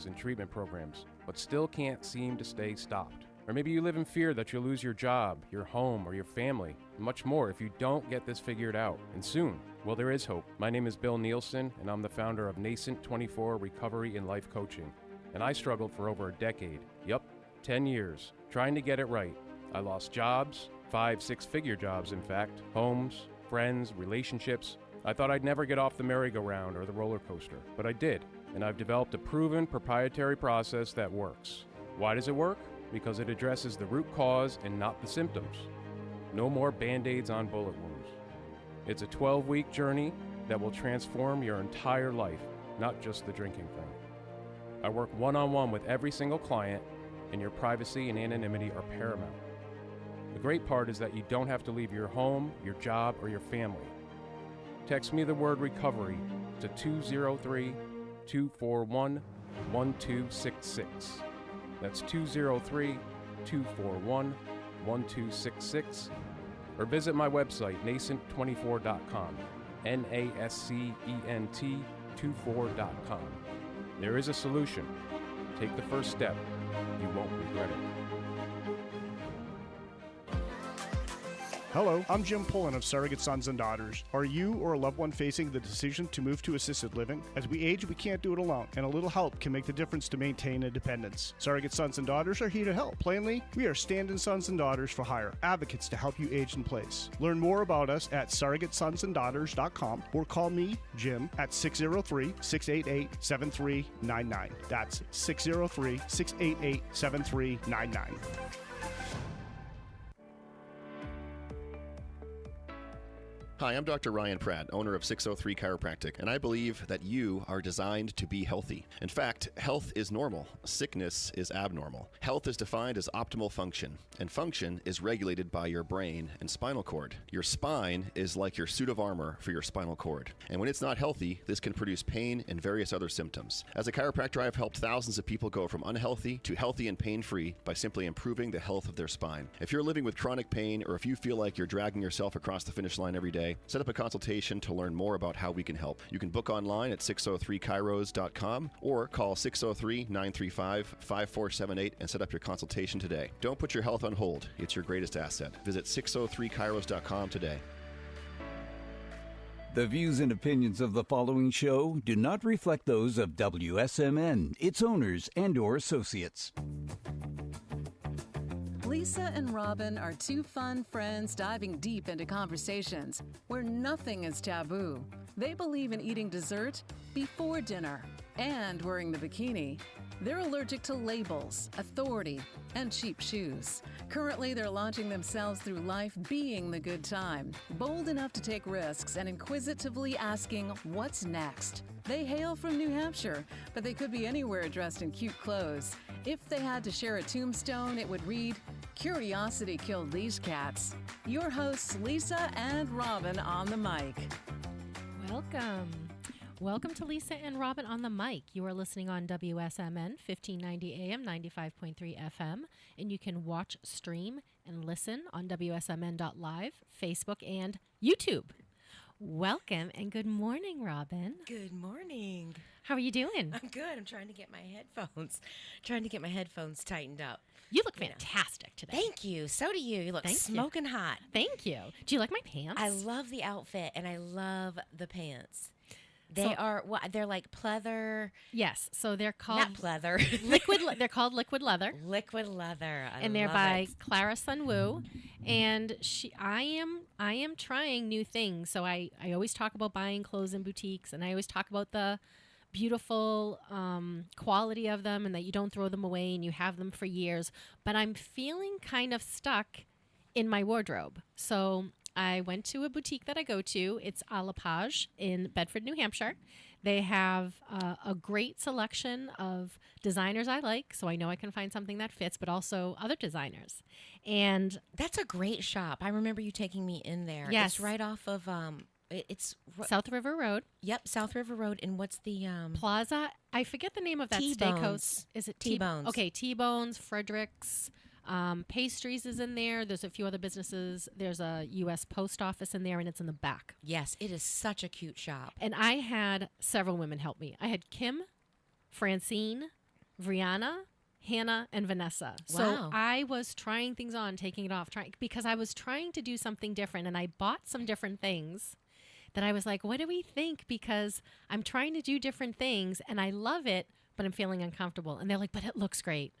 and treatment programs, but still can't seem to stay stopped. Or maybe you live in fear that you'll lose your job, your home, or your family, and much more if you don't get this figured out, and soon. Well, there is hope. My name is Bill Nielsen, and I'm the founder of Nascent 24 Recovery and Life Coaching. And I struggled for over a decade. Yup, 10 years, trying to get it right. I lost jobs, 5 6-figure jobs in fact, homes, friends, relationships. I thought I'd never get off the merry-go-round or the roller coaster, but I did, and I've developed a proven proprietary process that works. Why does it work? Because it addresses the root cause and not the symptoms. No more Band-Aids on bullet wounds. It's a 12-week journey that will transform your entire life, not just the drinking thing. I work one-on-one with every single client, and your privacy and anonymity are paramount. The great part is that you don't have to leave your home, your job, or your family. Text me the word recovery to 203-241-1266. That's 203-241-1266. Or visit my website, nascent24.com, NASCENT24.com. There is a solution. Take the first step. You won't regret it. Hello, I'm Jim Pullen of Surrogate Sons and Daughters. Are you or a loved one facing the decision to move to assisted living? As we age, we can't do it alone, and a little help can make the difference to maintain independence. Surrogate Sons and Daughters are here to help. Plainly, we are stand-in sons and daughters for hire, advocates to help you age in place. Learn more about us at surrogatesonsanddaughters.com or call me, Jim, at 603-688-7399. That's 603-688-7399. Hi, I'm Dr. Ryan Pratt, owner of 603 Chiropractic, and I believe that you are designed to be healthy. In fact, health is normal. Sickness is abnormal. Health is defined as optimal function, and function is regulated by your brain and spinal cord. Your spine is like your suit of armor for your spinal cord. And when it's not healthy, this can produce pain and various other symptoms. As a chiropractor, I've helped thousands of people go from unhealthy to healthy and pain-free by simply improving the health of their spine. If you're living with chronic pain, or if you feel like you're dragging yourself across the finish line every day, set up a consultation to learn more about how we can help. You can book online at 603chiros.com or call 603-935-5478 and set up your consultation today. Don't put your health on hold. It's your greatest asset. Visit 603chiros.com today. The views and opinions of the following show do not reflect those of WSMN, its owners, and/or associates. Lisa and Robyn are two fun friends diving deep into conversations where nothing is taboo. They believe in eating dessert before dinner and wearing the bikini. They're allergic to labels, authority, and cheap shoes. Currently, they're launching themselves through life being the good time, bold enough to take risks and inquisitively asking, what's next? They hail from New Hampshire, but they could be anywhere dressed in cute clothes. If they had to share a tombstone, it would read, "Curiosity killed these cats." Your hosts, Lisa and Robyn on the mic. Welcome to Lisa and Robyn on the mic. You are listening on WSMN 1590 AM, 95.3 FM, and you can watch, stream, and listen on WSMN.live, Facebook, and YouTube. Welcome and good morning, Robyn. Good morning. How are you doing? I'm good. I'm trying to get my headphones tightened up. You look fantastic today. Thank you. So do you. You look smoking hot. Thank you. Do you like my pants? I love the outfit and I love the pants. They're like pleather. Yes, so they're called not pleather. They're called liquid leather. Liquid leather. And they're by Clara Sunwoo. And I am trying new things. So I always talk about buying clothes in boutiques, and I always talk about the beautiful quality of them and that you don't throw them away and you have them for years. But I'm feeling kind of stuck in my wardrobe. So I went to a boutique that I go to. It's A La Page in Bedford, New Hampshire. They have a great selection of designers I like, so I know I can find something that fits, but also other designers. And that's a great shop. I remember you taking me in there. Yes. It's right off of it's South River Road. Yep, South River Road. And what's the Plaza? I forget the name of that steakhouse. Is it T-Bones? Okay, T-Bones, Frederick's. Pastries is in there. There's a few other businesses. There's a U.S. post office in there, and it's in the back. Yes, it is such a cute shop. And I had several women help me. I had Kim, Francine, Brianna, Hannah, and Vanessa. So Wow. I was trying things on, taking it off, because I was trying to do something different, and I bought some different things that I was like, what do we think? Because I'm trying to do different things, and I love it, but I'm feeling uncomfortable. And they're like, but it looks great.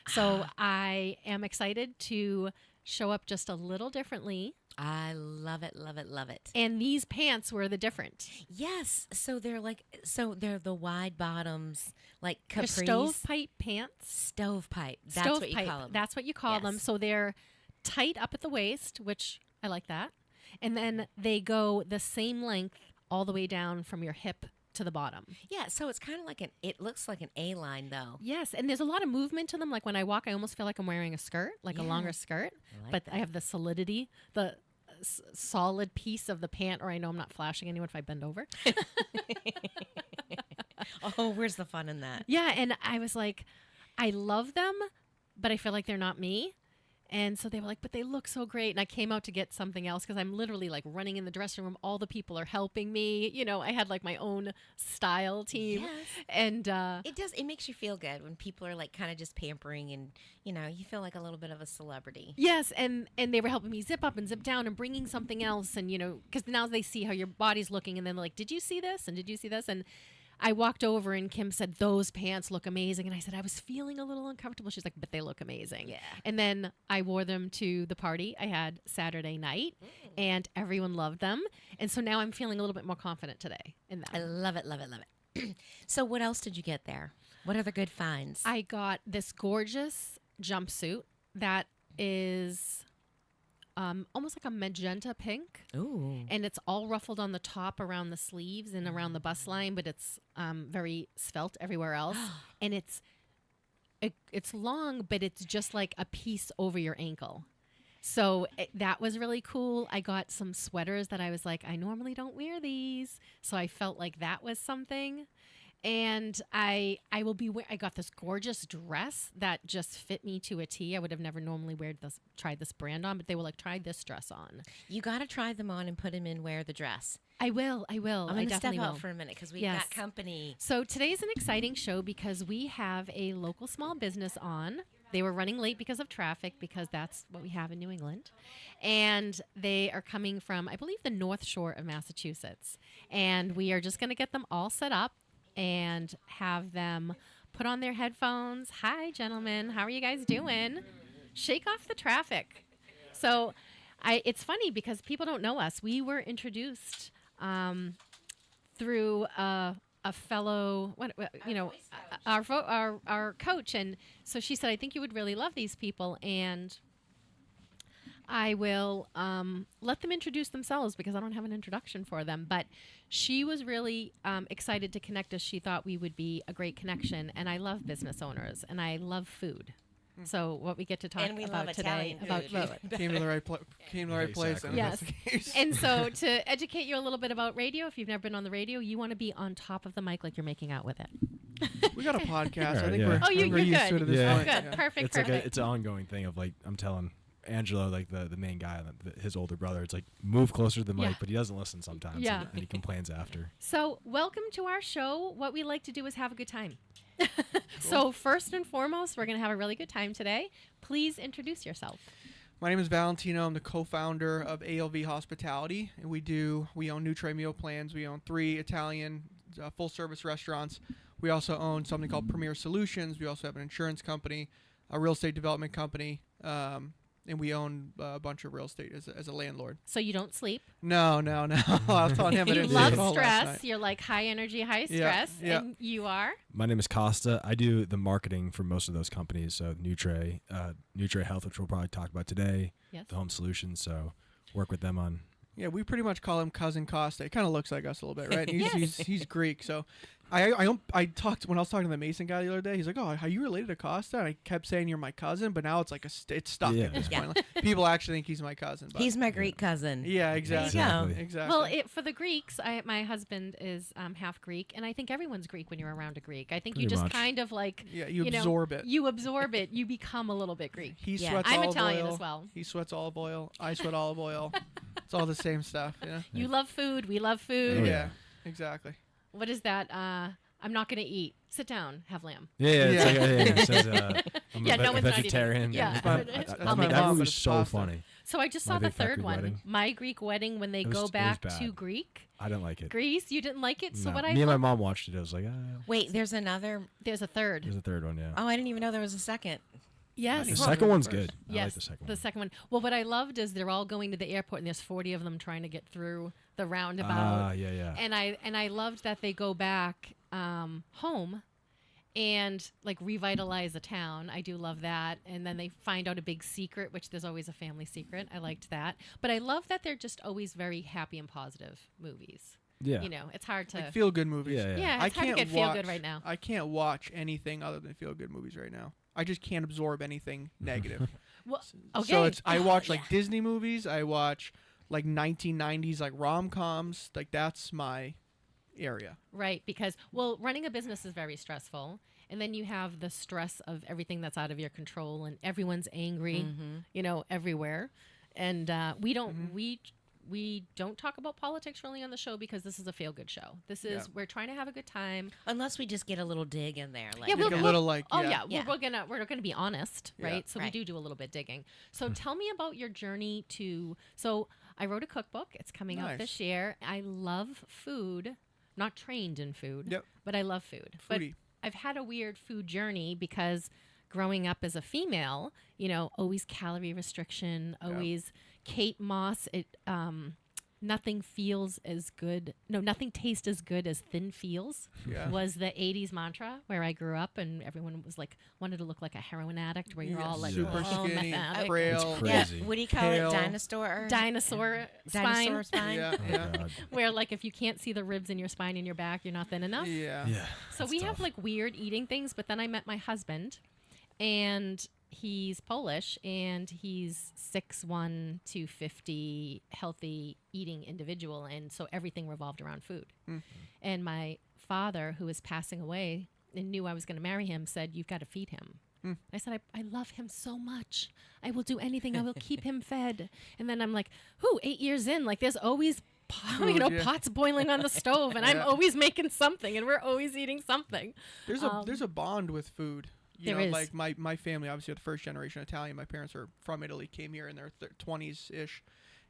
So I am excited to show up just a little differently. I love it, love it, love it. And these pants were the different. Yes, so they're the wide bottoms, like They're capris. stovepipe pants. Stovepipe. That's what you Stovepipe, call them. That's what you call them. Yes. So they're tight up at the waist, which I like that. And then they go the same length all the way down from your hip to the bottom. Yeah, so it's kind of it looks like an A-line though. Yes, and there's a lot of movement to them. Like when I walk, I almost feel like I'm wearing a skirt, like a longer skirt. I like But that. I have the solidity, the solid piece of the pant, or I know I'm not flashing anyone if I bend over. Oh, where's the fun in that? Yeah, and I was like, I love them, but I feel like they're not me. And so they were like, but they look so great. And I came out to get something else because I'm literally like running in the dressing room. All the people are helping me. You know, I had like my own style team. Yes. And It makes you feel good when people are like kind of just pampering and, you feel like a little bit of a celebrity. yes, and they were helping me zip up and zip down and bringing something else. And, because now they see how your body's looking. And then they're like, did you see this? And did you see this? And I walked over and Kim said, those pants look amazing. And I said, I was feeling a little uncomfortable. She's like, but they look amazing. Yeah. And then I wore them to the party I had Saturday night and everyone loved them. And so now I'm feeling a little bit more confident today in I them. love it, love it, love it. So what else did you get there? What other good finds? I got this gorgeous jumpsuit that is almost like a magenta pink. Ooh. And it's all ruffled on the top around the sleeves and around the bust line, but it's very svelte everywhere else. And it's long, but it's just like a piece over your ankle. So that was really cool. I got some sweaters that I was like, I normally don't wear these. So I felt like that was something. And I got this gorgeous dress that just fit me to a T. I would have never normally tried this brand on, but they were like, try this dress on. You got to try them on and put them in, wear the dress. I will. I'm going to step definitely out will. for a minute because we've Yes. got company. So today's an exciting show because we have a local small business on. They were running late because of traffic because that's what we have in New England. And they are coming from, I believe, the North Shore of Massachusetts. And we are just going to get them all set up and have them put on their headphones. Hi, gentlemen. How are you guys doing? Shake off the traffic. So it's funny because people don't know us. We were introduced through a fellow, our coach. And so she said, I think you would really love these people. And I will let them introduce themselves because I don't have an introduction for them. But she was really excited to connect us. She thought we would be a great connection. And I love business owners and I love food. So what we get to talk And we about love today Italian about food. food. Came to the right place. Exactly. And Yes. that's the case. And so to educate you a little bit about radio, if you've never been on the radio, you want to be on top of the mic like you're making out with it. We got a podcast. I think Yeah. we're, Oh, you're we're used good. to it at this Yeah. Oh, point. good. Yeah. Perfect. It's like perfect. it's an ongoing thing of like I'm telling Angelo, like the main guy, his older brother. It's like move closer to the mic, Yeah. but he doesn't listen sometimes. Yeah. And he complains after. So welcome to our show. What we like to do is have a good time. So first and foremost, we're going to have a really good time today. Please introduce yourself. My name is Valentino. I'm the co-founder of ALV Hospitality, and we own Nutre meal plans. We own 3 Italian full-service restaurants. We also own something called Premier Solutions. We also have an insurance company, a real estate development company, and we own a bunch of real estate as a landlord. So you don't sleep. No. I was telling him I You didn't love sleep at all last stress. night. You're like high energy, high Yeah, stress. yeah. And you are? My name is Costa. I do the marketing for most of those companies. So Nutre Health, which we'll probably talk about today. Yes. The Home Solutions. So work with them on. Yeah, we pretty much call him Cousin Costa. It kind of looks like us a little bit, right? Yes. He's Greek, so I talked when I was talking to the Mason guy the other day. He's like, "Oh, are you related to Costa?" And I kept saying you're my cousin, but now it's like it's stuck Yeah. at this Yeah. point. Like, people actually think he's my cousin. But He's my Greek cousin. yeah, exactly, There you go. exactly. Well, for the Greeks, my husband is half Greek, and I think everyone's Greek when you're around a Greek. I think you Pretty just much. kind of like, yeah, you know, absorb it. You absorb it. You become a little bit Greek. He Yeah. sweats I'm olive Italian oil. as well. He sweats olive oil. I sweat olive oil. It's all the same stuff. Yeah. You love food. We love food. Oh, yeah. yeah. Exactly. What is that? I'm not going to eat. sit down, have lamb. It's like, it says, I'm Yeah, a no one's not eating it. vegetarian. Yeah. my I mean, mom, that but movie's it's so pasta. funny. So I just saw My the Big Fat third Greek one, Wedding. My Greek Wedding, when they It was- go it was back bad. to Greek. I didn't like it. Greece, you didn't like it? So No. what I Me and my love- mom watched it. I was like, Wait, there's another. There's a third. there's a third one, yeah. Oh, I didn't even know there was a second. Yes. The Well, second one's first. good. I Yes, like the second one. Well, what I loved is they're all going to the airport, and there's 40 of them trying to get through the roundabout. Ah, yeah. And I loved that they go back home and like revitalize the town. I do love that. And then they find out a big secret, which there's always a family secret. I liked that. But I love that they're just always very happy and positive movies. Yeah. You know, it's hard to. Like feel good movies. Yeah, yeah, I it's hard to can't get feel watch, good right now. I can't watch anything other than feel good movies right now. I just can't absorb anything negative. Well, okay. So I watch like Disney movies. I watch like 1990s like rom-coms. Like that's my area. Right, because running a business is very stressful, and then you have the stress of everything that's out of your control, and everyone's angry, you know, everywhere. And we don't talk about politics really on the show because this is a feel-good show. This is we're trying to have a good time. Unless we just get a little dig in there. Like, Yeah, Like a little like We're gonna be honest, Yeah. right? So Right. we do a little bit digging. So tell me about your journey to. So I wrote a cookbook. It's coming out Nice. this year. I love food. Not trained in food, Yep. but I love food. But Foodie. I've had a weird food journey because growing up as a female, you know, always calorie restriction, always Kate Moss. Nothing feels as good. No, nothing tastes as good as thin feels. Yeah. Was the 80s mantra where I grew up, and everyone was like wanted to look like a heroin addict, where you're all like super oh, skinny, meth addict. frail. Crazy. Yeah. What do you call Pale. it? Dinosaur Dinosaur Dinosaur spine, spine. Yeah, Oh, yeah, God. where like if you can't see the ribs in your spine and your back, you're not thin enough. yeah. Yeah. So we have like weird eating things, but then I met my husband, and he's Polish, and he's 6'1", 250, healthy eating individual, and so everything revolved around food. And my father, who was passing away and knew I was going to marry him, said, "You've got to feed him." I said, I love him so much. I will do anything. I will keep him fed. And then I'm like, 8 years in, like there's always Food, yeah. pots boiling on the stove, and I'm Yeah. always making something, and we're always eating something. There's a bond with food. You There know, is. like my family, obviously, the first generation Italian. My parents are from Italy, came here in their 20s ish,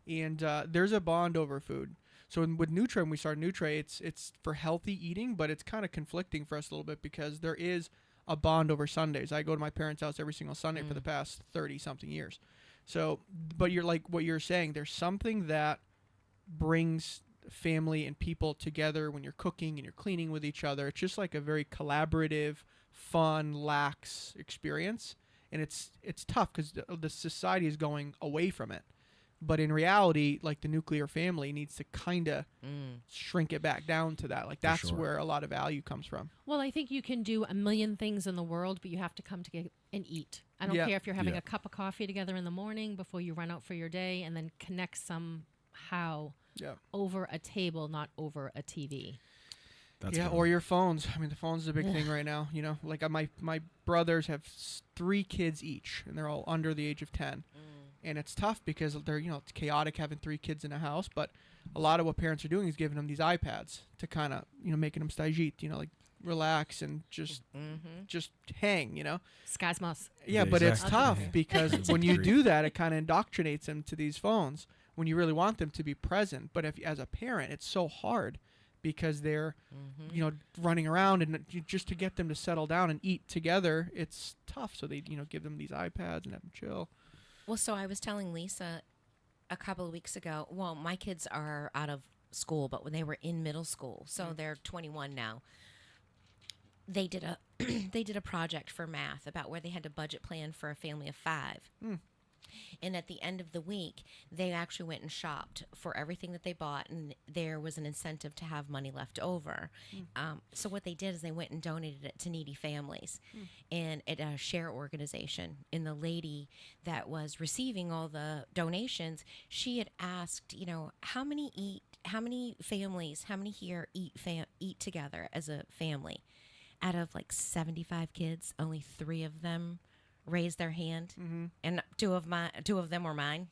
and there's a bond over food. So with Nutre, when we started Nutre, it's for healthy eating, but it's kind of conflicting for us a little bit because there is a bond over Sundays. I go to my parents' house every single Sunday for the past 30 something years. So, but you're like what you're saying. There's something that brings family and people together when you're cooking and you're cleaning with each other. It's just like a very collaborative, fun, lax experience, and it's tough because the society is going away from it. But in reality, like the nuclear family needs to kind of shrink it back down to that. Like that's sure. where a lot of value comes from. Well, I think you can do a million things in the world, but you have to come together and eat. I don't Yeah. care if you're having Yeah. a cup of coffee together in the morning before you run out for your day, and then connect somehow Yeah. over a table, not over a TV. That's yeah, good. or your phones. I mean, the phone's a big thing right now. You know, like my brothers have 3 kids each, and they're all under the age of 10. And it's tough because they're, it's chaotic having 3 kids in a house. But a lot of what parents are doing is giving them these iPads to kind of, making them stagit, like relax and just hang, Skasmos. Yeah, Yeah, but it's exactly. tough Yeah. because It's when a you treat. do that, it kind of indoctrinates them to these phones when you really want them to be present. But if as a parent, it's so hard because they're, running around and just to get them to settle down and eat together, it's tough. So they, give them these iPads and have them chill. Well, so I was telling Lisa a couple of weeks ago. Well, my kids are out of school, but when they were in middle school, so they're 21 now. They did a they did a project for math about where they had to budget plan for a family of 5. And at the end of the week, they actually went and shopped for everything that they bought, and there was an incentive to have money left over. So what they did is they went and donated it to needy families, and at a share organization. And the lady that was receiving all the donations, she had asked, how many families, how many here eat together as a family? Out of like 75 kids, only 3 of them raised their hand, and two of them were mine.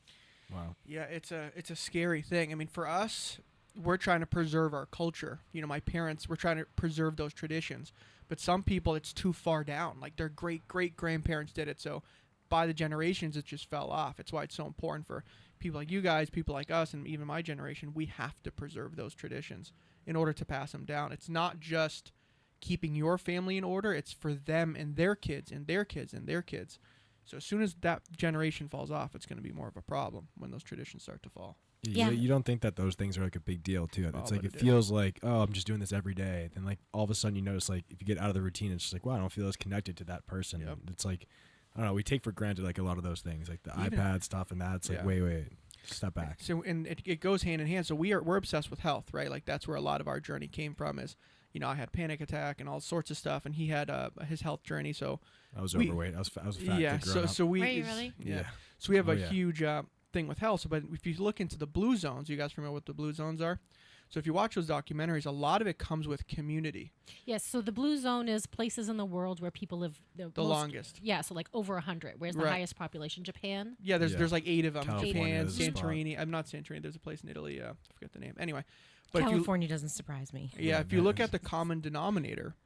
Wow. Yeah, it's a scary thing. I mean, for us, we're trying to preserve our culture. My parents, we're trying to preserve those traditions. But some people, it's too far down. Like their great-great-grandparents did it. So by the generations, it just fell off. It's why it's so important for people like you guys, people like us, and even my generation. We have to preserve those traditions in order to pass them down. It's not just keeping your family in order. It's for them and their kids and their kids and their kids. So as soon as that generation falls off, it's going to be more of a problem when those traditions start to fall. Yeah. You don't think that those things are like a big deal too. It's like it feels like, oh, I'm just doing this every day. Then like all of a sudden you notice like if you get out of the routine, it's just like, wow, I don't feel as connected to that person. Yep. It's like, I don't know, we take for granted like a lot of those things, like the iPad stuff and that. It's like, wait, step back. So and it goes hand in hand. So we're obsessed with health, right? Like that's where a lot of our journey came from. Is I had panic attack and all sorts of stuff, and he had his health journey. So I was overweight. I was a fat kid growing up. So we Are you really? Yeah. So we have a huge thing with health. So, but if you look into the blue zones, you guys familiar with what the blue zones are? So if you watch those documentaries, a lot of it comes with community. Yes, so the blue zone is places in the world where people live the longest. Yeah, so like over 100. Where's the highest population? Japan? Yeah, there's like 8 of them. California, Japan, Santorini. I'm not Santorini. There's a place in Italy. I forget the name. Anyway. But California doesn't surprise me. Yeah, if you look at the common denominator,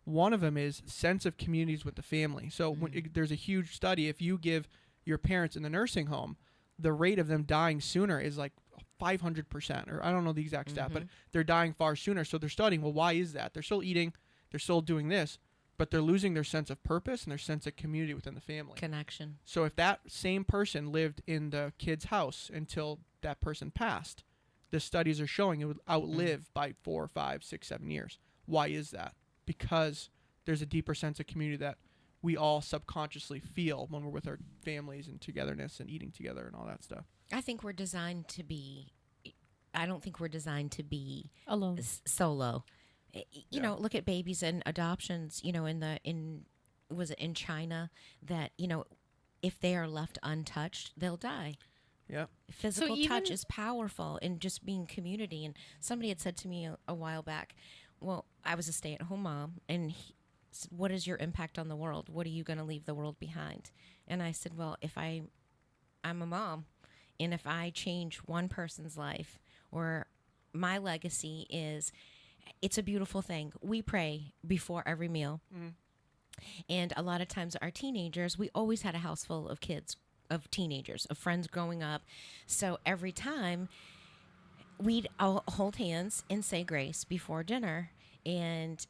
one of them is sense of communities with the family. So there's a huge study. If you give your parents in the nursing home, the rate of them dying sooner is like 500%, or I don't know the exact stat, but they're dying far sooner. So they're studying, well, why is that? They're still eating, they're still doing this, but they're losing their sense of purpose and their sense of community within the family. Connection. So if that same person lived in the kid's house until that person passed, the studies are showing it would outlive by 4, 5, 6, 7 years. Why is that? Because there's a deeper sense of community that we all subconsciously feel when we're with our families and togetherness and eating together and all that stuff. I think we're designed to be. I don't think we're designed to be alone, solo. You know, look at babies and adoptions. You know, was it in China that if they are left untouched, they'll die. Yeah. Physical touch is powerful in just being community. And somebody had said to me a while back, well, I was a stay-at-home mom, and he said, what is your impact on the world? What are you going to leave the world behind? And I said, well, if I'm a mom, and if I change one person's life, or my legacy is, it's a beautiful thing. We pray before every meal. And a lot of times our teenagers, we always had a house full of kids, of teenagers, of friends growing up. So every time we'd all hold hands and say grace before dinner. And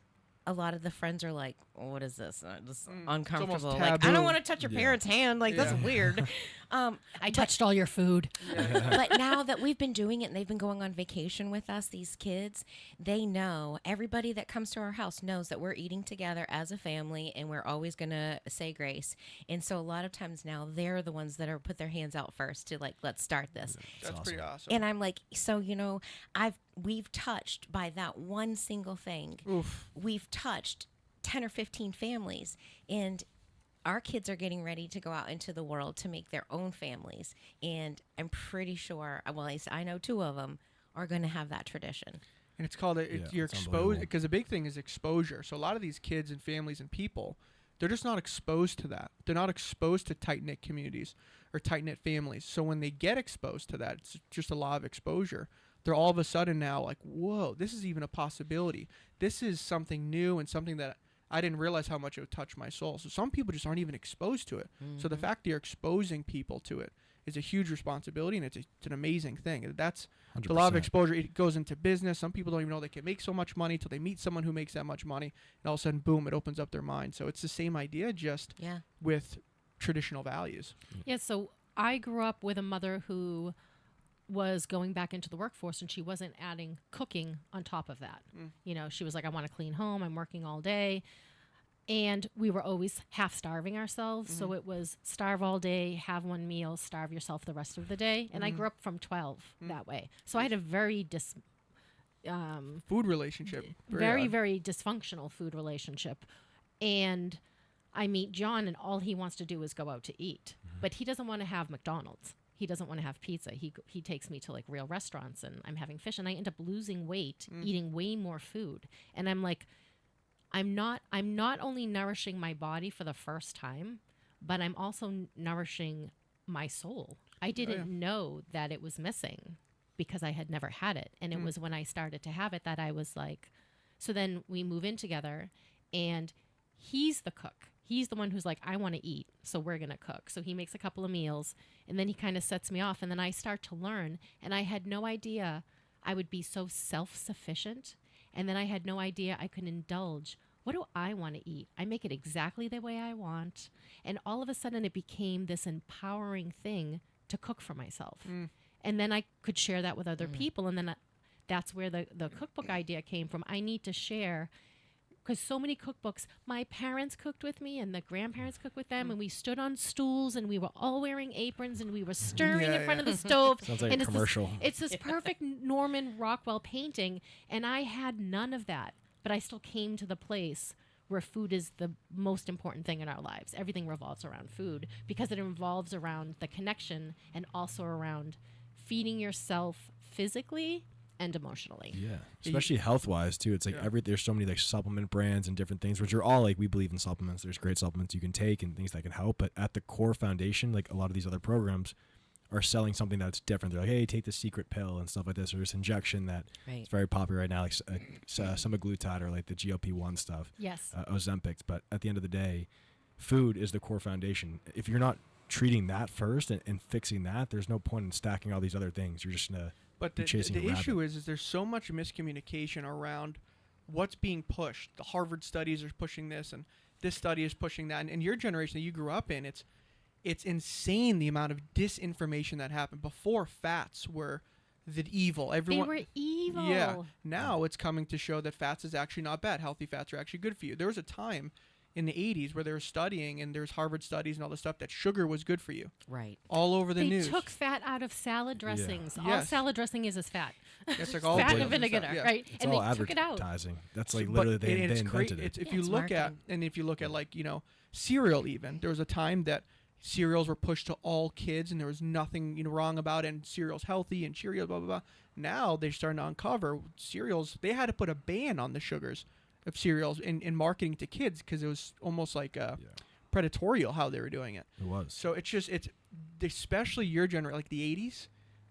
a lot of the friends are like, well, what is this? This is uncomfortable. Like, I don't want to touch your parents' hand. Like, that's weird. I touched all your food. But now that we've been doing it and they've been going on vacation with us, these kids, they know, everybody that comes to our house knows that we're eating together as a family and we're always going to say grace. And so a lot of times now they're the ones that are put their hands out first to like, let's start this. That's awesome. Pretty awesome. And I'm like, so, we've touched by that one single thing. We've touched 10 or 15 families, and our kids are getting ready to go out into the world to make their own families. And I'm pretty sure, well, at least I know 2 of them are going to have that tradition. And it's called, you're exposed, because the big thing is exposure. So a lot of these kids and families and people, they're just not exposed to that. They're not exposed to tight-knit communities or tight-knit families. So when they get exposed to that, it's just a law of exposure. They're all of a sudden now like, whoa, this is even a possibility. This is something new and something that I didn't realize how much it would touch my soul. So some people just aren't even exposed to it. So the fact that you're exposing people to it is a huge responsibility, and it's an amazing thing. That's 100%. The law of exposure. It goes into business. Some people don't even know they can make so much money until they meet someone who makes that much money, and all of a sudden, boom, it opens up their mind. So it's the same idea, just with traditional values. Yeah, so I grew up with a mother who was going back into the workforce, and she wasn't adding cooking on top of that. She was like, I want to clean home. I'm working all day. And we were always half starving ourselves. So it was starve all day, have one meal, starve yourself the rest of the day. And I grew up from 12 that way. So I had a very food relationship. Very dysfunctional food relationship. And I meet John, and all he wants to do is go out to eat. But he doesn't want to have McDonald's. He doesn't want to have pizza. He takes me to like real restaurants, and I'm having fish, and I end up losing weight, eating way more food. And I'm like, I'm not only nourishing my body for the first time, but I'm also nourishing my soul. I didn't know that it was missing because I had never had it. And it was when I started to have it that I was like, so then we move in together, and he's the cook. He's the one who's like, I want to eat, so we're going to cook. So he makes a couple of meals, and then he kind of sets me off, and then I start to learn. And I had no idea I would be so self-sufficient, and then I had no idea I could indulge. What do I want to eat? I make it exactly the way I want. And all of a sudden, it became this empowering thing to cook for myself. And then I could share that with other people, and then that's where the cookbook idea came from. I need to share. Because so many cookbooks, my parents cooked with me and the grandparents cooked with them, and we stood on stools and we were all wearing aprons and we were stirring in front of the stove. Sounds like and a commercial. It's this perfect Norman Rockwell painting, and I had none of that, but I still came to the place where food is the most important thing in our lives. Everything revolves around food because it revolves around the connection and also around feeding yourself physically and emotionally. Yeah, especially health-wise too. It's like there's so many like supplement brands and different things, which are all like, we believe in supplements. There's great supplements you can take and things that can help, but at the core foundation, like a lot of these other programs are selling something that's different. They're like, hey, take the secret pill and stuff like this, or this injection that is very popular right now, like semaglutide or like the GLP-1 stuff. Yes. Ozempic. But at the end of the day, food is the core foundation. If you're not treating that first and fixing that, there's no point in stacking all these other things. You're just gonna the issue is there's so much miscommunication around what's being pushed. The Harvard studies are pushing this, and this study is pushing that. And your generation that you grew up in, it's insane the amount of disinformation that happened. Before, fats were the evil. They were evil. Yeah. Now it's coming to show that fats is actually not bad. Healthy fats are actually good for you. There was a time in the 80s where they were studying, and there's Harvard studies and all this stuff, that sugar was good for you. Right. All over the news. They took fat out of salad dressings. Yeah. All salad dressing is fat. It's like all fat blends and vinegar, stuff, yeah. right? It's and all they took it out. advertising. That's like literally they invented it. If you look at like, cereal even, there was a time that cereals were pushed to all kids and there was nothing wrong about it, and cereal's healthy and Cheerios, blah, blah, blah. Now they're starting to uncover cereals. They had to put a ban on the sugars of cereals in marketing to kids because it was almost like predatorial how they were doing it. It was. So it's especially your generation, like the 80s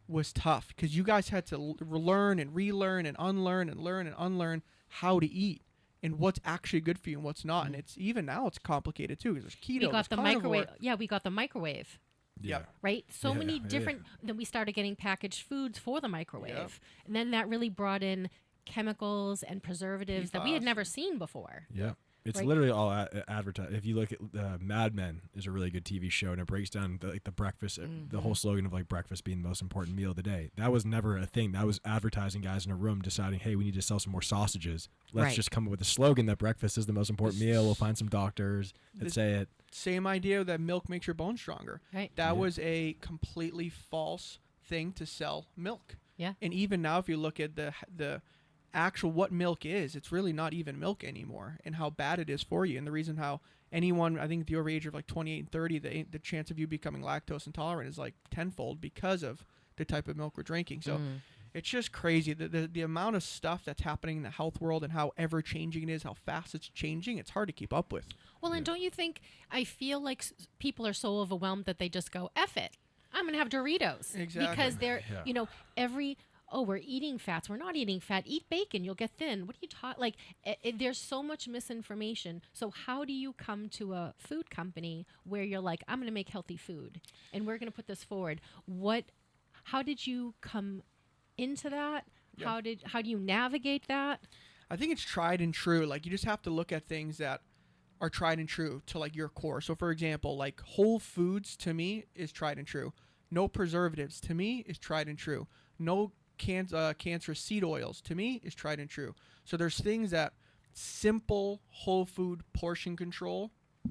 was tough because you guys had to learn and relearn and unlearn and learn and unlearn how to eat and what's actually good for you and what's not. And it's even now it's complicated too because there's keto. We got the microwave. Yeah, we got the microwave. Yeah. Right? So many different. Then we started getting packaged foods for the microwave. Yep. And then that really brought in chemicals and preservatives that we had never seen before. Yeah. It's literally all advertised. If you look at Mad Men is a really good TV show, and it breaks down the breakfast, the whole slogan of like breakfast being the most important meal of the day. That was never a thing. That was advertising guys in a room deciding, hey, we need to sell some more sausages. Let's just come up with a slogan that breakfast is the most important meal. We'll find some doctors that say it. Same idea that milk makes your bones stronger. Right. That was a completely false thing to sell milk. Yeah. And even now, if you look at the actual what milk is, it's really not even milk anymore, and how bad it is for you. And the reason how anyone, I think the over age of like 28 and 30, the chance of you becoming lactose intolerant is like tenfold because of the type of milk we're drinking. So it's just crazy the amount of stuff that's happening in the health world and how ever changing it is, how fast it's changing. It's hard to keep up with. Well, and don't you think, I feel like people are so overwhelmed that they just go, F it, I'm going to have Doritos. Exactly. Because they're, we're eating fats. We're not eating fat. Eat bacon. You'll get thin. What are you talking? Like, there's so much misinformation. So how do you come to a food company where you're like, I'm going to make healthy food, and we're going to put this forward? How did you come into that? Yeah. How do you navigate that? I think it's tried and true. Like, you just have to look at things that are tried and true to like your core. So for example, like whole foods to me is tried and true. No preservatives to me is tried and true. No cancerous seed oils to me is tried and true. So there's things that simple whole food portion control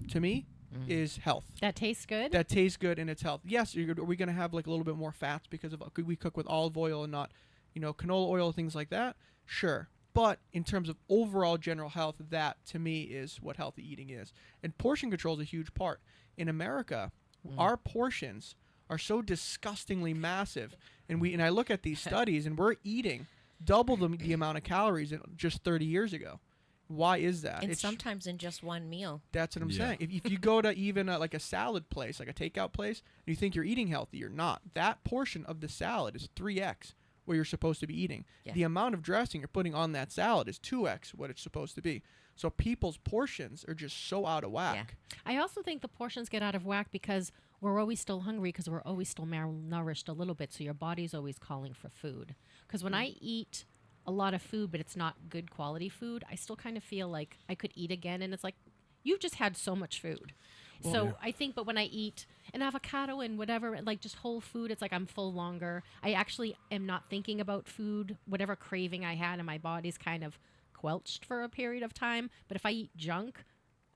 to me is health. That tastes good. That tastes good and it's health. Yes, are we going to have like a little bit more fats because of we cook with olive oil and not canola oil, things like that? Sure. But in terms of overall general health, that to me is what healthy eating is. And portion control is a huge part. In America, our portions are so disgustingly massive. And I look at these studies and we're eating double the amount of calories in just 30 years ago. Why is that? And sometimes in just one meal. That's what I'm saying. If you go to even like a salad place, like a takeout place, and you think you're eating healthy, you're not. That portion of the salad is 3x what you're supposed to be eating. Yeah. The amount of dressing you're putting on that salad is 2x what it's supposed to be. So people's portions are just so out of whack. I also think the portions get out of whack because we're always still hungry because we're always still malnourished a little bit. So your body's always calling for food. Because when I eat a lot of food, but it's not good quality food, I still kind of feel like I could eat again. And it's like, you've just had so much food. Well, So I think, but when I eat an avocado and whatever, like just whole food, it's like I'm full longer. I actually am not thinking about food. Whatever craving I had in my body's kind of quelched for a period of time. But if I eat junk,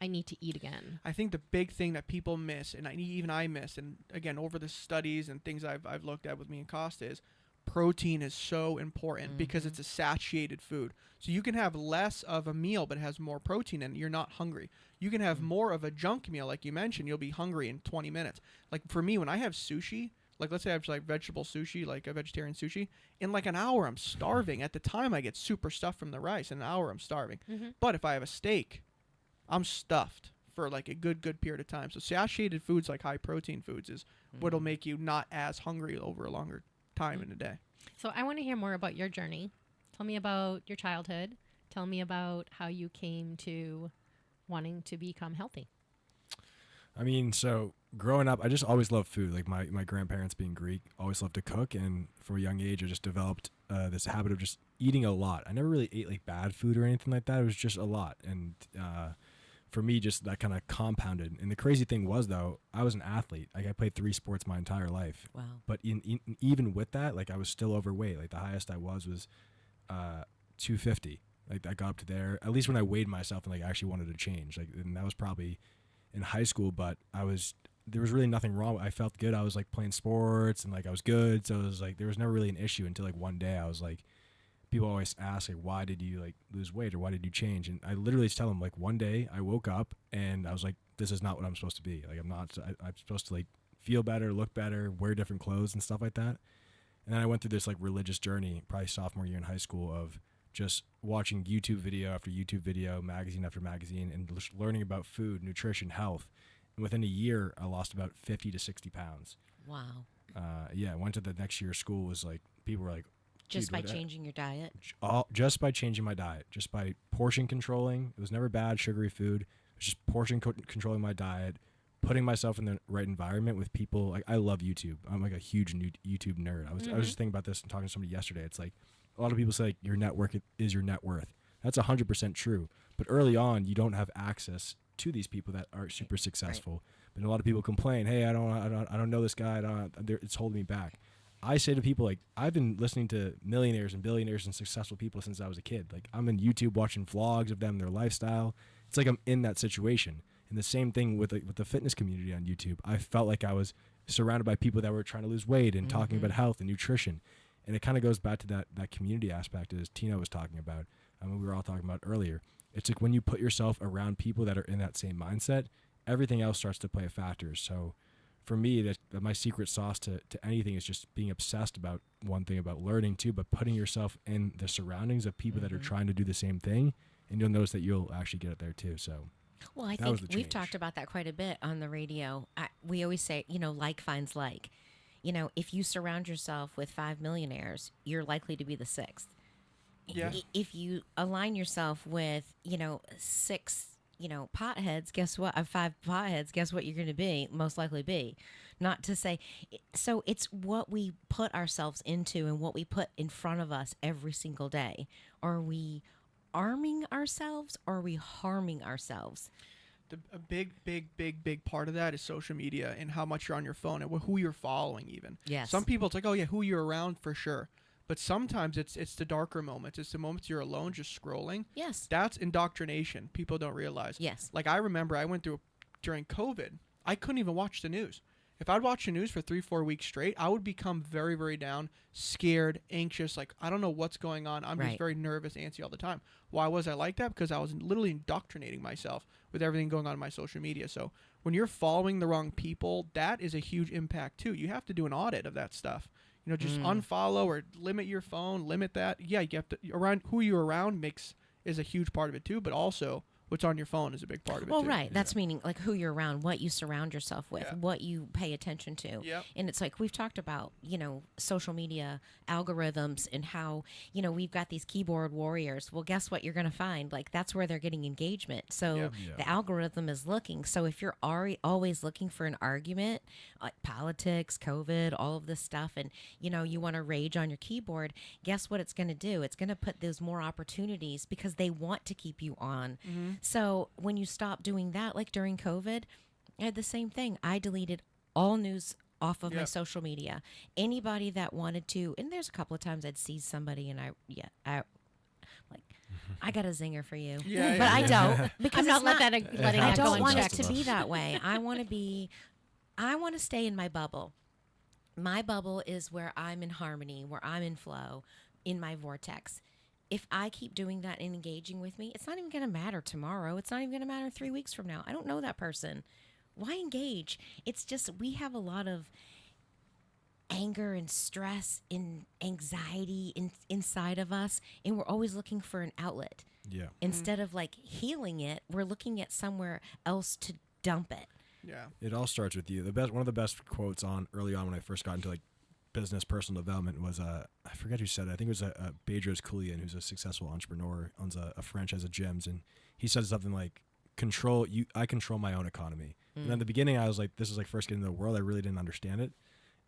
I need to eat again. I think the big thing that people miss, and even I miss, and again, over the studies and things I've looked at with me and Costa, is protein is so important because it's a satiated food. So you can have less of a meal, but it has more protein in it. You're not hungry. You can have more of a junk meal, like you mentioned. You'll be hungry in 20 minutes. Like for me, when I have sushi, like let's say I have like vegetable sushi, like a vegetarian sushi, in like an hour I'm starving. At the time I get super stuffed from the rice. In an hour I'm starving. But if I have a steak, I'm stuffed for like a good period of time. So satiated foods, like high protein foods, is what'll make you not as hungry over a longer time in a day. So I want to hear more about your journey. Tell me about your childhood. Tell me about how you came to wanting to become healthy. I mean, so growing up, I just always loved food. Like my grandparents being Greek, always loved to cook. And from a young age, I just developed this habit of just eating a lot. I never really ate like bad food or anything like that. It was just a lot. And for me, just that kind of compounded. And the crazy thing was, though, I was an athlete. Like I played 3 sports my entire life. Wow. But even with that, like I was still overweight. Like the highest I was 250. Like I got up to there, at least when I weighed myself and like I actually wanted to change. Like, and that was probably in high school, but there was really nothing wrong. I felt good. I was like playing sports and like I was good. So it was like, there was never really an issue until like one day I was like, people always ask like, why did you like lose weight or why did you change? And I literally just tell them like one day I woke up and I was like, this is not what I'm supposed to be. Like I'm supposed to like feel better, look better, wear different clothes and stuff like that. And then I went through this like religious journey, probably sophomore year in high school, of just watching YouTube video after YouTube video, magazine after magazine, and just learning about food, nutrition, health. And within a year, I lost about 50 to 60 pounds. Wow. Yeah, I went to the next year of school, was like, people were like, Just by changing your diet? Just by changing my diet, just by portion controlling. It was never bad, sugary food. It was just portion controlling my diet, putting myself in the right environment with people. Like, I love YouTube. I'm like a huge YouTube nerd. I was just thinking about this and talking to somebody yesterday. It's like, a lot of people say like, your network is your net worth. That's 100% true. But early on, you don't have access to these people that are super successful. Right. But a lot of people complain, hey, I don't know this guy. It's holding me back. I say to people, like, I've been listening to millionaires and billionaires and successful people since I was a kid. Like, I'm in YouTube watching vlogs of them, their lifestyle. It's like I'm in that situation. And the same thing with the fitness community on YouTube. I felt like I was surrounded by people that were trying to lose weight and talking about health and nutrition. And it kind of goes back to that community aspect, as Tina was talking about. We were all talking about earlier. It's like when you put yourself around people that are in that same mindset, everything else starts to play a factor. So for me, that my secret sauce to anything is just being obsessed about one thing, about learning too, but putting yourself in the surroundings of people that are trying to do the same thing, and you'll notice that you'll actually get it there too. So, well, I think we've talked about that quite a bit on the radio. We always say, like finds like. If you surround yourself with 5 millionaires, you're likely to be the 6th. Yeah. If you align yourself with, 6, potheads, guess what? 5 potheads, guess what you're going to be? Most likely be. Not to say, so it's what we put ourselves into and what we put in front of us every single day. Are we arming ourselves or are we harming ourselves? A big part of that is social media and how much you're on your phone and who you're following even. Yes. Some people, it's like, oh yeah, who you're around for sure. But sometimes it's the darker moments. It's the moments you're alone just scrolling. Yes. That's indoctrination. People don't realize. Yes. Like I remember I went through, during COVID, I couldn't even watch the news. If I'd watch the news for 3-4 weeks straight, I would become very, very down, scared, anxious. Like, I don't know what's going on. I'm just very nervous, antsy all the time. Why was I like that? Because I was literally indoctrinating myself with everything going on in my social media. So when you're following the wrong people, that is a huge impact too. You have to do an audit of that stuff. Just unfollow or limit your phone, limit that. Yeah, you have to, around who you're around is a huge part of it too, but also what's on your phone is a big part of it. Well, too. right. That's meaning like who you're around, what you surround yourself with, what you pay attention to. Yep. And it's like we've talked about, social media algorithms and how, we've got these keyboard warriors. Well, guess what you're going to find? Like that's where they're getting engagement. So the algorithm is looking. So if you're always looking for an argument, like politics, COVID, all of this stuff, and, you want to rage on your keyboard, guess what it's going to do? It's going to put those more opportunities because they want to keep you on. So when you stop doing that, like during COVID, I had the same thing. I deleted all news off of my social media. Anybody that wanted to, and there's a couple of times I'd see somebody and I got a zinger for you. But I don't, because I'm not letting I that go don't want it unchecked. to be that way. I want to stay in my bubble. My bubble is where I'm in harmony, where I'm in flow, in my vortex. If I keep doing that and engaging with me, it's not even going to matter tomorrow. It's not even going to matter 3 weeks from now. I don't know that person. Why engage? It's just we have a lot of anger and stress and anxiety inside of us, and we're always looking for an outlet. Yeah. Instead of like healing it, we're looking at somewhere else to dump it. Yeah. It all starts with you. One of the best quotes early on when I first got into like business personal development was I forget who said it. I think it was Bedros Koulian, who's a successful entrepreneur, owns a franchise of gyms, and he said something like, I control my own economy. And in the beginning I was like, this is like first getting into the world, I really didn't understand it,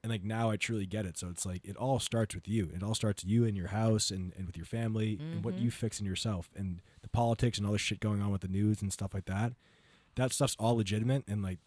and like now I truly get it. So it's like it all starts with you. It all starts you in your house and with your family and what you fix in yourself, and the politics and all the shit going on with the news and stuff like that. That stuff's all legitimate, and like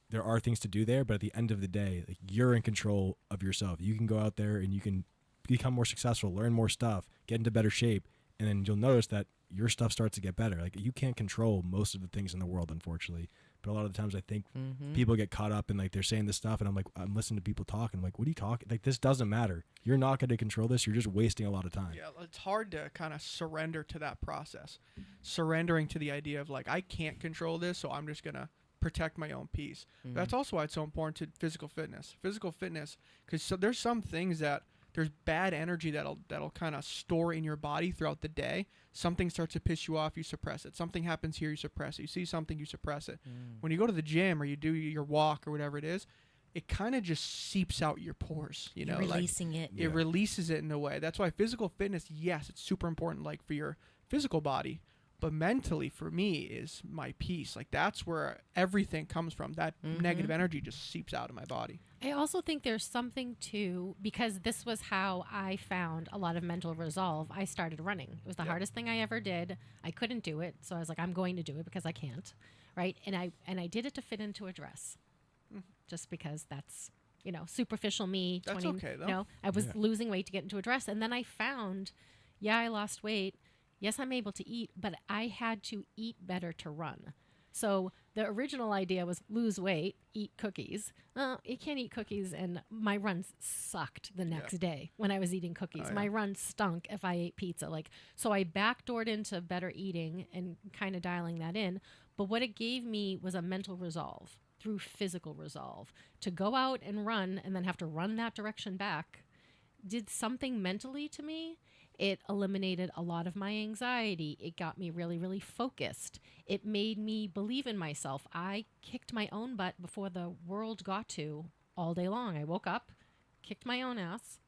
there are things to do there, but at the end of the day, like, you're in control of yourself. You can go out there and you can become more successful, learn more stuff, get into better shape, and then you'll notice that your stuff starts to get better. Like you can't control most of the things in the world, unfortunately. But a lot of the times I think people get caught up in like they're saying this stuff, and I'm listening to people talk, and I'm like, what are you talking? Like this doesn't matter. You're not going to control this. You're just wasting a lot of time. Yeah, it's hard to kind of surrender to that process. Surrendering to the idea of like, I can't control this, so I'm just going to protect my own peace. That's also why it's so important to physical fitness. Because there's some things that there's bad energy that'll kind of store in your body throughout the day. Something starts to piss you off, you suppress it. Something happens here, you suppress it. You see something, you suppress it. When you go to the gym or you do your walk or whatever it is, it kind of just seeps out your pores. You're releasing it. It releases it in a way. That's why physical fitness, yes, it's super important, like for your physical body. But mentally, for me, is my peace. Like that's where everything comes from. That negative energy just seeps out of my body. I also think there's something to, because this was how I found a lot of mental resolve. I started running. It was the hardest thing I ever did. I couldn't do it, so I was like, I'm going to do it because I can't, right? And I did it to fit into a dress, just because that's superficial me. That's okay though. I was losing weight to get into a dress, and then I found, I lost weight. Yes, I'm able to eat, but I had to eat better to run. So the original idea was lose weight, eat cookies. You can't eat cookies, and my runs sucked the next day when I was eating cookies. My run stunk if I ate pizza. So I backdoored into better eating and kind of dialing that in. But what it gave me was a mental resolve through physical resolve to go out and run and then have to run that direction back. Did something mentally to me. It eliminated a lot of my anxiety. It got me really, really focused. It made me believe in myself. I kicked my own butt before the world got to all day long. I woke up, kicked my own ass,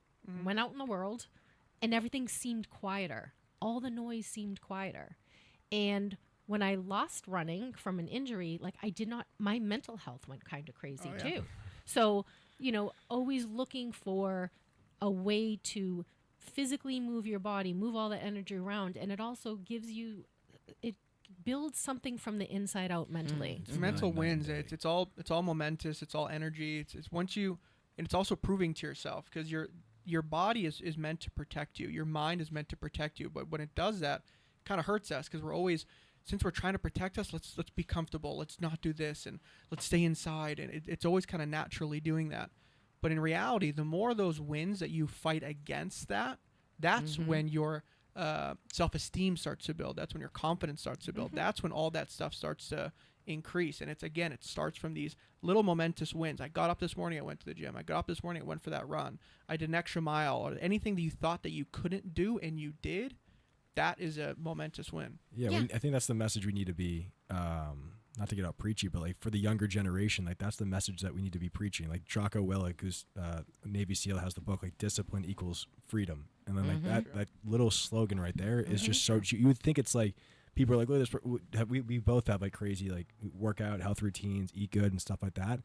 went out in the world, and everything seemed quieter. All the noise seemed quieter. And when I lost running from an injury, my mental health went kind of crazy too. So, always looking for a way to physically move your body, move all that energy around, and it also it builds something from the inside out mentally. Mental wins. It's all momentous. It's all energy. It's once you, and it's also proving to yourself, because your body is meant to protect you. Your mind is meant to protect you. But when it does that, it kind of hurts us, because we're always, since we're trying to protect us, let's be comfortable. Let's not do this, and let's stay inside. And it's always kind of naturally doing that. But in reality, the more those wins that you fight against that's when your self-esteem starts to build. That's when your confidence starts to build. That's when all that stuff starts to increase. And it starts from these little momentous wins. I got up this morning, I went to the gym. I got up this morning, I went for that run. I did an extra mile, or anything that you thought that you couldn't do and you did. that is a momentous win. Yeah, I think that's the message we need to be, not to get out preachy, but like for the younger generation, like that's the message that we need to be preaching. Like Jocko Willink, who's Navy SEAL, has the book like discipline equals freedom. And then like that little slogan right there is just so, you would think it's like, people are like, look at this, we both have like crazy like workout, health routines, eat good and stuff like that.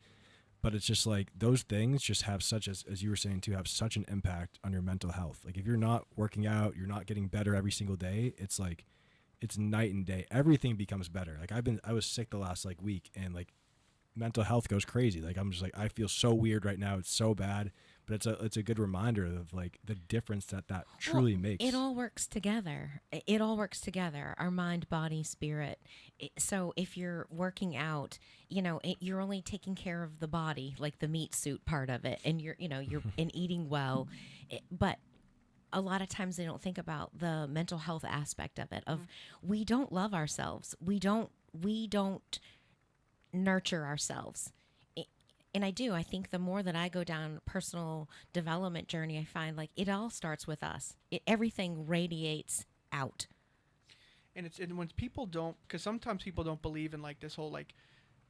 But it's just like those things just have such, as you were saying too, have such an impact on your mental health. Like if you're not working out, you're not getting better every single day. It's like, it's night and day. Everything becomes better. Like I was sick the last like week, and like mental health goes crazy. Like I'm just like, I feel so weird right now. It's so bad. But it's a good reminder of like the difference that truly makes. It all works together. It all works together. Our mind, body, spirit. So if you're working out, you're only taking care of the body, like the meat suit part of it, and you're and eating well. But a lot of times they don't think about the mental health aspect of it. Of we don't love ourselves. We don't nurture ourselves. And I do. I think the more that I go down a personal development journey, I find like it all starts with us. Everything radiates out. And when people don't, because sometimes people don't believe in like this whole like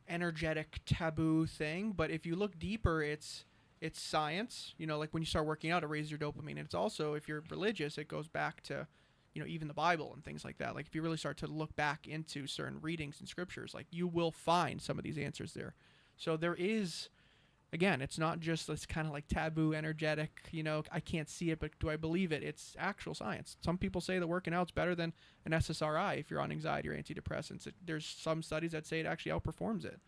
energetic taboo thing. But if you look deeper, it's science. Like when you start working out, it raises your dopamine. And it's also, if you're religious, it goes back to, even the Bible and things like that. Like if you really start to look back into certain readings and scriptures, like you will find some of these answers there. So there is, again, it's not just this kind of like taboo, energetic, I can't see it, but do I believe it? It's actual science. Some people say that working out's better than an SSRI if you're on anxiety or antidepressants. There's some studies that say it actually outperforms it.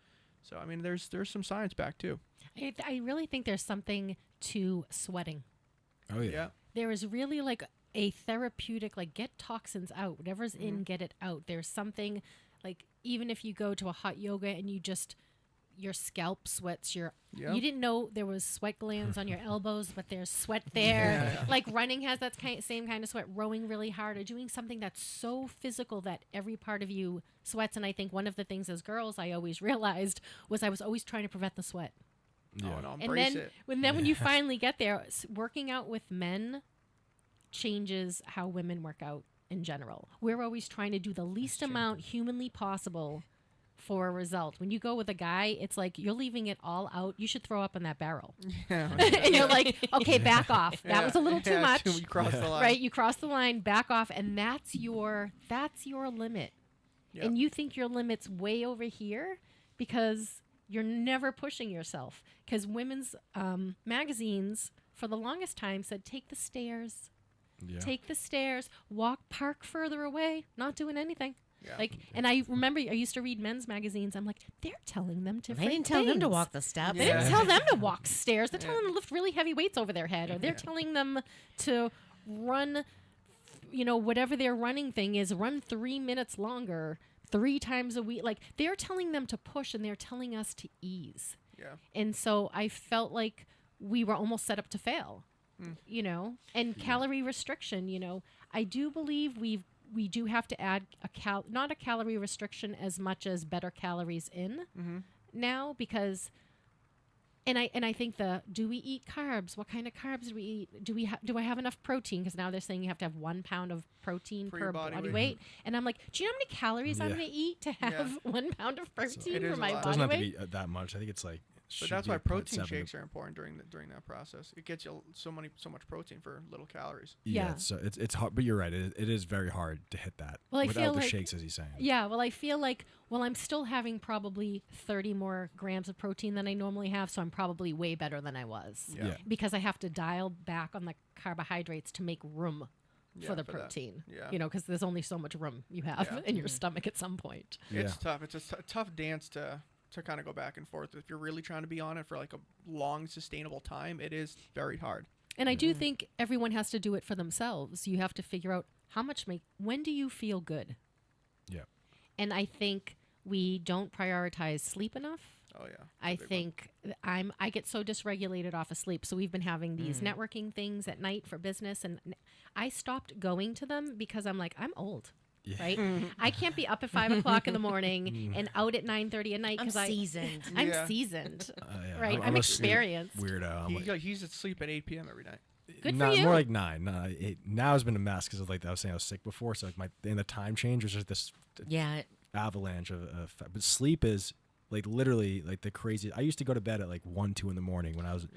So, I mean, there's some science back too. I really think there's something to sweating. Oh, yeah. There is really like a therapeutic, like get toxins out. Whatever's in, get it out. There's something like, even if you go to a hot yoga and your scalp sweats, you didn't know there was sweat glands on your elbows, but there's sweat there. Yeah. Like running has that same kind of sweat, rowing really hard, or doing something that's so physical that every part of you sweats. And I think one of the things as girls I always realized was I was always trying to prevent the sweat. Yeah. Oh, no, embrace it. When you finally get there, working out with men changes how women work out in general. We're always trying to do the least amount humanly possible for a result. When you go with a guy, it's like you're leaving it all out. You should throw up in that barrel. Yeah. And you're like, okay, back off. That was a little too much. You crossed the line. Right? You cross the line, back off, and that's your limit. Yep. And you think your limit's way over here because you're never pushing yourself. Because women's magazines for the longest time said, take the stairs. Yeah. Take the stairs, park further away, not doing anything. Yeah. And I remember I used to read men's magazines. I'm like, they're telling them to. They didn't tell them to walk the steps. They didn't tell them to walk stairs. They're telling them to lift really heavy weights over their head, or they're telling them to run, whatever their running thing is, run 3 minutes longer 3 times a week. Like they're telling them to push, and they're telling us to ease. Yeah. And so I felt like we were almost set up to fail. And calorie restriction. I do believe we do have to add not a calorie restriction as much as better calories in now, because and I think do we eat carbs? What kind of carbs do we eat? Do I have enough protein? Because now they're saying you have to have 1 pound of protein per body weight. And I'm like, do you know how many calories I'm going to eat to have 1 pound of protein for my body weight? It doesn't have to be that much. I think it's like. But that's why protein shakes are important during that process. It gets you so much protein for little calories. Yeah. So it's hard, but you're right. It is very hard to hit that without the shakes, as he's saying. Yeah. Well, I feel like I'm still having probably 30 more grams of protein than I normally have, so I'm probably way better than I was. Yeah. Because I have to dial back on the carbohydrates to make room for the protein. Yeah. Because there's only so much room you have in your stomach at some point. It's tough. It's a tough dance to kind of go back and forth. If you're really trying to be on it for like a long, sustainable time, it is very hard. And I do think everyone has to do it for themselves. You have to figure out when do you feel good? Yeah. And I think we don't prioritize sleep enough. Oh yeah. I think I get so dysregulated off of sleep. So we've been having these networking things at night for business, and I stopped going to them because I'm like, I'm old. Yeah. Right? I can't be up at 5 o'clock in the morning and out at 9:30 at night because I'm seasoned. I'm seasoned. Yeah. Right? I'm experienced. Weirdo. He's asleep at 8 p.m. every night. Good Not, for you. More like 9. No, now has been a mess because like I was saying, I was sick before, so like the time change was just this avalanche of. But sleep is like literally like the craziest. I used to go to bed at like 1, 2 in the morning when I was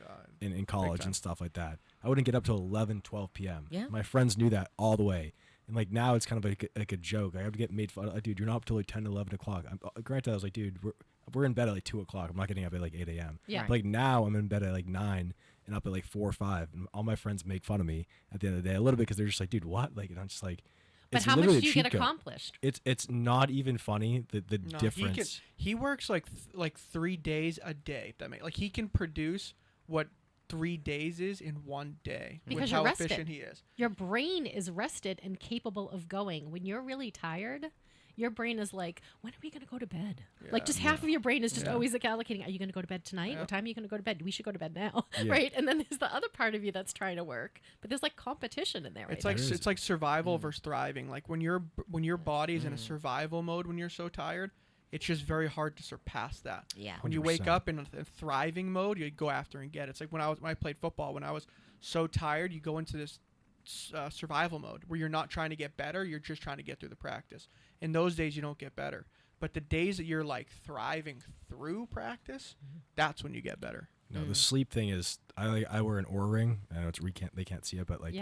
in college and stuff like that. I wouldn't get up till 11, 12 p.m. Yeah. My friends knew that all the way. And like now it's kind of like a joke. I have to get made fun of. Dude, you're not up till like 10, 11 o'clock. Granted, I was like, dude, we're in bed at like 2 o'clock. I'm not getting up at like 8 a.m. Yeah. But like now I'm in bed at like 9 and up at like 4 or 5. And all my friends make fun of me at the end of the day a little bit because they're just like, dude, what? Like, and I'm just like, but how much do you get accomplished? It's not even funny the difference. He works like 3 days a day. Like he can produce what 3 days is in 1 day. Because with you're how rested. efficient he is. Your brain is rested and capable of going. When you're really tired, your brain is like, when are we going to go to bed? Like just half of your brain is just always like allocating, are you going to go to bed tonight? Yeah. What time are you going to go to bed? We should go to bed now, right? And then there's the other part of you that's trying to work, but there's like competition in there. Right now. It's like survival versus thriving. Like when your body's in a survival mode when you're so tired, it's just very hard to surpass that. Yeah. When you wake up in a thriving mode, you go after and get it. It's like when I played football. When I was so tired, you go into this survival mode where you're not trying to get better. You're just trying to get through the practice. In those days, you don't get better. But the days that you're like thriving through practice, that's when you get better. No, the sleep thing is I wear an Oura ring. I know they can't see it, but like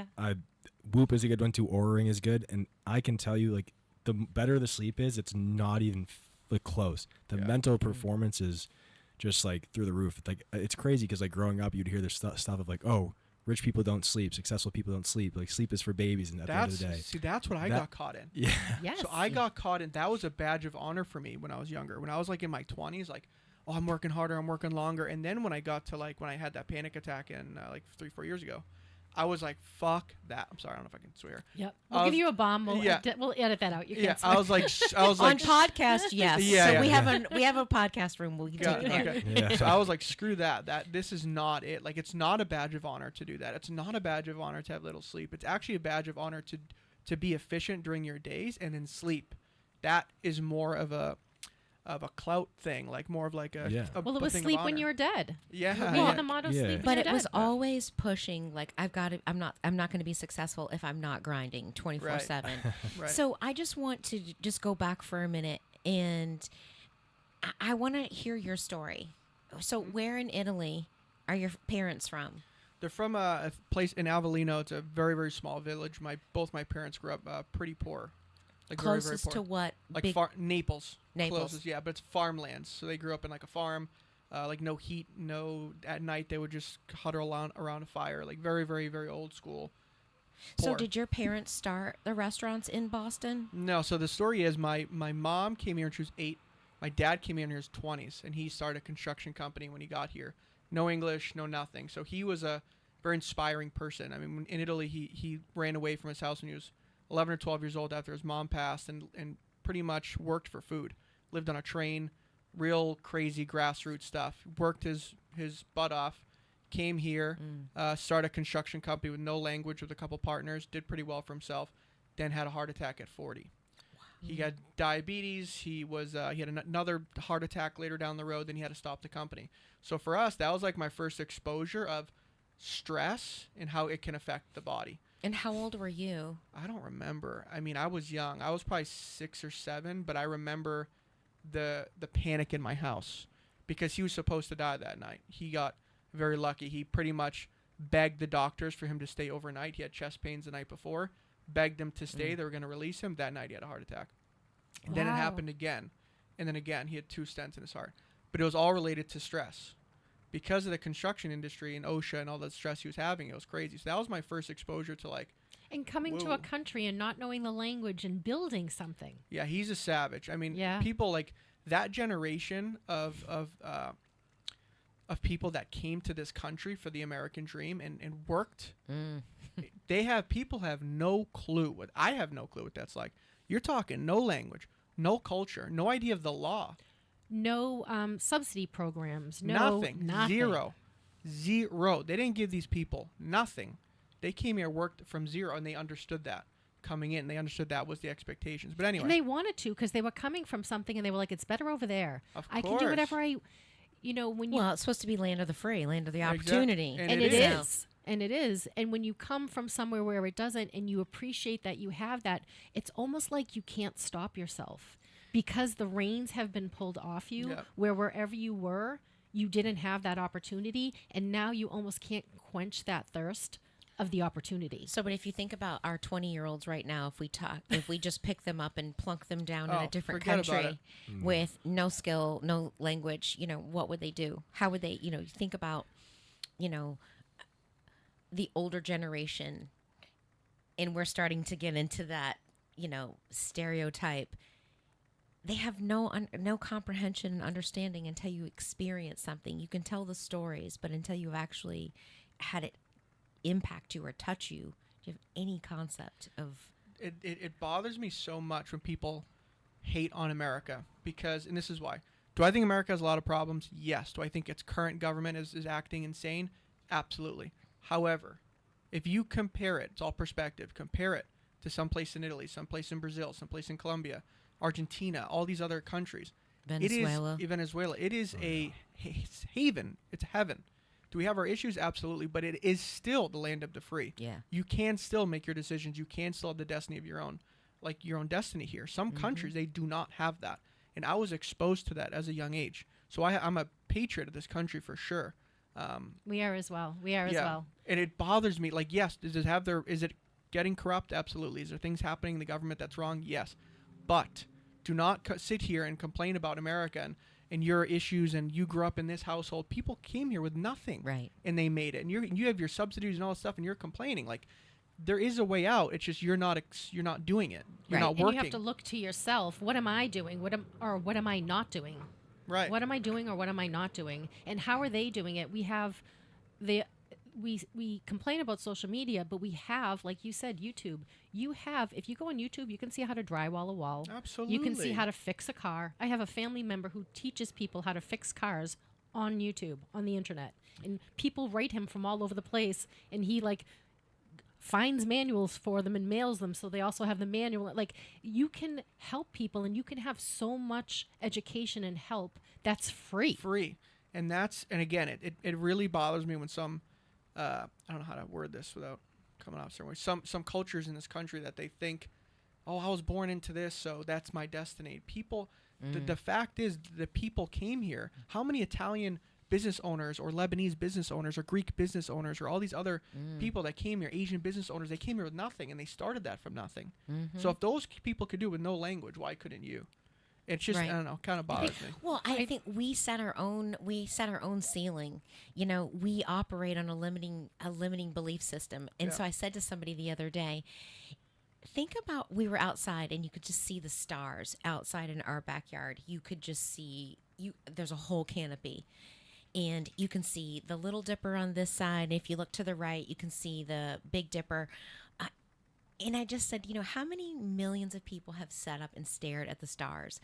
Whoop is a good one too. Oura ring is good, and I can tell you like the better the sleep is, it's not even like close. The mental performance is just like through the roof. Like it's crazy because like growing up, you'd hear this stuff of like, oh, rich people don't sleep, successful people don't sleep. Like sleep is for babies, and at the end of the day, see, that's what I got caught in. Yeah. Yes. So I got caught in. That was a badge of honor for me when I was younger. When I was like in my 20s, like, oh, I'm working harder, I'm working longer. And then when I got to like when I had that panic attack in like 3-4 years ago, I was like, fuck that. I'm sorry, I don't know if I can swear. Yep. We'll give you a bomb. We'll edit that out. You can't swear. I was like on podcast, yes. Yeah, so we have a podcast room. We can take it there. Okay. Yeah. So I was like, screw that. This is not it. Like, it's not a badge of honor to do that. It's not a badge of honor to have little sleep. It's actually a badge of honor to be efficient during your days and then sleep. That is more of a clout thing, like more of like a well, it was thing sleep of when honor. you were dead. Yeah, We had the motto sleep. But when it you're was dead. always pushing. Like I'm not going to be successful if I'm not grinding 24/7. Right. So I just want to just go back for a minute, and I want to hear your story. So where in Italy are your parents from? They're from a place in Avellino. It's a very, very small village. Both my parents grew up pretty poor. Like Closest very, very poor. to what? Like big Naples. Naples. Closest, yeah, but it's farmlands. So they grew up in like a farm, like no heat, at night they would just huddle around a fire, like very, very, very old school. So Poor. did your parents start the restaurants in Boston? No, so the story is my mom came here when she was 8. My dad came here in his 20s, and he started a construction company when he got here. No English, no nothing. So he was a very inspiring person. I mean, in Italy, he ran away from his house when he was 11 or 12 years old after his mom passed, and pretty much worked for food. Lived on a train, real crazy grassroots stuff. Worked his butt off. Came here, started a construction company with no language with a couple partners. Did pretty well for himself. Then had a heart attack at 40. Wow. He had diabetes. He had another heart attack later down the road. Then he had to stop the company. So for us, that was like my first exposure of stress and how it can affect the body. And how old were you? I don't remember. I mean, I was young. I was probably 6 or 7, but I remember the panic in my house because he was supposed to die that night. He got very lucky. He pretty much begged the doctors for him to stay overnight. He had chest pains the night before. Begged them to stay. They were going to release him. That night he had a heart attack. And then it happened again. And then again, he had 2 stents in his heart. But it was all related to stress. Because of the construction industry and OSHA and all the stress he was having, it was crazy. So that was my first exposure to like... And coming to a country and not knowing the language and building something. Yeah, he's a savage. I mean, people like that generation of people that came to this country for the American dream and worked, people have no clue. I have no clue what that's like. You're talking no language, no culture, no idea of the law. No subsidy programs. Nothing. Zero. They didn't give these people nothing. They came here, worked from zero, and they understood that coming in. They understood that was the expectations. But anyway. And they wanted to because they were coming from something and they were like, it's better over there. Of I course. can do whatever when you... Well, it's supposed to be land of the free, land of the opportunity. Exactly. And it is. And it is. And when you come from somewhere where it doesn't and you appreciate that you have that, it's almost like you can't stop yourself because the reins have been pulled off you, where wherever you were, you didn't have that opportunity. And now you almost can't quench that thirst of the opportunity. So, but if you think about our 20-year-olds right now, if we just pick them up and plunk them down in a different country with no skill, no language, what would they do? How would they, think about, the older generation, and we're starting to get into that, stereotype. They have no comprehension and understanding until you experience something. You can tell the stories, but until you've actually had it impact you or touch you, do you have any concept of it bothers me so much when people hate on America because, and this is why. Do I think America has a lot of problems? Yes. Do I think its current government is acting insane? Absolutely. However, if you compare it, it's all perspective, compare it to someplace in Italy, someplace in Brazil, someplace in Colombia, Argentina, all these other countries. Venezuela. It is it's haven. It's heaven. Do we have our issues? Absolutely. But it is still the land of the free. Yeah. You can still make your decisions. You can still have the destiny of your own destiny here. Some countries, they do not have that. And I was exposed to that as a young age. So I'm a patriot of this country for sure. We are as well. As well. And it bothers me. Like, yes, is it getting corrupt? Absolutely. Is there things happening in the government that's wrong? Yes. But do not sit here and complain about America and your issues, and you grew up in this household. People came here with nothing, right? And they made it. And you have your subsidies and all this stuff, and you're complaining. Like, there is a way out. It's just you're not doing it. You're not working. And you have to look to yourself. What am I doing? What am I not doing? Right. What am I doing or what am I not doing? And how are they doing it? We complain about social media, but we have, like you said, YouTube. If you go on YouTube, you can see how to drywall a wall. Absolutely. You can see how to fix a car. I have a family member who teaches people how to fix cars on YouTube, on the internet. And people write him from all over the place, and he finds manuals for them and mails them, so they also have the manual. You can help people, and you can have so much education and help that's free. And again, it really bothers me when some I don't know how to word this without coming off certain way. Some cultures in this country that they think, oh, I was born into this, so that's my destiny. People, the fact is, the people came here. How many Italian business owners or Lebanese business owners or Greek business owners or all these other people that came here, Asian business owners, they came here with nothing, and they started that from nothing. So if those people could do it with no language, why couldn't you? It's just, right. I don't know, kind of bothers me. Well, I think we set our own ceiling. We operate on a limiting belief system. And so I said to somebody the other day, think about, we were outside and you could just see the stars outside in our backyard. You could just see, there's a whole canopy. And you can see the Little Dipper on this side. If you look to the right, you can see the Big Dipper. And I just said, how many millions of people have sat up and stared at the stars?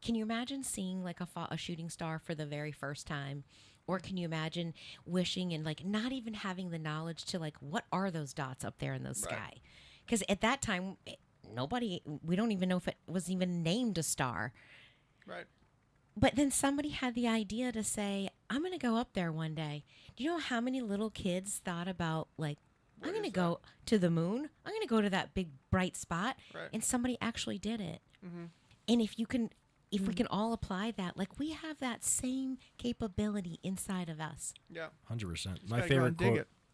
Can you imagine seeing a shooting star for the very first time? Or can you imagine wishing and not even having the knowledge to what are those dots up there in the sky? Because at that time, we don't even know if it was even named a star. Right. But then somebody had the idea to say, I'm going to go up there one day. Do you know how many little kids thought about I'm going to go to the moon. I'm going to go to that big bright spot. Right. And somebody actually did it. Mm-hmm. And if we can all apply that, we have that same capability inside of us. Yeah. 100%.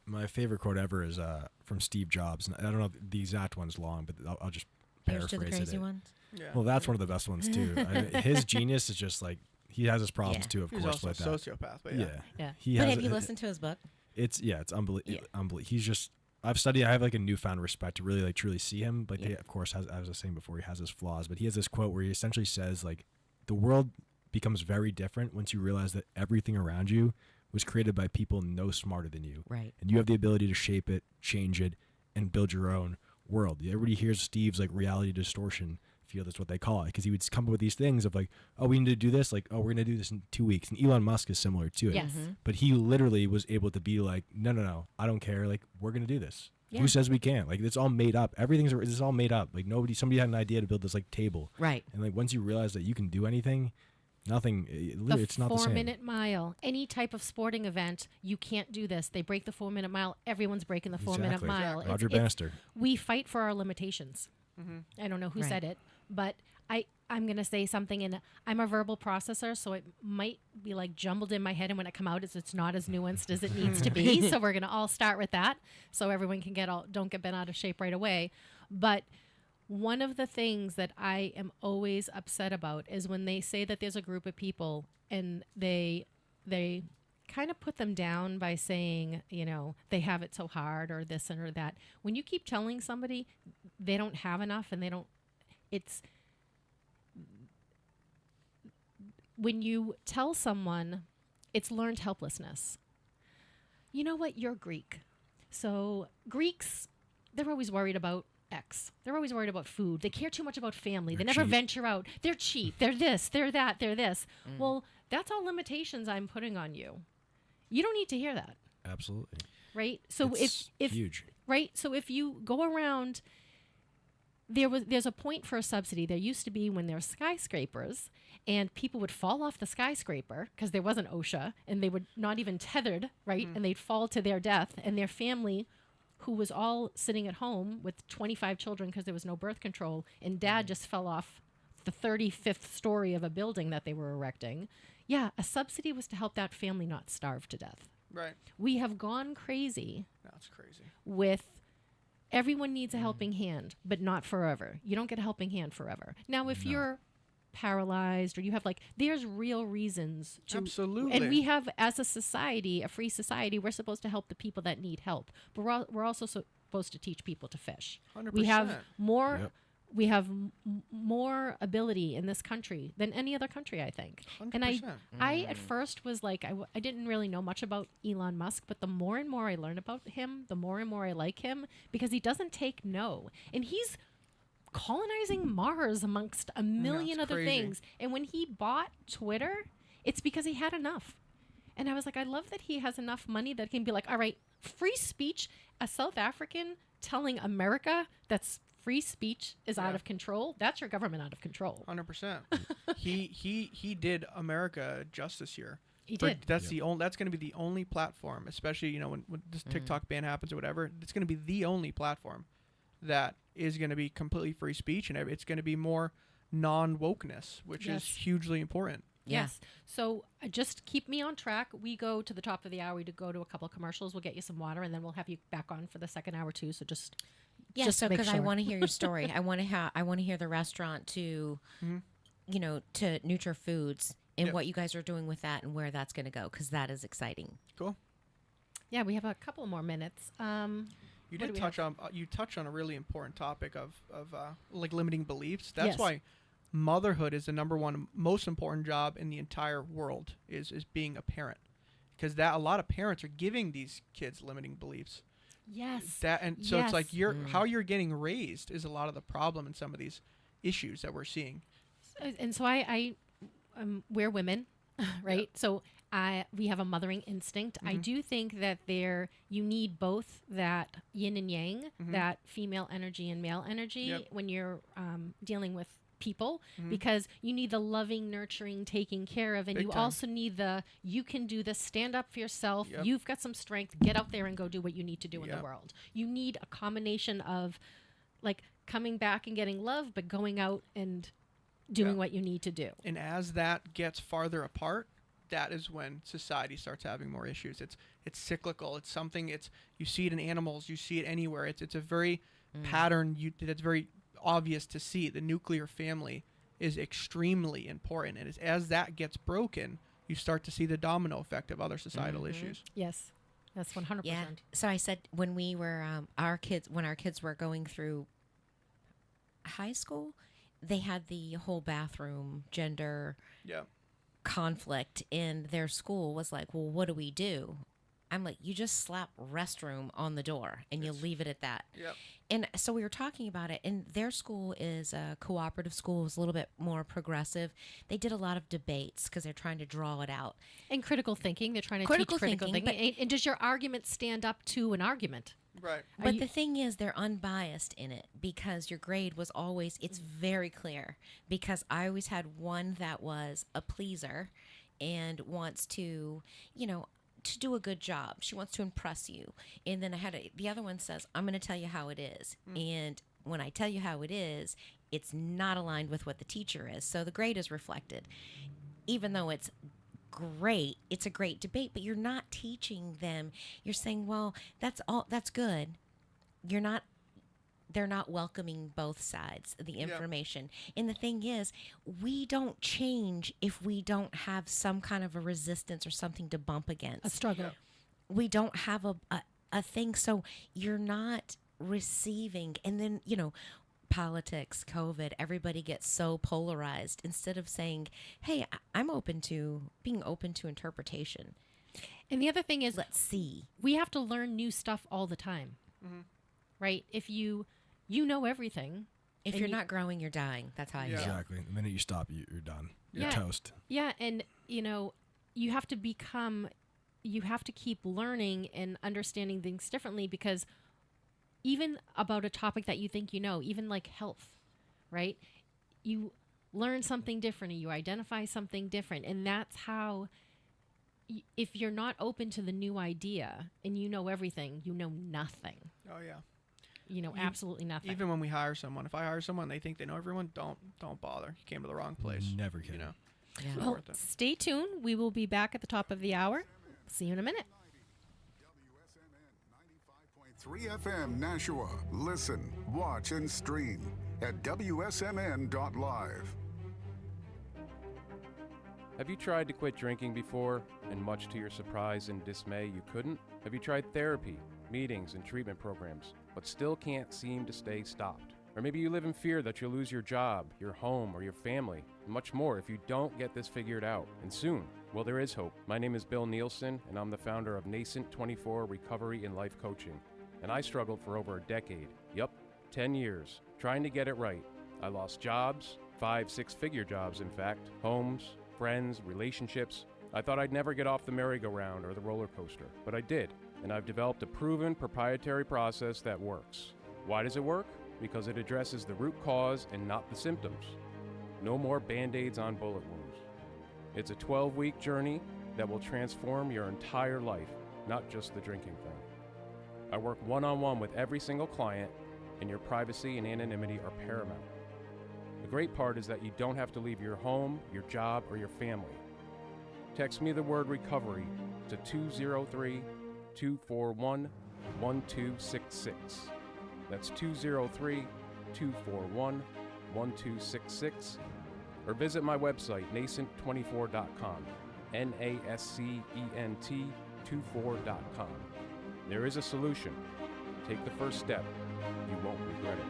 My favorite quote ever is from Steve Jobs. And I don't know if the exact one's long, but I'll just paraphrase Here's to the crazy it. ones. Yeah. Well, that's one of the best ones too. His genius is just he has his problems too, of He's course. also a sociopath, but yeah. But have you listened to his book? It's unbelievable. He's just, I have a newfound respect to really truly see him. But he, of course, as I was saying before, he has his flaws. But he has this quote where he essentially says the world becomes very different once you realize that everything around you was created by people no smarter than you. Right. And you have the ability to shape it, change it, and build your own world. Everybody hears Steve's reality distortion field, that's what they call it, because he would come up with these things of oh, we need to do this, we're going to do this in 2 weeks. And Elon Musk is similar to it. Yes. But he literally was able to be no, I don't care. We're going to do this. Yeah. Who says we can't? It's all made up. It's all made up. Somebody had an idea to build this table. Right. And once you realize that you can do anything, Nothing. It's not the same. 4-minute mile, any type of sporting event, you can't do this. They break the 4-minute mile. Everyone's breaking the 4-minute mile. Roger Bannister. We fight for our limitations. I don't know who said it, but I'm going to say something, and I'm a verbal processor, so it might be like jumbled in my head, and when it come out, it's not as nuanced as it needs to be. So we're going to all start with that, so everyone can don't get bent out of shape right away. But one of the things that I am always upset about is when they say that there's a group of people, and they kind of put them down by saying, they have it so hard or this and or that. When you keep telling somebody they don't have enough and when you tell someone it's learned helplessness. You know what? You're Greek. So Greeks, they're always worried about X. They're always worried about food. They care too much about family. They never venture out. They're cheap. They're this. They're that. They're this. Well, that's all limitations I'm putting on you. You don't need to hear that. Absolutely. Right? So it's if huge. Right? So if you go around, there's a point for a subsidy. There used to be when there were skyscrapers and people would fall off the skyscraper because there wasn't OSHA and they were not even tethered, right? And they'd fall to their death, and their family, who was all sitting at home with 25 children because there was no birth control, and dad just fell off the 35th story of a building that they were erecting. Yeah, a subsidy was to help that family not starve to death. Right. We have gone crazy. That's crazy. With everyone needs a helping hand, but not forever. You don't get a helping hand forever. Now, if you're paralyzed or you have there's real reasons to. Absolutely. And we have, as a society, a free society, we're supposed to help the people that need help. But we're also supposed to teach people to fish. 100%. We have more. Yep. We have more ability in this country than any other country, I think. 100%. And I at first was I didn't really know much about Elon Musk, but the more and more I learn about him, the more and more I like him, because he doesn't take no. And he's colonizing Mars amongst a million other things. And when he bought Twitter, it's because he had enough. And I was like, I love that he has enough money that he can be like, all right, free speech, a South African telling America that's free speech is out of control. That's your government out of control. 100%. He did America justice here. He did. That's the only. That's going to be the only platform, especially when this TikTok ban happens or whatever. It's going to be the only platform that is going to be completely free speech, and it's going to be more non-wokeness, which is hugely important. Yes. So just keep me on track. We go to the top of the hour. We go to a couple of commercials. We'll get you some water, and then we'll have you back on for the second hour too. So just because I want to hear your story. I want to hear the restaurant to Nutre Foods and what you guys are doing with that and where that's going to go, because that is exciting. Cool. Yeah, we have a couple more minutes. You did touch on a really important topic of limiting beliefs. That's why motherhood is the number one most important job in the entire world is being a parent, because a lot of parents are giving these kids limiting beliefs. Yes. It's like how you're getting raised is a lot of the problem in some of these issues that we're seeing. And so we're women, right? Yep. So we have a mothering instinct. I do think that you need both that yin and yang, that female energy and male energy when you're dealing with people, because you need the loving, nurturing, taking care of, and Big you time. also need you can do this, stand up for yourself. Yep. You've got some strength. Get out there and go do what you need to do in the world. You need a combination of coming back and getting love, but going out and doing what you need to do. And as that gets farther apart, that is when society starts having more issues. It's cyclical. It's something. You see it in animals. You see it anywhere. It's a very pattern that's very obvious to see. The nuclear family is extremely important, and as that gets broken, you start to see the domino effect of other societal issues. Yes, that's 100%. Yeah. So I said when we were our kids were going through high school, they had the whole bathroom gender conflict in their school. Was like, well, what do we do? I'm like, you just slap restroom on the door and you leave it at that. Yep. And so we were talking about it, and their school is a cooperative school. It's a little bit more progressive. They did a lot of debates because they're trying to draw it out. And critical thinking. They're trying to teach critical thinking. And does your argument stand up to an argument? Right. But the thing is, they're unbiased in it because your grade was always, it's very clear. Because I always had one that was a pleaser and wants to, to do a good job. She wants to impress you. And then the other one says, I'm going to tell you how it is. And when I tell you how it is, it's not aligned with what the teacher is. So the grade is reflected. Even though it's great, it's a great debate, but you're not teaching them. You're saying, well, that's good. They're not welcoming both sides of the information. And the thing is, we don't change if we don't have some kind of a resistance or something to bump against. A struggle. Yeah. We don't have a thing. So you're not receiving. And then, politics, COVID, everybody gets so polarized instead of saying, hey, I'm being open to interpretation. And the other thing is, let's see. We have to learn new stuff all the time. Mm-hmm. Right? If you know everything. If you're not growing, you're dying. That's how I feel. Exactly. The minute you stop, you're done. You're Yeah. toast. Yeah, and you have to keep learning and understanding things differently, because even about a topic that you think even like health, right? You learn something different, and you identify something different, and that's how. If you're not open to the new idea and you know everything, you know nothing. Oh yeah. Absolutely nothing. Even when we hire someone, if I hire someone, they think they know everyone. Don't bother. You came to the wrong place. Never can. It's Yeah. not Well, worth it. stay tuned. We will be back at the top of the hour. See you in a minute. WSMN 95.3 FM Nashua. Listen, watch, and stream at WSMN.live. Have you tried to quit drinking before, and much to your surprise and dismay, you couldn't? Have you tried therapy, meetings, and treatment programs, but still can't seem to stay stopped? Or maybe you live in fear that you'll lose your job, your home, or your family, and much more if you don't get this figured out, and soon. Well, there is hope. My name is Bill Nielsen, and I'm the founder of Nascent 24 Recovery and Life Coaching. And I struggled for over a decade. Yup, 10 years, trying to get it right. I lost jobs, 5-6-figure jobs in fact, homes, friends, relationships. I thought I'd never get off the merry-go-round or the roller coaster, but I did, and I've developed a proven proprietary process that works. Why does it work? Because it addresses the root cause and not the symptoms. No more Band-Aids on bullet wounds. It's a 12-week journey that will transform your entire life, not just the drinking thing. I work one-on-one with every single client, and your privacy and anonymity are paramount. The great part is that you don't have to leave your home, your job, or your family. Text me the word recovery to 203-241-1266. That's 203-241-1266. Or visit my website, nascent24.com, NASCENT24.com. There is a solution. Take the first step. You won't regret it.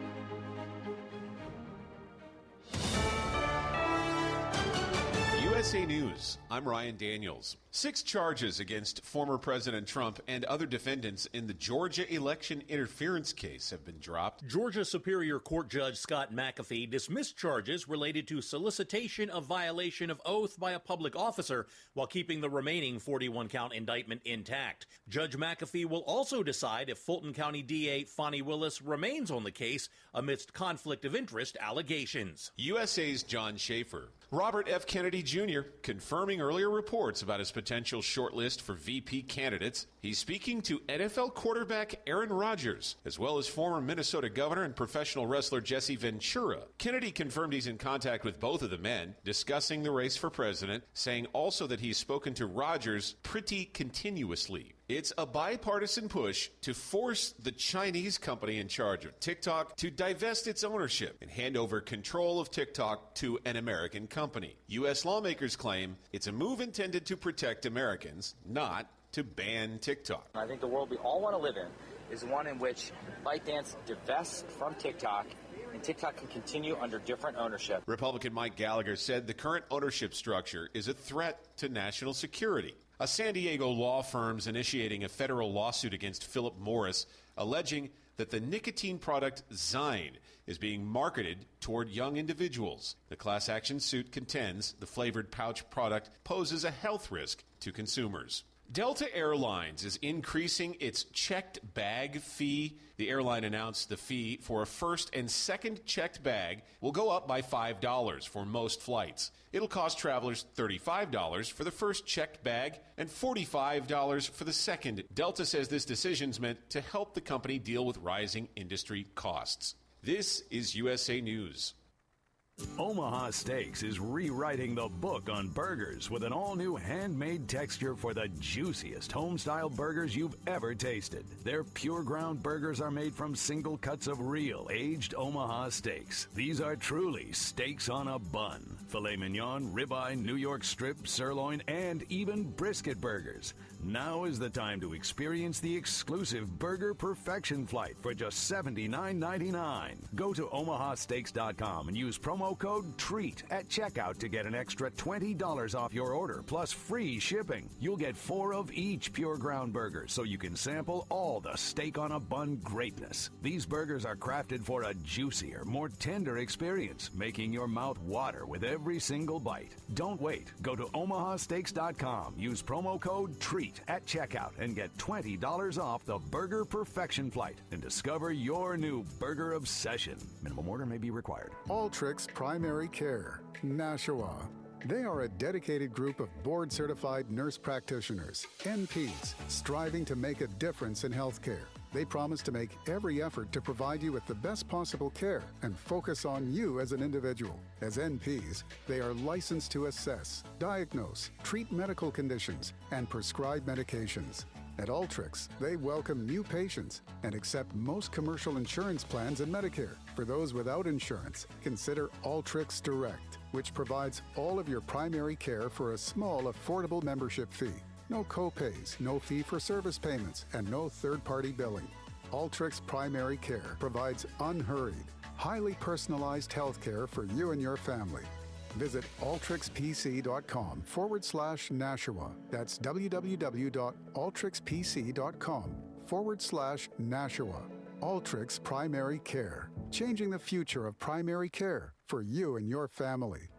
USA News, I'm Ryan Daniels. 6 charges against former President Trump and other defendants in the Georgia election interference case have been dropped. Georgia Superior Court Judge Scott McAfee dismissed charges related to solicitation of violation of oath by a public officer while keeping the remaining 41-count indictment intact. Judge McAfee will also decide if Fulton County DA Fonnie Willis remains on the case amidst conflict of interest allegations. USA's John Schaefer. Robert F. Kennedy Jr. confirming earlier reports about his potential shortlist for VP candidates. He's speaking to NFL quarterback Aaron Rodgers, as well as former Minnesota governor and professional wrestler Jesse Ventura. Kennedy confirmed he's in contact with both of the men, discussing the race for president, saying also that he's spoken to Rodgers pretty continuously. It's a bipartisan push to force the Chinese company in charge of TikTok to divest its ownership and hand over control of TikTok to an American company. U.S. lawmakers claim it's a move intended to protect Americans, not to ban TikTok. I think the world we all want to live in is one in which ByteDance divests from TikTok and TikTok can continue under different ownership. Republican Mike Gallagher said the current ownership structure is a threat to national security. A San Diego law firm's initiating a federal lawsuit against Philip Morris, alleging that the nicotine product Zyme is being marketed toward young individuals. The class action suit contends the flavored pouch product poses a health risk to consumers. Delta Airlines is increasing its checked bag fee. The airline announced the fee for a first and second checked bag will go up by $5 for most flights. It'll cost travelers $35 for the first checked bag and $45 for the second. Delta says this decision's meant to help the company deal with rising industry costs. This is USA News. Omaha Steaks is rewriting the book on burgers with an all-new handmade texture for the juiciest home-style burgers you've ever tasted. Their pure ground burgers are made from single cuts of real aged Omaha steaks. These are truly steaks on a bun. Filet mignon, ribeye, New York strip, sirloin, and even brisket burgers. Now is the time to experience the exclusive Burger Perfection Flight for just $79.99. Go to omahasteaks.com and use promo code TREAT at checkout to get an extra $20 off your order, plus free shipping. You'll get 4 of each pure ground burger, so you can sample all the steak on a bun greatness. These burgers are crafted for a juicier, more tender experience, making your mouth water with every single bite. Don't wait. Go to omahasteaks.com. Use promo code TREAT at checkout and get $20 off the Burger Perfection Flight and discover your new burger obsession. Minimum order may be required. Alltrix Primary Care, Nashua. They are a dedicated group of board-certified nurse practitioners, NPs, striving to make a difference in healthcare. They promise to make every effort to provide you with the best possible care and focus on you as an individual. As NPs, they are licensed to assess, diagnose, treat medical conditions, and prescribe medications. At Alltrix, they welcome new patients and accept most commercial insurance plans and Medicare. For those without insurance, consider Alltrix Direct, which provides all of your primary care for a small, affordable membership fee. No co-pays, no fee-for-service payments, and no third-party billing. Alltrix Primary Care provides unhurried, highly personalized health care for you and your family. Visit alltrixpc.com/Nashua. That's www.alltrixpc.com/Nashua. Alltrix Primary Care, changing the future of primary care for you and your family.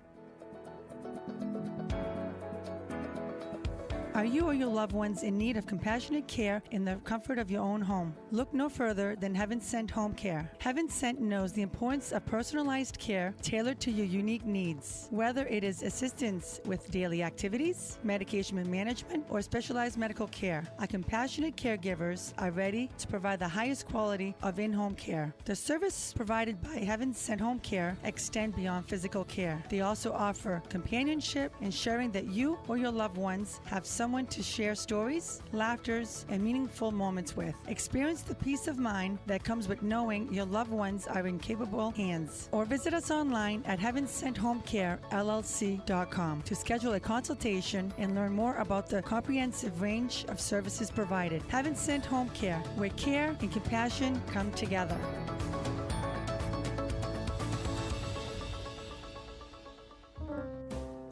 Are you or your loved ones in need of compassionate care in the comfort of your own home? Look no further than Heaven Sent Home Care. Heaven Sent knows the importance of personalized care tailored to your unique needs. Whether it is assistance with daily activities, medication management, or specialized medical care, our compassionate caregivers are ready to provide the highest quality of in-home care. The services provided by Heaven Sent Home Care extend beyond physical care. They also offer companionship, ensuring that you or your loved ones have someone to share stories, laughters, and meaningful moments with. Experience the peace of mind that comes with knowing your loved ones are in capable hands. Or visit us online at heavensenthomecarellc.com to schedule a consultation and learn more about the comprehensive range of services provided. Heaven Sent Home Care, where care and compassion come together.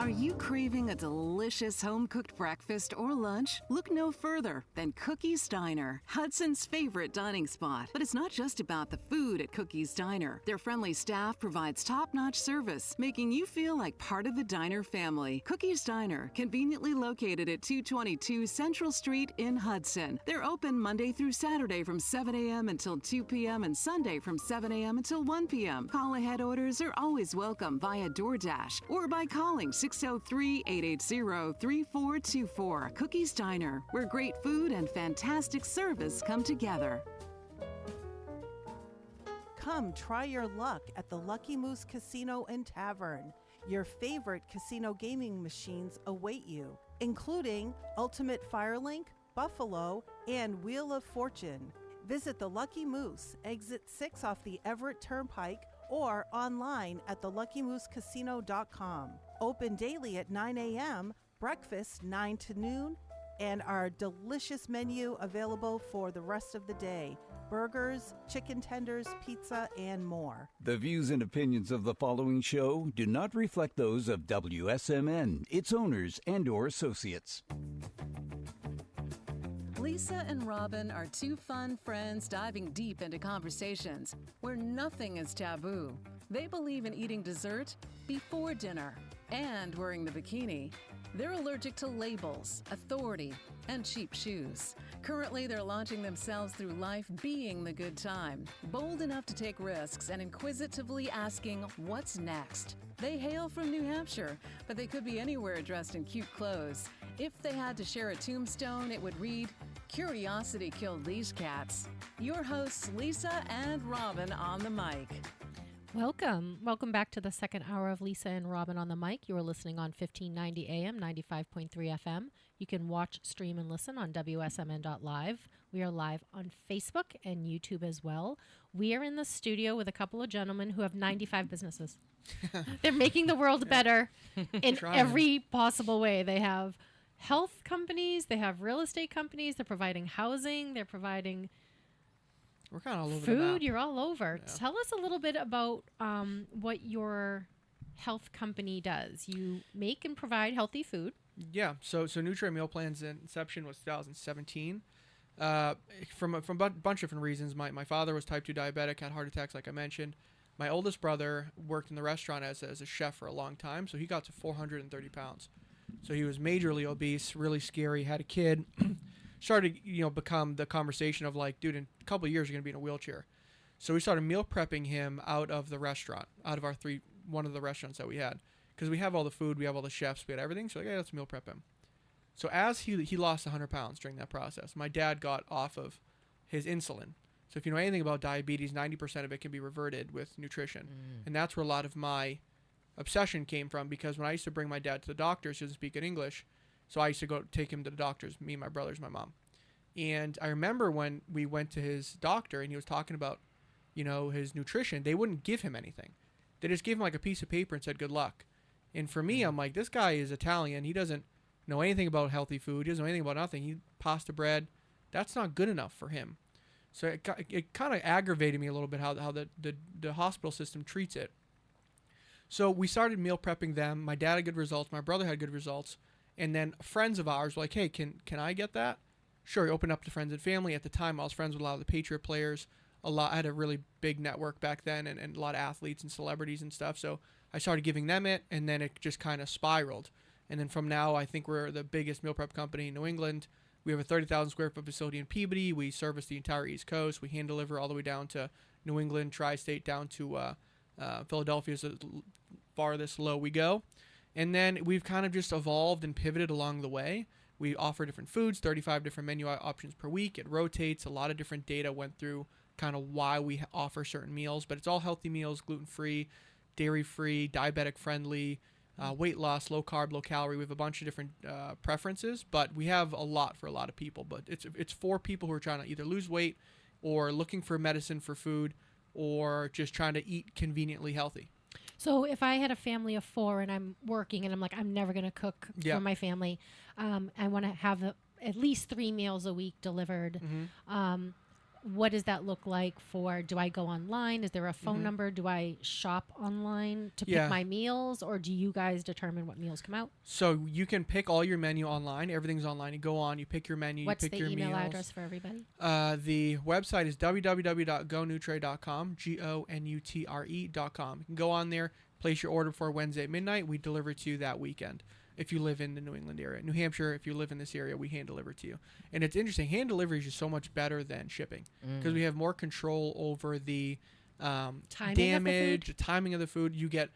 Are you craving a delicious home-cooked breakfast or lunch? Look no further than Cookie's Diner, Hudson's favorite dining spot. But it's not just about the food at Cookie's Diner. Their friendly staff provides top-notch service, making you feel like part of the diner family. Cookie's Diner, conveniently located at 222 Central Street in Hudson. They're open Monday through Saturday from 7 a.m. until 2 p.m. and Sunday from 7 a.m. until 1 p.m. Call-ahead orders are always welcome via DoorDash or by calling 603-880-3424. Cookie's Diner, where great food and fantastic service come together. Come try your luck at the Lucky Moose Casino and Tavern. Your favorite casino gaming machines await you, including Ultimate Firelink, Buffalo, and Wheel of Fortune. Visit the Lucky Moose, exit 6 off the Everett Turnpike, or online at theluckymoosecasino.com. Open daily at 9 a.m., breakfast 9 to noon, and our delicious menu available for the rest of the day. Burgers, chicken tenders, pizza, and more. The views and opinions of the following show do not reflect those of WSMN, its owners, and/or associates. Lisa and Robyn are two fun friends diving deep into conversations where nothing is taboo. They believe in eating dessert before dinner and wearing the bikini. They're allergic to labels, authority, and cheap shoes. Currently, they're launching themselves through life being the good time, bold enough to take risks and inquisitively asking, what's next? They hail from New Hampshire, but they could be anywhere dressed in cute clothes. If they had to share a tombstone, it would read, "Curiosity killed these cats." Your hosts, Lisa and Robyn on the mic. Welcome back to the second hour of Lisa and Robyn on the mic. You are listening on 1590 AM, 95.3 FM. You can watch, stream, and listen on WSMN.live. We are live on Facebook and YouTube as well. We are in the studio with a couple of gentlemen who have 95 businesses. They're making the world better in every possible way. They have health companies, they have real estate companies, they're providing housing, they're providing We're kind of all over food. the map. You're all over. Yeah. Tell us a little bit about what your health company does. You make and provide healthy food. Yeah, so Nutre Meal Plan's inception was 2017. From a bunch of different reasons. My father was type 2 diabetic, had heart attacks, like I mentioned. My oldest brother worked in the restaurant as a chef for a long time, so he got to 430 pounds. So he was majorly obese, really scary, had a kid. Started, become the conversation of like, dude, in a couple of years you're going to be in a wheelchair. So we started meal prepping him out of the restaurant, out of one of the restaurants that we had. Because we have all the food, we have all the chefs, we had everything. So like, hey, let's meal prep him. So as he lost 100 pounds during that process, my dad got off of his insulin. So if you know anything about diabetes, 90% of it can be reverted with nutrition. And that's where a lot of my obsession came from, because when I used to bring my dad to the doctors, he doesn't speak in English. So I used to go take him to the doctors, me, my brothers, my mom. And I remember when we went to his doctor and he was talking about, his nutrition, they wouldn't give him anything. They just gave him like a piece of paper and said, good luck. And for me, I'm like, this guy is Italian. He doesn't know anything about healthy food. He doesn't know anything about nothing. He pasta bread. That's not good enough for him. So it kind of aggravated me a little bit how the hospital system treats it. So we started meal prepping them. My dad had good results. My brother had good results. And then friends of ours were like, hey, can I get that? Sure, he opened up to friends and family. At the time, I was friends with a lot of the Patriot players. I had a really big network back then and a lot of athletes and celebrities and stuff. So I started giving them it, and then it just kind of spiraled. And then from now, I think we're the biggest meal prep company in New England. We have a 30,000 square foot facility in Peabody. We service the entire East Coast. We hand deliver all the way down to New England, tri-state, down to Philadelphia is the farthest low we go. And then we've kind of just evolved and pivoted along the way. We offer different foods, 35 different menu options per week. It rotates. A lot of different data went through kind of why we offer certain meals, but it's all healthy meals, gluten-free, dairy-free, diabetic-friendly, weight loss, low carb, low calorie. We have a bunch of different preferences, but we have a lot for a lot of people. But it's for people who are trying to either lose weight or looking for medicine for food or just trying to eat conveniently healthy. So if I had a family of 4 and I'm working and I'm like, I'm never going to cook for my family, I want to have at least 3 meals a week delivered. What does that look like for, do I go online? Is there a phone number? Do I shop online to pick my meals, or do you guys determine what meals come out? So you can pick all your menu online. Everything's online. You go on, you pick your menu, What's you pick your meals. What's the email address for everybody? The website is www.gonutre.com, GONUTRE.com. You can go on there, place your order for Wednesday at midnight. We deliver to you that weekend. If you live in the New England area. New Hampshire, if you live in this area, we hand deliver to you. And it's interesting. Hand delivery is just so much better than shipping because we have more control over the damage, the timing of the food. You get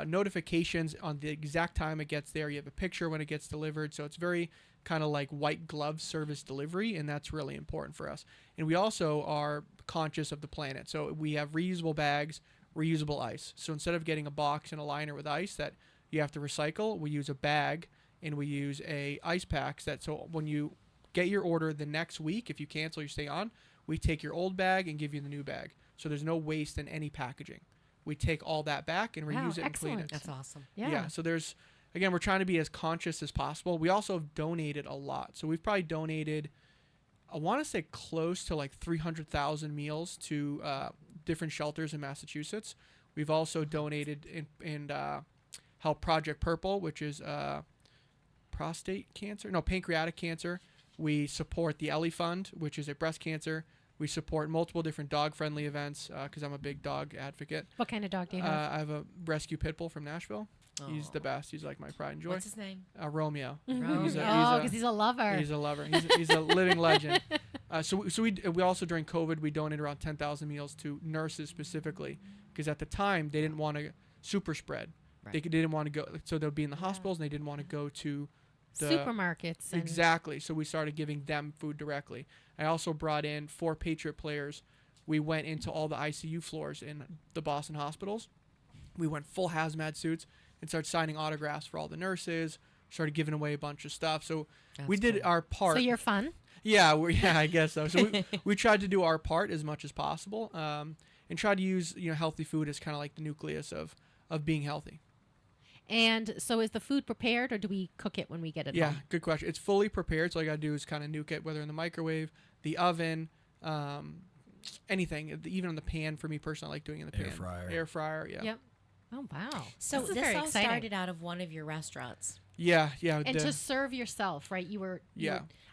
notifications on the exact time it gets there. You have a picture when it gets delivered. So it's very kind of like white glove service delivery, and that's really important for us. And we also are conscious of the planet. So we have reusable bags, reusable ice. So instead of getting a box and a liner with ice that you have to recycle, we use a bag and we use a ice packs so when you get your order the next week, if you cancel, you stay on, we take your old bag and give you the new bag. So there's no waste in any packaging. We take all that back and reuse it and clean it. That's awesome. Yeah. So there's, again, we're trying to be as conscious as possible. We also have donated a lot. So we've probably donated, I want to say close to like 300,000 meals to different shelters in Massachusetts. We've also donated and help Project Purple, which is pancreatic cancer. We support the Ellie Fund, which is a breast cancer. We support multiple different dog-friendly events because I'm a big dog advocate. What kind of dog do you have? I have a rescue pit bull from Nashville. He's the best. He's like my pride and joy. What's his name? Romeo. Romeo. Because he's a lover. He's a lover. He's a living legend. So we also, during COVID, we donated around 10,000 meals to nurses specifically, because at the time they didn't want to super spread. They didn't want to go, so they'll be in the hospitals, and they didn't want to go to the supermarkets. Exactly. So we started giving them food directly. I also brought in 4 Patriot players. We went into all the ICU floors in the Boston hospitals. We went full hazmat suits and started signing autographs for all the nurses. Started giving away a bunch of stuff. So we did our part. So you're fun? Yeah, I guess so. So we tried to do our part as much as possible, and try to use healthy food as kind of like the nucleus of being healthy. And so is the food prepared, or do we cook it when we get it home? Yeah, good question. It's fully prepared, so all you got to do is kind of nuke it, whether in the microwave, the oven, anything, even on the pan. For me personally, I like doing it in the pan. Air fryer, yeah. Yep. Oh, wow. So this all started out of one of your restaurants. Yeah. And to serve yourself, right? You were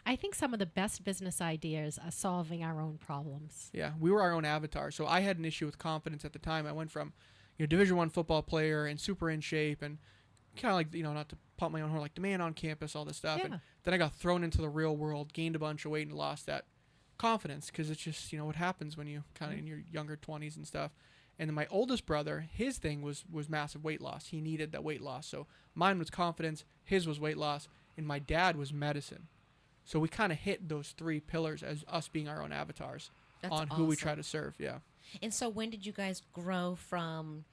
I think some of the best business ideas are solving our own problems. Yeah, we were our own avatar. So I had an issue with confidence at the time. I went from Division I football player and super in shape and kind of like, not to pump my own horn, like the man on campus, all this stuff. Yeah. And then I got thrown into the real world, gained a bunch of weight, and lost that confidence, because it's just, what happens when you kind of in your younger 20s and stuff. And then my oldest brother, his thing was massive weight loss. He needed that weight loss. So mine was confidence, his was weight loss, and my dad was medicine. So we kind of hit those 3 pillars as us being our own avatars on who we try to serve. Yeah. And so when did you guys grow from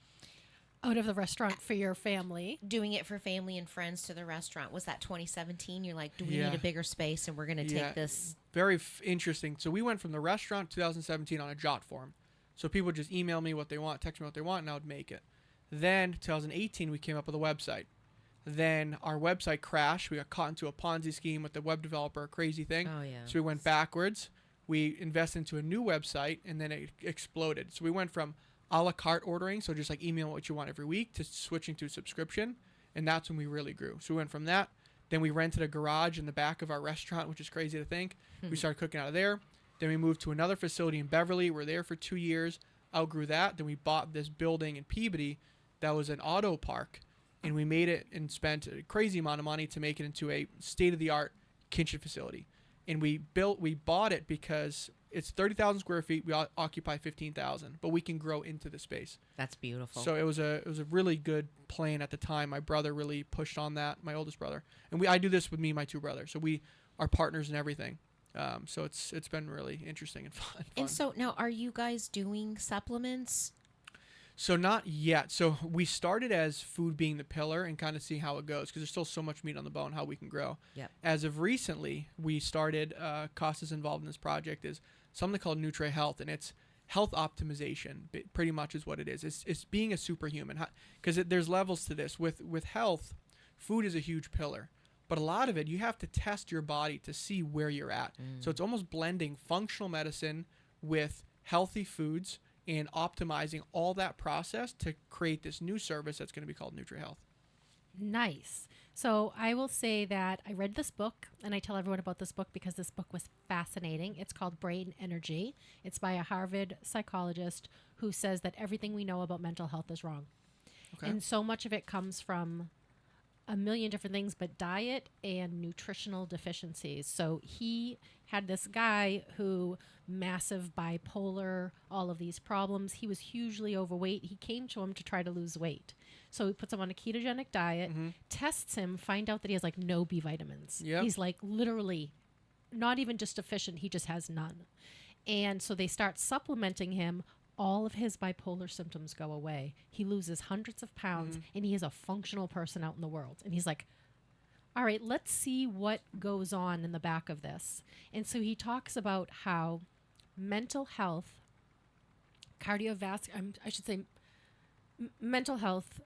out of the restaurant for your family, doing it for family and friends, to the restaurant? Was that 2017? You're like, do we need a bigger space, and we're going to take this? Very interesting. So we went from the restaurant 2017 on a jot form. So people would just email me what they want, text me what they want, and I would make it. Then 2018, we came up with a website. Then our website crashed. We got caught into a Ponzi scheme with the web developer, a crazy thing. Oh, yeah. So we went backwards. We invested into a new website, and then it exploded. So we went from a la carte ordering, so just like email what you want every week, to switching to subscription, and that's when we really grew. So we went from that. Then we rented a garage in the back of our restaurant, which is crazy to think. We started cooking out of there. Then we moved to another facility in Beverly. We're there for 2 years, outgrew that. Then we bought this building in Peabody that was an auto park, and we made it and spent a crazy amount of money to make it into a state-of-the-art kitchen facility. And we bought it because it's 30,000 square feet. We occupy 15,000, but we can grow into the space. That's beautiful. So it was a really good plan at the time. My brother really pushed on that, my oldest brother. And I do this with me and my 2 brothers. So we are partners in everything. So it's been really interesting and fun. And so now, are you guys doing supplements? So not yet. So we started as food being the pillar and kind of see how it goes, because there's still so much meat on the bone, how we can grow. Yep. As of recently, we started, Costa's involved in this project, is something called Nutre Health, and it's health optimization, pretty much is what it is. It's being a superhuman, because there's levels to this. With health, food is a huge pillar. But a lot of it, you have to test your body to see where you're at. So it's almost blending functional medicine with healthy foods and optimizing all that process to create this new service that's going to be called Nutre Health. Nice. So I will say that I read this book, and I tell everyone about this book because this book was fascinating. It's called Brain Energy. It's by a Harvard psychologist who says that everything we know about mental health is wrong. Okay. And so much of it comes from a million different things, but diet and nutritional deficiencies. So he had this guy who, massive bipolar, all of these problems. He was hugely overweight. He came to him to try to lose weight. So he puts him on a ketogenic diet, tests him, find out that he has like no B vitamins. Yep. He's like literally not even just deficient. He just has none. And so they start supplementing him. All of his bipolar symptoms go away. He loses hundreds of pounds, and he is a functional person out in the world. And he's like, all right, let's see what goes on in the back of this. And so he talks about how mental health, cardiovascular, I should say mental health,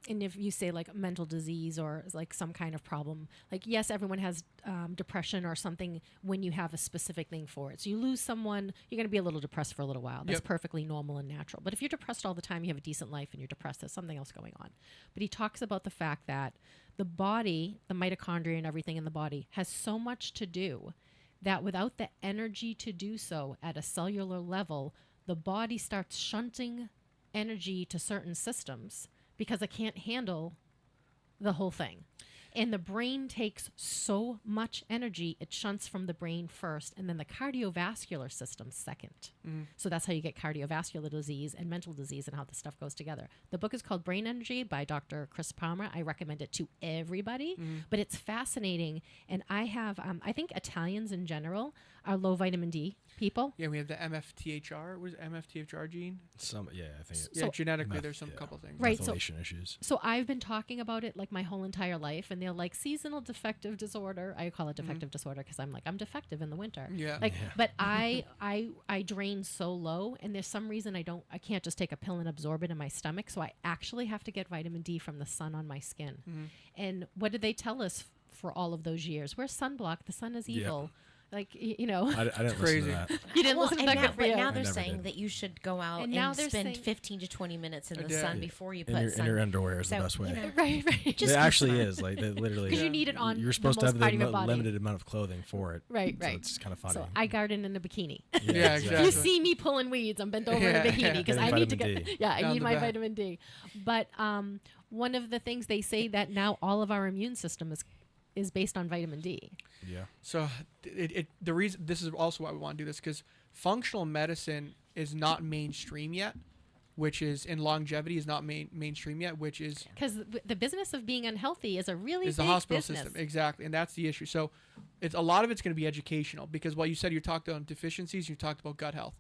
and if you say like mental disease or like some kind of problem, like yes, everyone has depression or something when you have a specific thing for it. So you lose someone, you're going to be a little depressed for a little while. That's perfectly normal and natural. But if you're depressed all the time, you have a decent life and you're depressed, there's something else going on. But he talks about the fact that the body, the mitochondria and everything in the body has so much to do that without the energy to do so at a cellular level, the body starts shunting energy to certain systems because I can't handle the whole thing. And the brain takes so much energy, it shunts from the brain first, and then the cardiovascular system second. So that's how you get cardiovascular disease and mental disease and how this stuff goes together. The book is called Brain Energy by Dr. Chris Palmer. I recommend it to everybody, but it's fascinating. And I have, I think Italians in general are low vitamin D people. Yeah, we have the MFTHR. Was MFTHR gene? I think. Yeah, genetically, there's some couple things. Right, methylation issues. So I've been talking about it like my whole entire life, and they're like seasonal defective disorder. I call it defective disorder because I'm defective in the winter. Yeah. But I drain so low, and there's some reason I can't just take a pill and absorb it in my stomach. So I actually have to get vitamin D from the sun on my skin. And what did they tell us for all of those years? Where's sunblock? The sun is evil. I didn't listen to that. You didn't listen to that. But now they're saying that you should go out and spend 15 to 20 minutes in the sun before you put sun. In your underwear is the best way. Right. It actually is. They literally. Because you need it on. You're supposed the to most have part of your the body. limited amount of clothing for it. Right. So it's kind of funny. So I garden in a bikini. Yeah, exactly. If you see me pulling weeds, I'm bent over in a bikini because I need to get. D. Yeah, I need my vitamin D. But one of the things they say that now all of our immune system is based on vitamin D. Yeah. So the reason this is also why we want to do this, because functional medicine is not mainstream yet, which is in longevity is not mainstream yet, which is because the business of being unhealthy is a really is big the hospital business. system, exactly, and that's the issue. So it's a lot of it's going to be educational, because while you said you talked about deficiencies, you talked about gut health.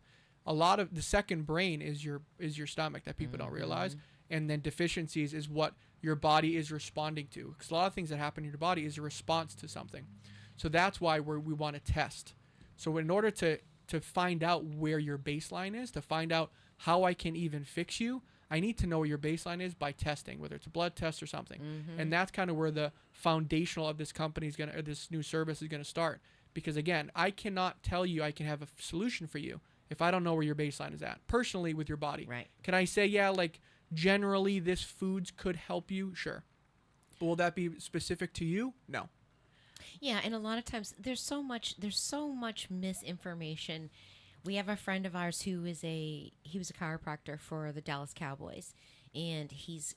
A lot of the second brain is your stomach that people don't realize, and then deficiencies is what your body is responding to, because a lot of things that happen in your body is a response to something. So that's why we want to test. So in order to find out where your baseline is, to find out how I can even fix you, I need to know where your baseline is by testing, whether it's a blood test or something. And that's kind of where the foundational of this company is or this new service is going to start. Because again, I cannot tell you I can have a solution for you if I don't know where your baseline is at, personally with your body. Right. Can I say, generally this foods could help you? Sure. But will that be specific to you? No. Yeah, and a lot of times there's so much misinformation. We have a friend of ours who was a chiropractor for the Dallas Cowboys, and he's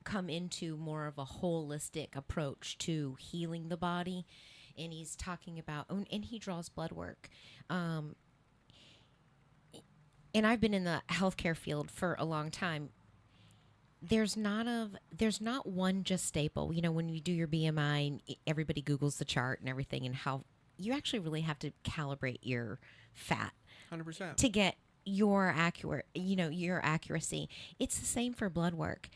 come into more of a holistic approach to healing the body, and he's talking about, and he draws blood work. And I've been in the healthcare field for a long time. There's not one just staple. When you do your BMI, and everybody Googles the chart and everything, and how you actually really have to calibrate your fat 100% to get your accuracy. It's the same for blood work.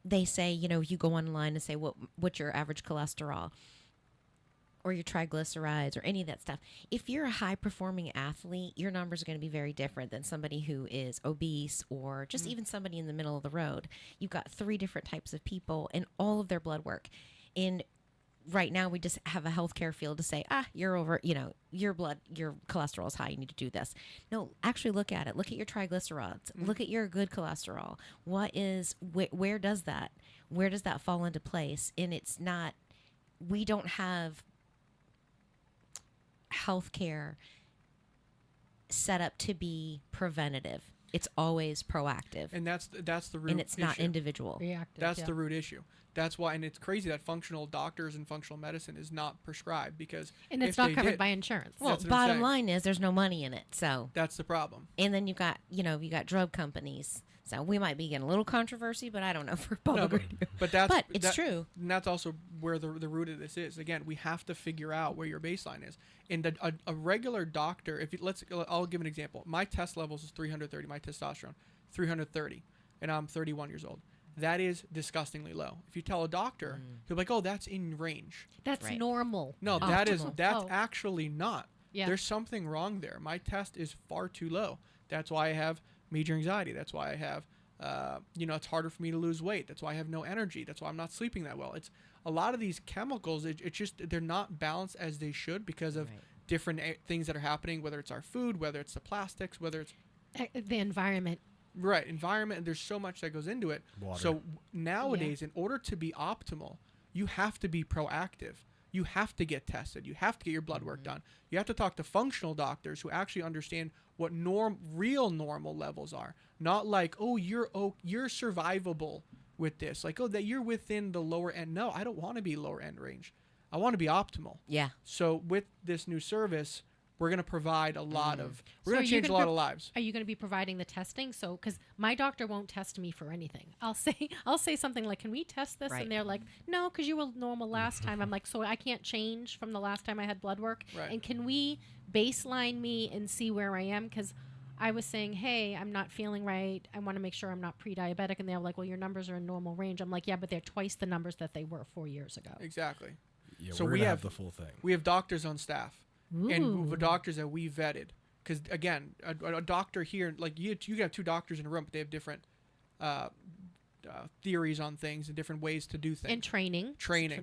They say, you go online and say, what's your average cholesterol or your triglycerides or any of that stuff. If you're a high-performing athlete, your numbers are going to be very different than somebody who is obese or just even somebody in the middle of the road. You've got 3 different types of people and all of their blood work. And right now we just have a healthcare field to say, you're over, your cholesterol is high, you need to do this. No, actually look at it. Look at your triglycerides. Look at your good cholesterol. Where does that fall into place? And it's not, we don't have healthcare set up to be preventative. It's always proactive. And that's the root issue. And it's not individual. Reactive. That's the root issue. That's why, and it's crazy that functional doctors and functional medicine is not prescribed, because and it's not covered by insurance. Well, bottom line is there's no money in it, so that's the problem. And then you got drug companies. So we might be getting a little controversy, but I don't know for public radio. But it's true. And that's also where the root of this is. Again, we have to figure out where your baseline is. And a regular doctor, I'll give an example. My test levels is 330. My testosterone 330, and I'm 31 years old. That is disgustingly low. If you tell a doctor, he'll be like, "Oh, that's in range. That's normal." No, that's actually not. Yeah. There's something wrong there. My test is far too low. That's why I have major anxiety. That's why I have, it's harder for me to lose weight. That's why I have no energy. That's why I'm not sleeping that well. It's a lot of these chemicals. It's just they're not balanced as they should because of different things that are happening. Whether it's our food, whether it's the plastics, whether it's the environment. Right, environment, and there's so much that goes into it. Water. So nowadays, in order to be optimal, you have to be proactive. you have to get tested. You have to get your blood work done. You have to talk to functional doctors who actually understand what real normal levels are. Not like, oh, you're survivable with this. Like, oh, that you're within the lower end. No, I don't want to be lower end range. I want to be optimal. Yeah. So with this new service, we're going to provide a lot of, we're going to change a lot of lives. Are you going to be providing the testing? So, because my doctor won't test me for anything. I'll say something like, can we test this? Right. And they're like, no, because you were normal last time. I'm like, so I can't change from the last time I had blood work? Right. And can we baseline me and see where I am? Because I was saying, hey, I'm not feeling right. I want to make sure I'm not pre-diabetic. And they're like, well, your numbers are in normal range. I'm like, yeah, but they're twice the numbers that they were 4 years ago. Exactly. Yeah, so we have the full thing. We have doctors on staff. Ooh. And the doctors that we vetted, because again, a doctor here, like you can have two doctors in a room, but they have different theories on things and different ways to do things. And training.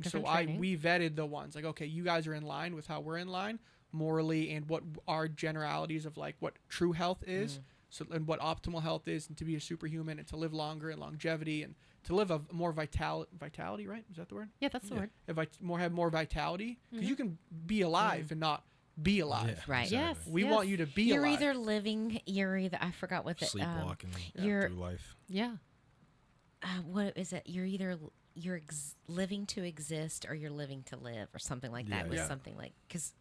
So we vetted the ones like, okay, you guys are in line with how we're in line morally, and what our generalities of like what true health is, so and what optimal health is, and to be a superhuman and to live longer and longevity and to live a more vitality, right? Is that the word? Yeah, that's the word. Have more vitality, because you can be alive and not be alive. Right. Exactly. We want you to be you're alive. You're either I forgot what the sleepwalking you're through life. Yeah. What is it? You're either living to exist or you're living to live or something like that. Yeah. It was Yeah. something like, because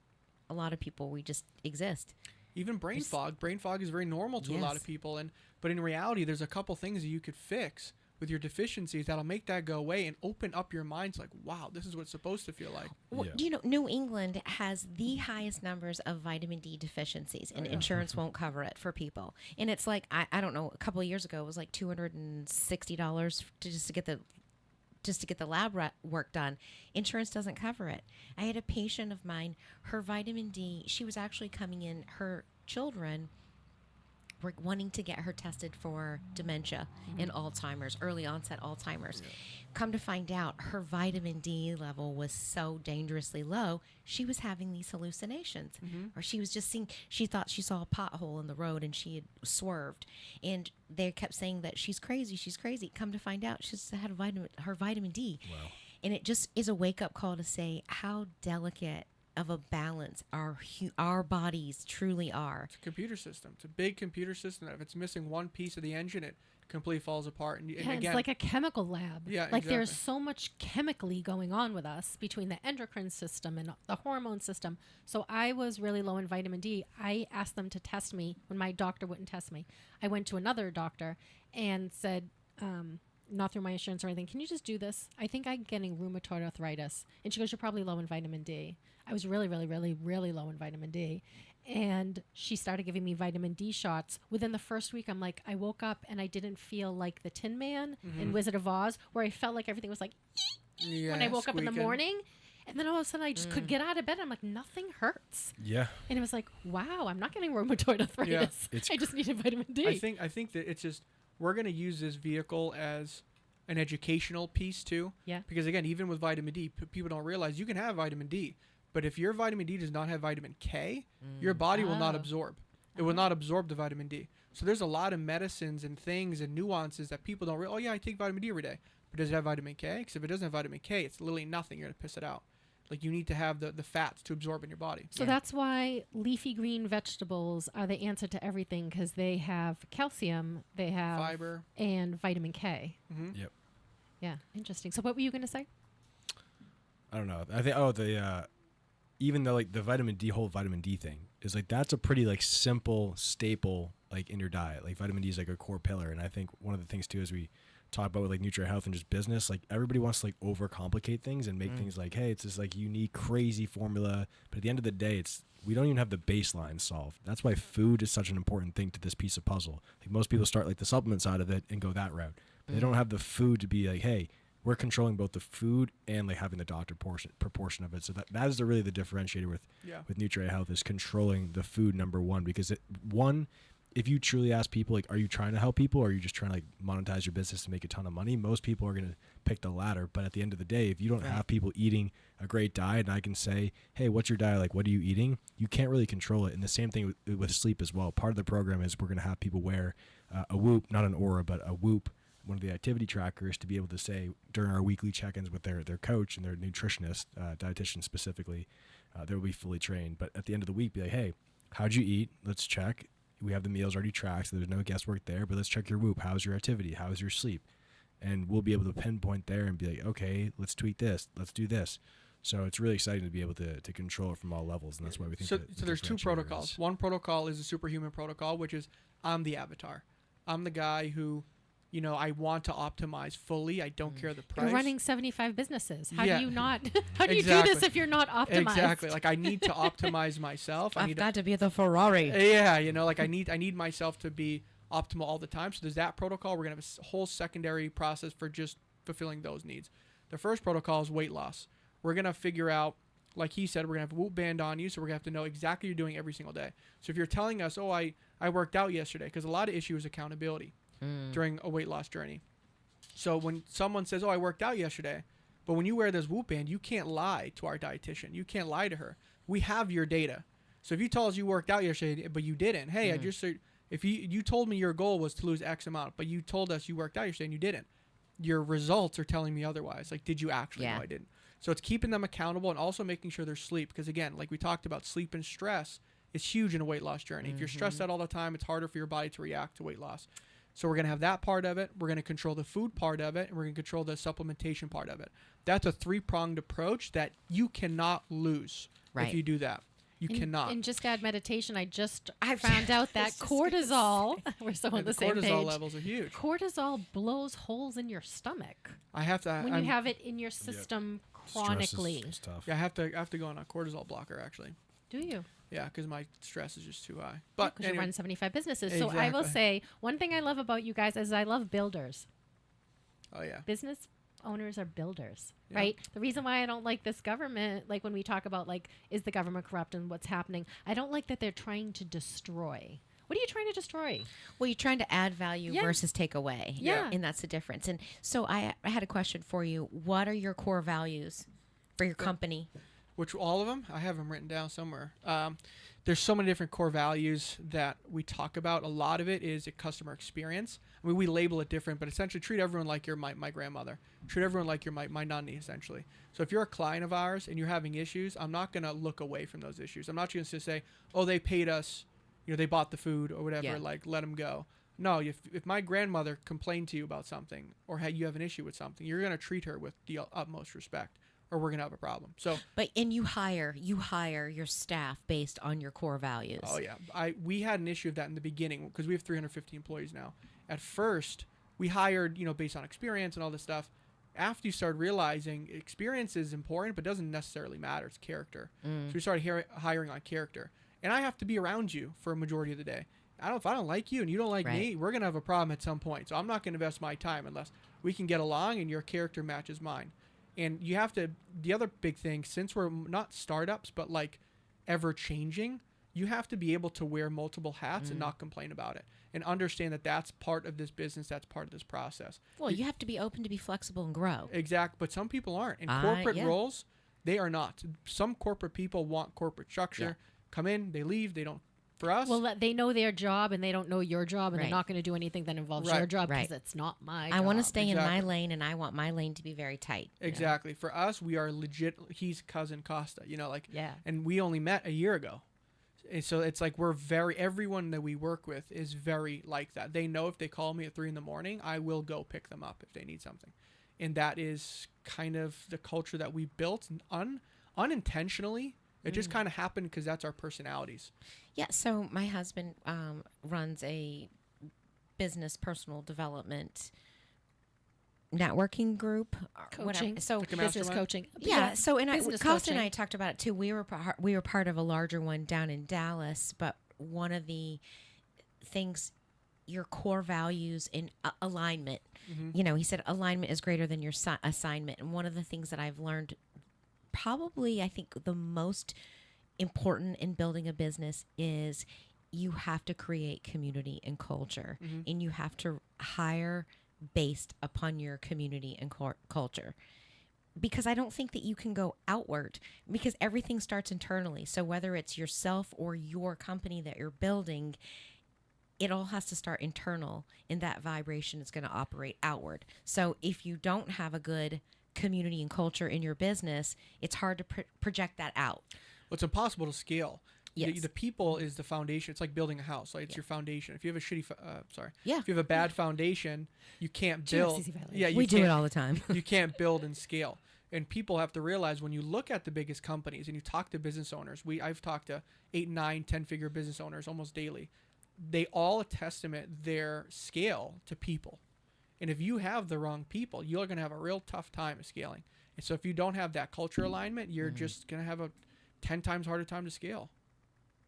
a lot of people, we just exist. Even brain fog. Brain fog is very normal to a lot of people, but in reality, there's a couple things that you could fix with your deficiencies that'll make that go away and open up your minds. Like, wow, this is what it's supposed to feel like. Well, you know, New England has the highest numbers of vitamin D deficiencies, and insurance won't cover it for people. And it's like, I don't know, a couple of years ago, it was like $260 just to get the lab work done. Insurance doesn't cover it. I had a patient of mine, her vitamin D, she was actually coming in, her children were wanting to get her tested for dementia and Alzheimer's, early onset Alzheimer's. Yeah. Come to find out, her vitamin D level was so dangerously low, she was having these hallucinations. Or she was just seeing, she thought she saw a pothole in the road and she had swerved. And they kept saying that she's crazy. Come to find out, she's had her vitamin D. Wow. And it just is a wake-up call to say how delicate of a balance our bodies truly are. It's a computer system. It's a big computer system that if it's missing one piece of the engine, it completely falls apart. And again, it's like a chemical lab. Yeah, like there's so much chemically going on with us between the endocrine system and the hormone system. So I was really low in vitamin D. I asked them to test me when my doctor wouldn't test me. I went to another doctor and said, not through my insurance or anything, can you just do this? I think I'm getting rheumatoid arthritis. And she goes, you're probably low in vitamin D. I was really, really, really, really low in vitamin D. And she started giving me vitamin D shots. Within the first week, I'm like, I woke up and I didn't feel like the Tin Man in Wizard of Oz, where I felt like everything was like, when I woke up in the morning. And then all of a sudden, I just could get out of bed. I'm like, nothing hurts. Yeah. And it was like, wow, I'm not getting rheumatoid arthritis. Yeah, I just needed vitamin D. I think that it's just, we're going to use this vehicle as an educational piece too. Yeah. Because again, even with vitamin D, people don't realize you can have vitamin D, but if your vitamin D does not have vitamin K, your body will not absorb. It will not absorb the vitamin D. So there's a lot of medicines and things and nuances that people don't realize. Oh yeah, I take vitamin D every day, but does it have vitamin K? Because if it doesn't have vitamin K, it's literally nothing. You're gonna piss it out. Like you need to have the fats to absorb in your body. So that's why leafy green vegetables are the answer to everything, because they have calcium, they have fiber, and vitamin K. Yep. Yeah, interesting. So what were you going to say? I don't know. I think even though like the whole vitamin D thing is like, that's a pretty like simple staple like in your diet. Like vitamin D is like a core pillar, and I think one of the things too is we talk about with like Nutre Health and just business, like everybody wants to like overcomplicate things and make things like, hey, it's this like unique crazy formula, but at the end of the day, we don't even have the baseline solved. That's why food is such an important thing to this piece of puzzle. Like most people start like the supplement side of it and go that route, but they don't have the food to be like, hey, we're controlling both the food and like having the doctor proportion of it. So that is really the differentiator with Nutre Health, is controlling the food, number one, because if you truly ask people, like, are you trying to help people, or are you just trying to like monetize your business to make a ton of money? Most people are going to pick the latter. But at the end of the day, if you don't have people eating a great diet, and I can say, hey, what's your diet like? What are you eating? You can't really control it. And the same thing with sleep as well. Part of the program is we're going to have people wear a Whoop, not an Aura, but a Whoop one of the activity trackers to be able to say during our weekly check-ins with their coach and their nutritionist, dietitian specifically, they'll be fully trained. But at the end of the week, be like, hey, how'd you eat? Let's check. We have the meals already tracked, so there's no guesswork there, but let's check your Whoop. How's your activity? How's your sleep? And we'll be able to pinpoint there and be like, okay, let's tweak this. Let's do this. So it's really exciting to be able to control it from all levels, and that's why we think so there's two protocols. One protocol is a superhuman protocol, which is I'm the avatar. I'm the guy who, I want to optimize fully. I don't care the price. You're running 75 businesses. How Yeah. do you not? How do you Exactly. do this if you're not optimized? Exactly. Like I need to optimize myself. I've got to be the Ferrari. Yeah, like I need myself to be optimal all the time. So there's that protocol. We're gonna have a whole secondary process for just fulfilling those needs. The first protocol is weight loss. We're gonna figure out, like he said, we're gonna have a Whoop band on you, so we're gonna have to know exactly what you're doing every single day. So if you're telling us, oh, I worked out yesterday, because a lot of issue is accountability during a weight loss journey. So when someone says, oh, I worked out yesterday, but when you wear this Whoop band, you can't lie to our dietitian. You can't lie to her. We have your data. So if you told us you worked out yesterday, but you didn't, hey, I just if you told me your goal was to lose X amount, but you told us you worked out yesterday and you didn't, your results are telling me otherwise. Like, did you actually know I didn't? So it's keeping them accountable and also making sure their sleep, because again, like we talked about, sleep and stress is huge in a weight loss journey. If you're stressed out all the time, it's harder for your body to react to weight loss. So we're going to have that part of it. We're going to control the food part of it, and we're going to control the supplementation part of it. That's a three-pronged approach that you cannot lose if you do that. You cannot. And just add meditation. I found out that cortisol, we're so on the same page. Cortisol levels are huge. Cortisol blows holes in your stomach. I have to. When you have it in your system chronically. Stress is tough. Yeah, I have to go on a cortisol blocker actually. Do you? Yeah, because my stress is just too high. But because you run 75 businesses. Exactly. So I will say, one thing I love about you guys is I love builders. Oh, yeah. Business owners are builders, right? The reason why I don't like this government, like when we talk about, like, is the government corrupt and what's happening, I don't like that they're trying to destroy. What are you trying to destroy? Well, you're trying to add value versus take away. Yeah. And that's the difference. And so I had a question for you. What are your core values for your company? Which, all of them? I have them written down somewhere. There's so many different core values that we talk about. A lot of it is a customer experience. I mean, we label it different, but essentially treat everyone like you're my grandmother. Treat everyone like you're my nanny, essentially. So if you're a client of ours and you're having issues, I'm not going to look away from those issues. I'm not just going to say, oh, they paid us, they bought the food or whatever, like, let them go. No, if my grandmother complained to you about something or you have an issue with something, you're going to treat her with the utmost respect, or we're going to have a problem. So, and you hire your staff based on your core values. Oh yeah. We had an issue of that in the beginning because we have 350 employees now. At first, we hired, based on experience and all this stuff. After you start realizing experience is important, but doesn't necessarily matter. It's character. So we started hiring on character. And I have to be around you for a majority of the day. If I don't like you and you don't like me, we're going to have a problem at some point. So I'm not going to invest my time unless we can get along and your character matches mine. And you have to, the other big thing, since we're not startups, but like ever changing, you have to be able to wear multiple hats and not complain about it and understand that that's part of this business. That's part of this process. Well, you have to be open to be flexible and grow. Exactly. But some people aren't. In corporate roles, they are not. Some corporate people want corporate structure. Come in, they leave, they don't. For us, well, they know their job and they don't know your job, and they're not going to do anything that involves your job because it's not my job. I want to stay in my lane, and I want my lane to be very tight. Exactly. For us, we are legit. He's cousin Costa, and we only met a year ago. And so it's like everyone that we work with is very like that. They know if they call me at 3 a.m, I will go pick them up if they need something. And that is kind of the culture that we built unintentionally. It just kind of happened because that's our personalities. Yeah, so my husband runs a business personal development networking group. Coaching. So like business coaching. Yeah, so Costa and I coaching. talked about it too. We were part of a larger one down in Dallas, but one of the things, your core values in alignment. He said alignment is greater than your assignment. And one of the things that I've learned, probably I think the most important in building a business, is you have to create community and culture, and you have to hire based upon your community and culture, because I don't think that you can go outward, because everything starts internally. So whether it's yourself or your company that you're building, it all has to start internal, and that vibration is going to operate outward. So if you don't have a good community and culture in your business, it's hard to project that out. Well, it's impossible to scale. Yes. The people is the foundation. It's like building a house. Like it's your foundation. If you have a shitty, if you have a bad foundation, you can't build. Yeah, we do it all the time. You can't build and scale. And people have to realize when you look at the biggest companies and you talk to business owners, I've talked to 8, 9, 10-figure business owners almost daily. They all testament their scale to people. And if you have the wrong people, you're going to have a real tough time of scaling. And so if you don't have that culture alignment, you're just going to have a 10 times harder time to scale.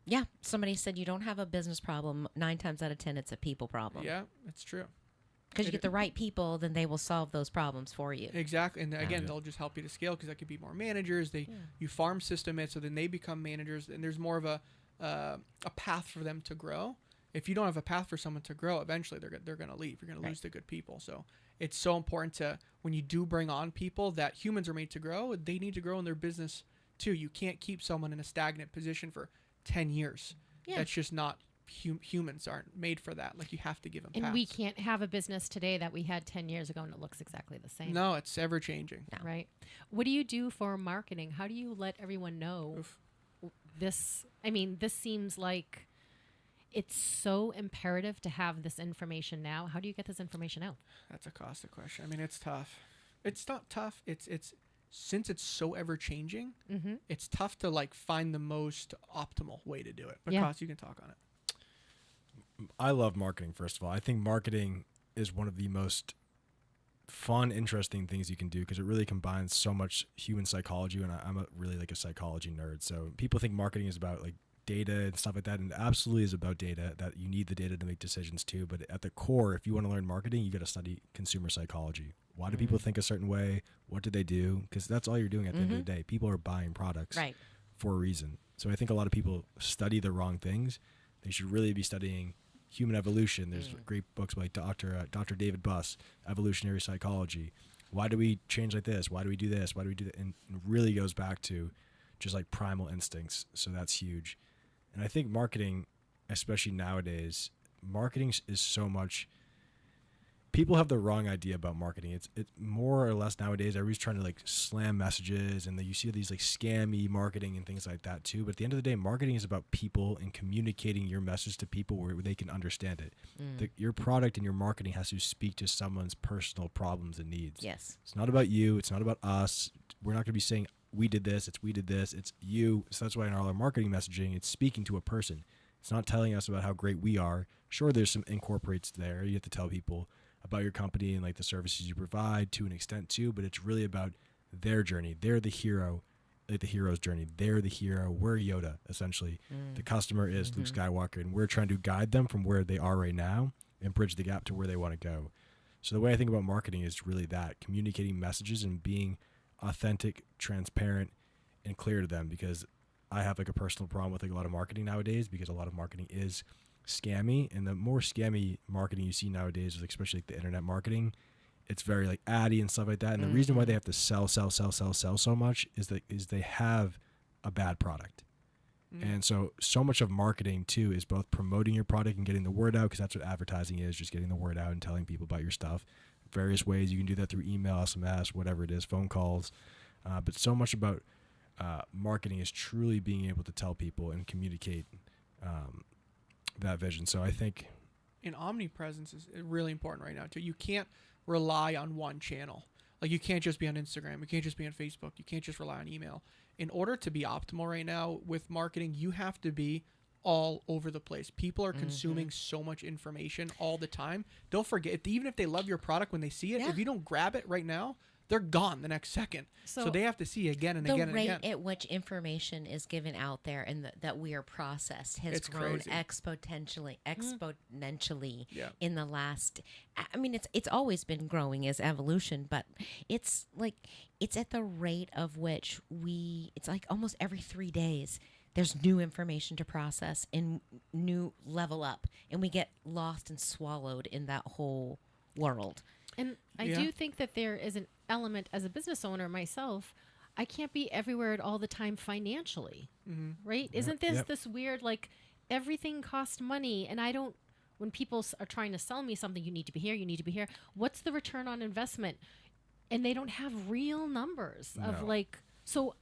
Yeah, somebody said you don't have a business problem. 9 times out of 10, it's a people problem. Yeah, that's true. Because you get the right people, then they will solve those problems for you. Exactly, and again, they'll just help you to scale because that could be more managers. You farm system it, so then they become managers, and there's more of a path for them to grow. If you don't have a path for someone to grow, eventually they're going to leave. You're going to lose the good people. So it's so important to, when you do bring on people that humans are made to grow, they need to grow in their business too. You can't keep someone in a stagnant position for 10 years. Yeah. That's just not, humans aren't made for that. Like, you have to give them and paths. We can't have a business today that we had 10 years ago and it looks exactly the same. No, it's ever changing. No. Right. What do you do for marketing? How do you let everyone know this? I mean, this seems like it's so imperative to have this information now. How do you get this information out? That's a costed question. I mean, it's tough. It's not tough. It's since it's so ever changing, it's tough to like find the most optimal way to do it. But Cost, you can talk on it. I love marketing, first of all. I think marketing is one of the most fun, interesting things you can do because it really combines so much human psychology, and I'm really like a psychology nerd. So people think marketing is about like data and stuff like that, and it absolutely is about data, that you need the data to make decisions too. But at the core, if you want to learn marketing, you got to study consumer psychology. Why do people think a certain way? What do they do? Because that's all you're doing at the end of the day. People are buying products for a reason. So I think a lot of people study the wrong things. They should really be studying human evolution. There's great books like Dr. David Buss, Evolutionary Psychology. Why do we change like this? Why do we do this? Why do we do that? And it really goes back to just like primal instincts. So that's huge. And I think marketing, especially nowadays, marketing is so much. People have the wrong idea about marketing. It's more or less nowadays, everybody's trying to like slam messages, and you see these like scammy marketing and things like that too. But at the end of the day, marketing is about people and communicating your message to people where they can understand it. Your product and your marketing has to speak to someone's personal problems and needs. Yes. It's not about you. It's not about us. We're not going to be saying we did this. It's we did this. It's you. So that's why in all our marketing messaging, it's speaking to a person. It's not telling us about how great we are. Sure, there's some incorporates there. You have to tell people about your company and like the services you provide to an extent too, but it's really about their journey. They're the hero, like the hero's journey. They're the hero. We're Yoda, essentially. The customer is Luke Skywalker, and we're trying to guide them from where they are right now and bridge the gap to where they want to go. So the way I think about marketing is really that, communicating messages and being authentic, transparent, and clear to them, because I have like a personal problem with like a lot of marketing nowadays, because a lot of marketing is scammy, and the more scammy marketing you see nowadays, especially like the internet marketing, it's very like addy and stuff like that. And the reason why they have to sell so much is they have a bad product. And so much of marketing too is both promoting your product and getting the word out, because that's what advertising is, just getting the word out and telling people about your stuff. Various ways you can do that through email, SMS, whatever it is, phone calls. But so much about marketing is truly being able to tell people and communicate that vision. So I think and omnipresence is really important right now too. You can't rely on one channel. Like, you can't just be on Instagram. You can't just be on Facebook. You can't just rely on email. In order to be optimal right now with marketing, you have to be all over the place. People are consuming so much information all the time. They'll forget, even if they love your product when they see it, if you don't grab it right now, they're gone the next second. So they have to see again and again and again. The rate at which information is given out there and that we are processed has grown exponentially in the last. I mean, it's always been growing as evolution, but it's at the rate of which it's like almost every 3 days there's new information to process and new level up, and we get lost and swallowed in that whole world. And I do think that there is an element, as a business owner myself, I can't be everywhere at all the time financially, right? Isn't this weird, like, everything costs money, and I don't when people are trying to sell me something, you need to be here, you need to be here. What's the return on investment? And they don't have real numbers of like, so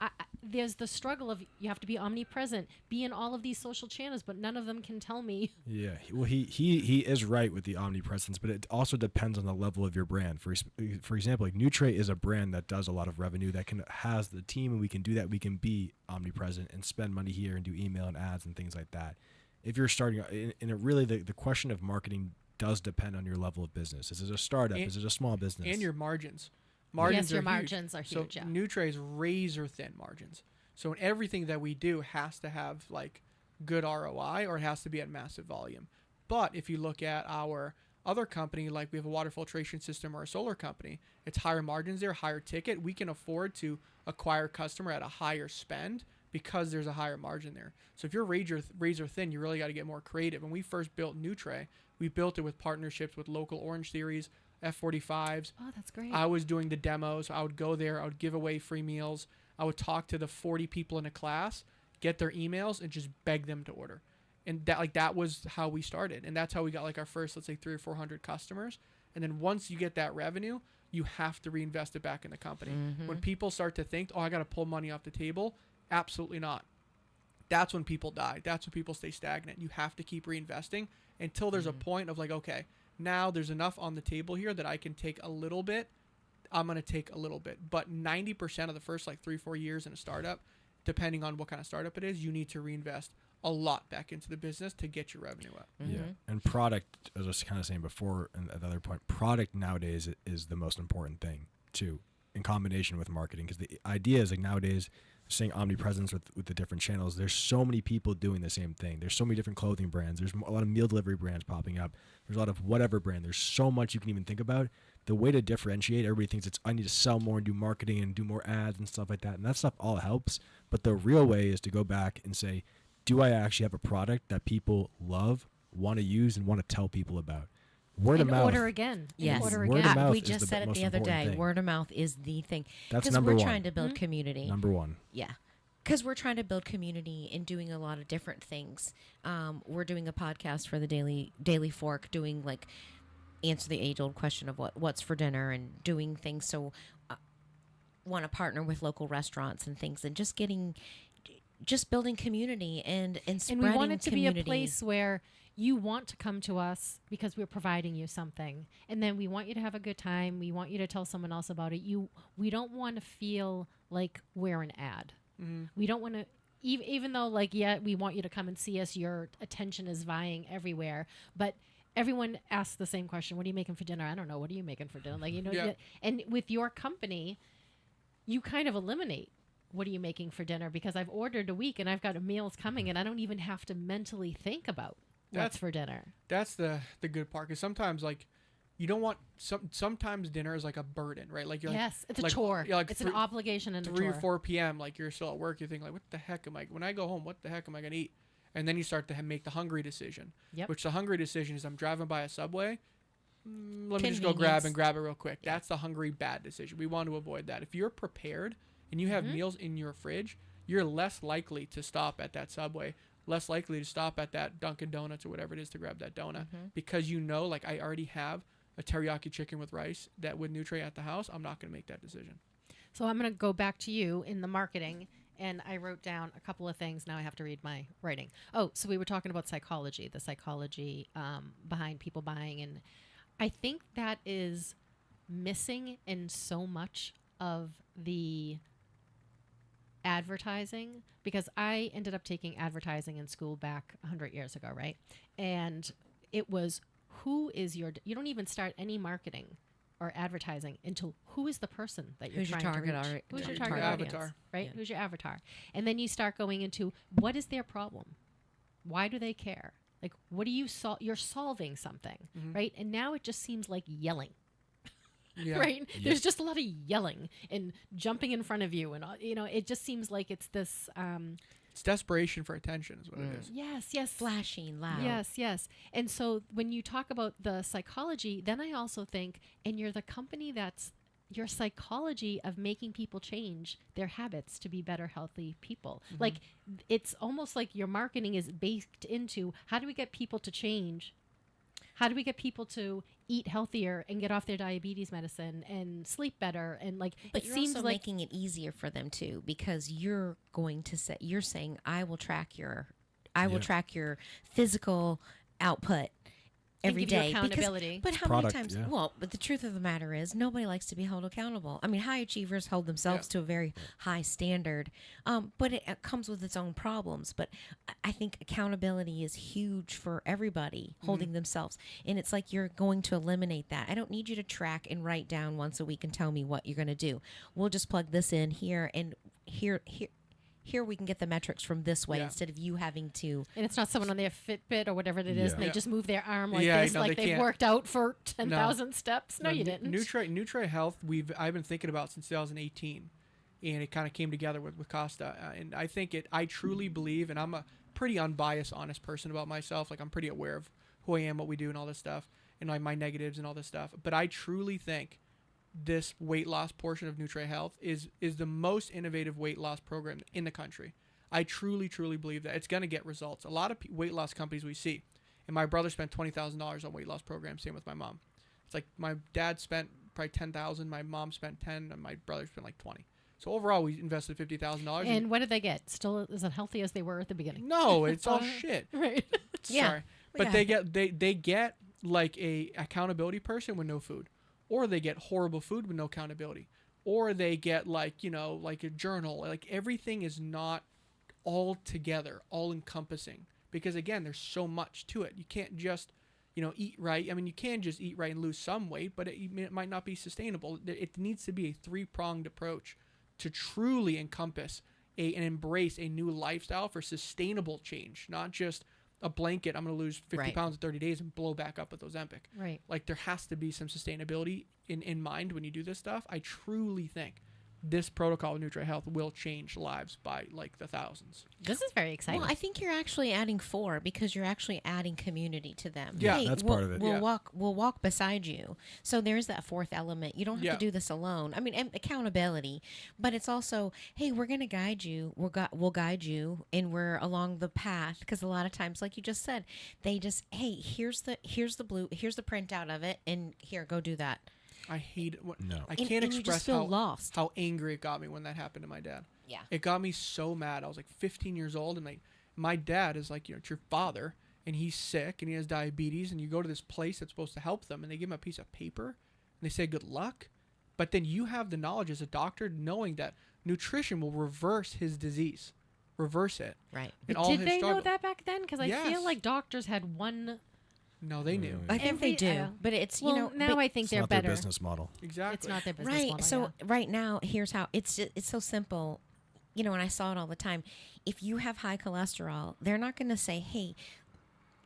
there's the struggle of you have to be omnipresent, be in all of these social channels, but none of them can tell me. Yeah, well, he is right with the omnipresence, but it also depends on the level of your brand. For example, like Nutre is a brand that does a lot of revenue, that has the team, and we can do that. We can be omnipresent and spend money here and do email and ads and things like that. If you're starting, and it really the question of marketing does depend on your level of business. Is it a startup? Is it a small business? And your margins. Yes, your margins are huge. So Nutre's razor thin margins. So in everything that we do has to have like good ROI, or it has to be at massive volume. But if you look at our other company, like we have a water filtration system or a solar company, it's higher margins there, higher ticket. We can afford to acquire customer at a higher spend because there's a higher margin there. So if you're razor thin, you really got to get more creative. When we first built Nutre, we built it with partnerships with local Orange Theories, F45s. Oh, that's great. I was doing the demos. I would go there. I would give away free meals. I would talk to the 40 people in a class, get their emails, and just beg them to order. And that was how we started. And that's how we got like our first, let's say 300 or 400 customers. And then once you get that revenue, you have to reinvest it back in the company. When people start to think, oh, I got to pull money off the table, absolutely not. That's when people die. That's when people stay stagnant. You have to keep reinvesting until there's a point of like, okay, now there's enough on the table here that I can take a little bit. I'm going to take a little bit. But 90% of the first like 3-4 years in a startup, depending on what kind of startup it is, you need to reinvest a lot back into the business to get your revenue up. Yeah. And product, as I was kind of saying before, and at the other point, product nowadays is the most important thing too, in combination with marketing. Because the idea is like nowadays, saying omnipresence with the different channels, there's so many people doing the same thing. There's so many different clothing brands. There's a lot of meal delivery brands popping up. There's a lot of whatever brand. There's so much you can even think about. The way to differentiate, everybody thinks I need to sell more and do marketing and do more ads and stuff like that. And that stuff all helps. But the real way is to go back and say, do I actually have a product that people love, want to use, and want to tell people about? Word of mouth. Order again. Yes. Order Word again. of mouth We is just said it the other day. thing. Word of mouth is the thing. That's Because number we're one. trying to build community. Number one. Yeah. Because we're trying to build community and doing a lot of different things. We're doing a podcast for the Daily Fork, doing like answer the age-old question of what's for dinner and doing things. So want to partner with local restaurants and things and just building community and spreading And we want it to community. be a place where you want to come to us because we're providing you something. And then we want you to have a good time. We want you to tell someone else about it. We don't want to feel like we're an ad. We don't want to, even though like, yeah, we want you to come and see us. Your attention is vying everywhere. But everyone asks the same question. What are you making for dinner? I don't know. What are you making for dinner? Like, Yeah. And with your company, you kind of eliminate what are you making for dinner, because I've ordered a week and I've got meals coming and I don't even have to mentally think about what's for dinner. That's the good part, because sometimes like you don't want sometimes dinner is like a burden, right? Like It's a like, chore. Yeah, like It's an obligation and a 3 chore. or 4 p.m. like you're still at work, you think like, what the heck am I, when I go home, what the heck am I gonna eat? And then you start to make the hungry decision. Yep. Which the hungry decision is, I'm driving by a Subway, let me just go grab it real quick. That's the hungry bad decision. We want to avoid that. If you're prepared and you have meals in your fridge, you're less likely to stop at that Subway, less likely to stop at that Dunkin' Donuts or whatever it is to grab that donut, because you know, like, I already have a teriyaki chicken with rice that with Nutre at the house. I'm not going to make that decision. So I'm going to go back to you in the marketing, and I wrote down a couple of things. Now I have to read my writing. Oh, so we were talking about psychology, the psychology behind people buying, and I think that is missing in so much of the advertising, because I ended up taking advertising in school back 100 years ago, right? And it was, you don't even start any marketing or advertising until who is the person that you're trying to reach? Who's your target avatar, right? Yeah. Who's your avatar? And then you start going into, what is their problem? Why do they care? Like, what do you you're solving something, right? And now it just seems like yelling. Yeah. Right? Yeah. There's just a lot of yelling and jumping in front of you, and it just seems like it's this it's desperation for attention is what it is. Yes. Flashing loud. Yes. And so when you talk about the psychology, then I also think, and you're the company that's your psychology of making people change their habits to be better, healthy people. Like, it's almost like your marketing is baked into, how do we get people to change How do we get people to eat healthier and get off their diabetes medicine and sleep better? And like, But it you're seems also like making it easier for them too, because you're going to say, you're saying, I will track your physical output every give you day. accountability. But how Product, many times? yeah. Well, but the truth of the matter is, nobody likes to be held accountable. I mean, high achievers hold themselves to a very high standard, but it comes with its own problems. But I think accountability is huge for everybody holding themselves, and it's like you're going to eliminate that. I don't need you to track and write down once a week and tell me what you're going to do. We'll just plug this in here and here. Here we can get the metrics from this way instead of you having to. And it's not someone on their Fitbit or whatever it is, and they just move their arm like Yeah, this, no, like they they've can't. worked out for 10,000 steps. No, you didn't. Nutre Health, I've been thinking about since 2018, and it kind of came together with Costa. And I think I truly believe, and I'm a pretty unbiased, honest person about myself. Like, I'm pretty aware of who I am, what we do, and all this stuff, and like my negatives and all this stuff. But I truly think this weight loss portion of Nutre Health is the most innovative weight loss program in the country. I truly, truly believe that it's going to get results. A lot of weight loss companies we see, and my brother spent $20,000 on weight loss programs. Same with my mom. It's like my dad spent probably $10,000, my mom spent $10,000, and my brother spent like $20,000. So overall, we invested $50,000. And what did they get? Still as unhealthy as they were at the beginning? No, it's all shit. Right. Sorry, but they get like a accountability person with no food, or they get horrible food with no accountability, or they get like like a journal. Like everything is not all together, all encompassing, because again, there's so much to it. You can't just eat right. I mean, you can just eat right and lose some weight, but it might not be sustainable. It needs to be a three-pronged approach to truly encompass and embrace a new lifestyle for sustainable change, not just a blanket. I'm going to lose 50 pounds in 30 days and blow back up with Ozempic. Right. Like, there has to be some sustainability in mind when you do this stuff. I truly think this protocol of Nutre Health will change lives by like the thousands. This is very exciting. Well, I think you're actually adding 4 because you're actually adding community to them. Yeah, that's part of it. We'll walk beside you. So there's that 4th element. You don't have to do this alone. I mean, and accountability, but it's also, hey, we're going to guide you. We'll guide you, and we're along the path, because a lot of times, like you just said, they just, hey, here's the printout of it, and here, go do that. I hate it. No. I can't and you express just feel lost. how angry it got me when that happened to my dad. Yeah. It got me so mad. I was like 15 years old, and my dad is like, it's your father, and he's sick, and he has diabetes, and you go to this place that's supposed to help them, and they give him a piece of paper, and they say good luck. But then you have the knowledge as a doctor knowing that nutrition will reverse his disease. Reverse it. Right. And Did they know that back then? Because I Yes. feel like doctors had one... No, they knew. I think they do, but it's now I think It's they're not better. their business model. Exactly. It's not their business right. model. So right now, here's how it's so simple, and I saw it all the time. If you have high cholesterol, they're not going to say, "Hey,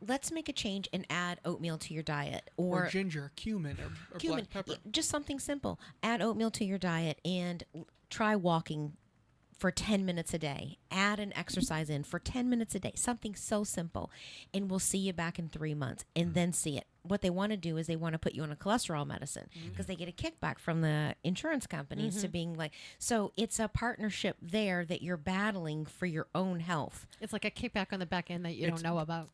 let's make a change and add oatmeal to your diet," or ginger, cumin, or cumin, black pepper. Just something simple. Add oatmeal to your diet and try walking for 10 minutes a day. Add an exercise in for 10 minutes a day. Something so simple. And we'll see you back in 3 months, and then see it. What they want to do is they want to put you on a cholesterol medicine, because they get a kickback from the insurance companies to being like, so it's a partnership there that you're battling for your own health. It's like a kickback on the back end that you don't know about.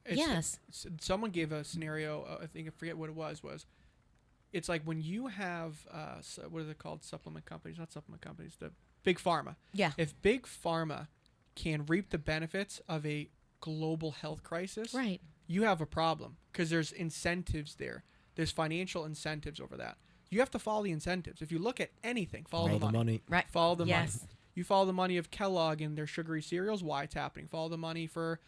Someone gave a scenario, I forget what it was it's like when you have, what are they called? Supplement companies, not supplement companies, the Big Pharma. Yeah. If Big Pharma can reap the benefits of a global health crisis, right, you have a problem, because there's incentives there. There's financial incentives over that. You have to follow the incentives. If you look at anything, follow the money. Right. Follow the money. Yes. You follow the money of Kellogg and their sugary cereals, why it's happening. Follow the money for,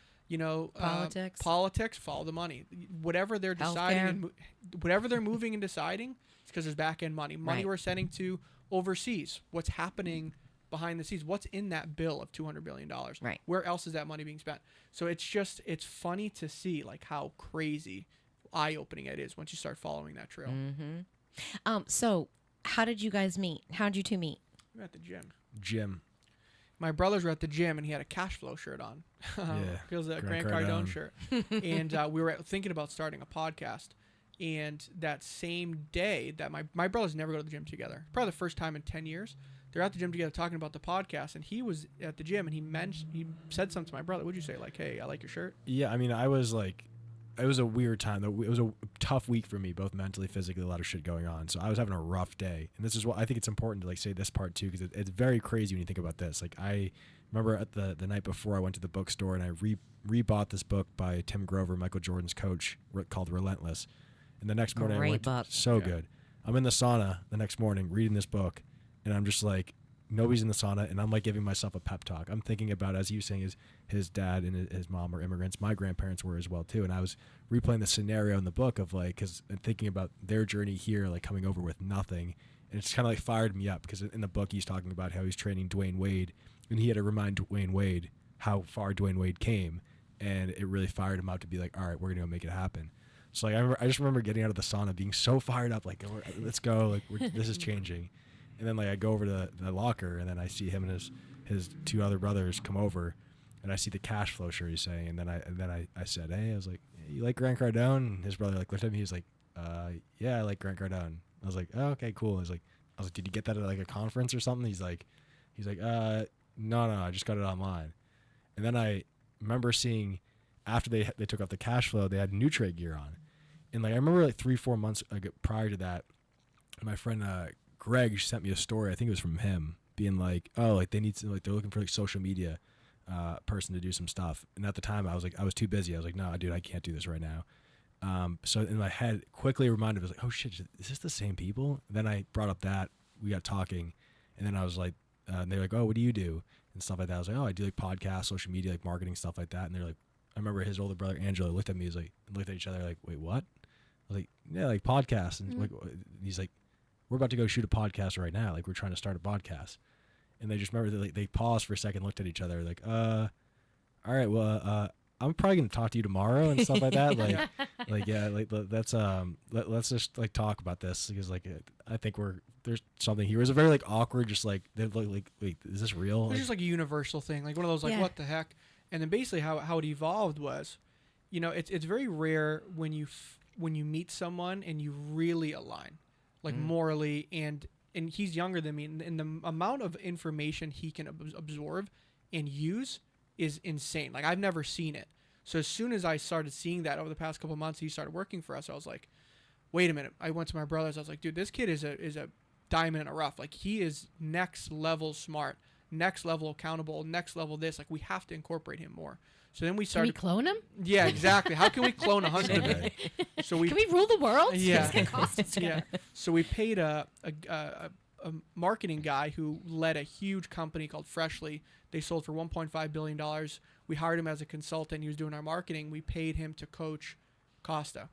politics, follow the money. Whatever they're deciding, whatever they're moving and deciding, it's because there's back-end money. Money we're sending to overseas. What's happening behind the scenes? What's in that bill of $200 billion? Right. Where else is that money being spent? So it's funny to see like how crazy, eye-opening it is once you start following that trail. So how did you guys meet? How did you two meet? We were at the Gym. My brothers were at the gym, and he had a cash flow shirt on. Feels like a Grant Cardone shirt. And we were thinking about starting a podcast. And that same day that my brothers never go to the gym together. Probably the first time in 10 years. They're at the gym together talking about the podcast, and he was at the gym, and he said something to my brother. What'd you say? Like, hey, I like your shirt? Yeah, I mean, I was was a weird time. It was a tough week for me, both mentally, physically, a lot of shit going on. So I was having a rough day. And this is what I think it's important to like say this part too, because it's very crazy when you think about this. Like I remember at the night before I went to the bookstore and I rebought this book by Tim Grover, Michael Jordan's coach, called Relentless. And the next morning I went good. I'm in the sauna the next morning reading this book, and I'm just like, nobody's in the sauna, and I'm like giving myself a pep talk. I'm thinking about, as he was saying, his dad and his mom are immigrants. My grandparents were as well too, and I was replaying the scenario in the book of like, because I'm thinking about their journey here, like coming over with nothing, and it's kind of like fired me up because in the book he's talking about how he's training Dwayne Wade, and he had to remind Dwayne Wade how far Dwayne Wade came, and it really fired him up to be like, all right, we're gonna go make it happen. So like I just remember getting out of the sauna being so fired up, like, let's go, like this is changing. And then like I go over to the locker, and then I see him and his two other brothers come over, and I see the cash flow shirt he's saying, and then I said, hey, I was like, hey, you like Grant Cardone? And his brother like looked at me, he's like, yeah, I like Grant Cardone. I was like, oh, okay, cool. I was like, did you get that at like a conference or something? He's like, no, I just got it online. And then I remember seeing after they took off the cash flow, they had Nutre gear on. And like I remember like 3-4 months prior to that, my friend Greg sent me a story. I think it was from him being like, oh, like they need to, like they're looking for like social media person to do some stuff. And at the time I was too busy. I was like, no, dude, I can't do this right now. So in my head quickly reminded, I was like, oh shit, is this the same people? And then I brought up that we got talking, and then I was like, they're like, oh, what do you do? And stuff like that. I was like, oh, I do like podcasts, social media, like marketing, stuff like that. And they're like, I remember his older brother Angelo looked at me, looked at each other like, wait, what? I was like, yeah, like podcasts. And like, he's like, we're about to go shoot a podcast right now. Like we're trying to start a podcast. And they just remember that they paused for a second, looked at each other like, all right, well, I'm probably going to talk to you tomorrow and stuff like that. Let's just like talk about this because like, I think there's something here. It was a very like awkward, just like, they're like, wait, is this real? It's just like a universal thing. Like one of those, like, what the heck? And then basically how it evolved was, you know, it's very rare when you meet someone and you really align, like morally, and he's younger than me, and the amount of information he can absorb and use is insane. Like I've never seen it. So as soon as I started seeing that over the past couple of months, he started working for us. I was like, wait a minute. I went to my brothers. I was like, dude, this kid is a diamond in a rough. Like he is next level smart, next level accountable, next level this. Like we have to incorporate him more. So then we started. Can we clone him? Yeah, exactly. How can we clone 100 of them? Can we rule the world? Yeah. It's gonna cost us. Yeah. So we paid a marketing guy who led a huge company called Freshly. They sold for $1.5 billion. We hired him as a consultant. He was doing our marketing. We paid him to coach Costa,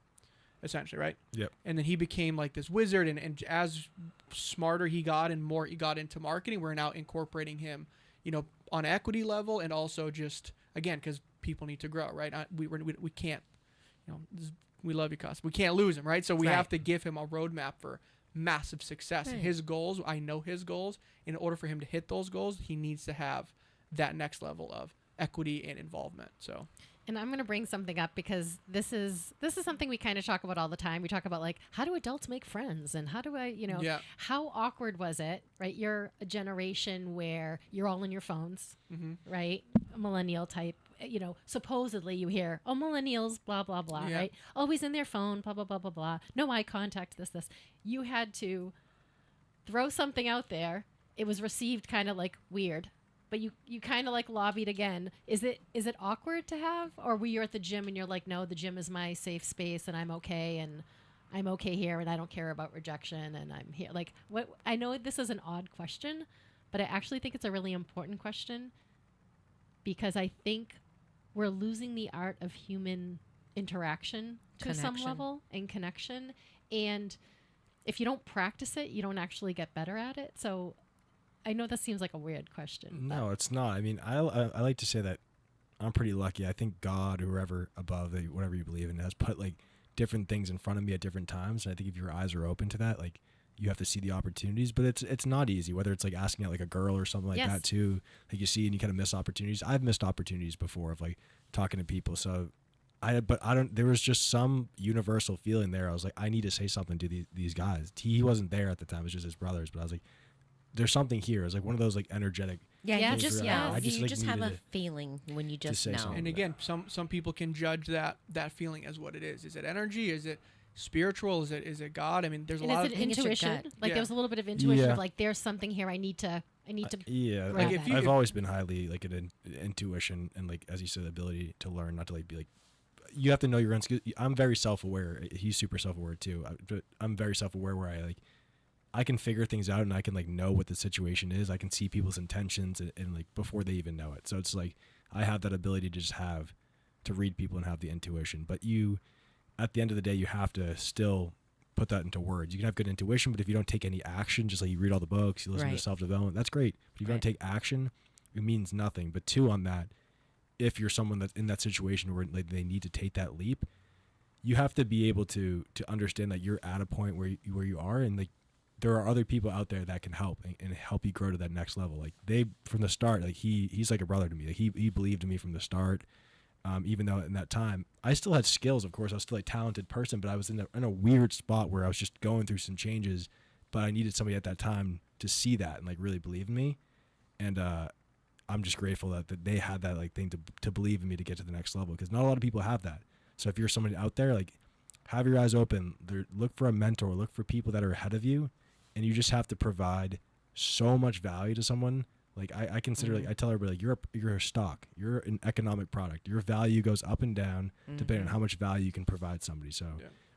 essentially, right? Yep. And then he became like this wizard. And as smarter he got and more he got into marketing, we're now incorporating him, you know, on equity level and also just, again, because people need to grow, right? We can't, you know, we love you, Costa. We can't lose him, right? So we have to give him a roadmap for massive success. Right. And his goals, I know his goals. In order for him to hit those goals, he needs to have that next level of equity and involvement. So, and I'm going to bring something up because this is something we kind of talk about all the time. We talk about like, how do adults make friends, and how do I, you know, how awkward was it, right? You're a generation where you're all in your phones, right? A millennial type, you know, supposedly you hear, oh, millennials, blah, blah, blah, right? Always in their phone, blah, blah, blah, blah, blah. No eye contact, this. You had to throw something out there. It was received kind of like weird. But you kind of like lobbied again. Is it awkward to have? Or were you at the gym and you're like, no, the gym is my safe space and I'm okay here and I don't care about rejection and I'm here. Like, what? I know this is an odd question, but I actually think it's a really important question because I think we're losing the art of human interaction to some level and connection. And if you don't practice it, you don't actually get better at it. So I know that seems like a weird question. No, it's not. I mean, I like to say that I'm pretty lucky. I think God, whoever above, whatever you believe in, has put like different things in front of me at different times. And I think if your eyes are open to that, like you have to see the opportunities. But it's not easy. Whether it's like asking out like a girl or something like that too. Like you see and you kind of miss opportunities. I've missed opportunities before of like talking to people. So there was just some universal feeling there. I was like, I need to say something to these guys. He wasn't there at the time. It was just his brothers. But I was like, there's something here. It's like one of those like energetic. Yeah, you just you just have a feeling when you just know. And again, some people can judge that feeling as what it is. Is it energy? Is it spiritual? Is it God? I mean, there's a lot of intuition. Like there was a little bit of intuition of like there's something here. I need to. Yeah, like I've always been highly like an intuition and like as you said, the ability to learn, not to like be like. You have to know your own skills. I'm very self-aware. He's super self-aware too. But I'm very self-aware where I can figure things out and I can like know what the situation is. I can see people's intentions and like before they even know it. So it's like I have that ability to just to read people and have the intuition. But at the end of the day, you have to still put that into words. You can have good intuition, but if you don't take any action, just like you read all the books, you listen to self-development, that's great. But if you don't take action, it means nothing. But two, on that, if you're someone that's in that situation where like they need to take that leap, you have to be able to understand that you're at a point where you are, and like there are other people out there that can help and help you grow to that next level. Like they from the start, like he's like a brother to me. Like he believed in me from the start. Even though in that time I still had skills, of course, I was still a talented person, but I was in a weird spot where I was just going through some changes, but I needed somebody at that time to see that and like really believe in me. And I'm just grateful that they had that like thing to believe in me to get to the next level, because not a lot of people have that. So if you're somebody out there, like have your eyes open, look for a mentor, look for people that are ahead of you, and you just have to provide so much value to someone. Like I consider, like I tell everybody, like you're a stock, you're an economic product. Your value goes up and down depending on how much value you can provide somebody. So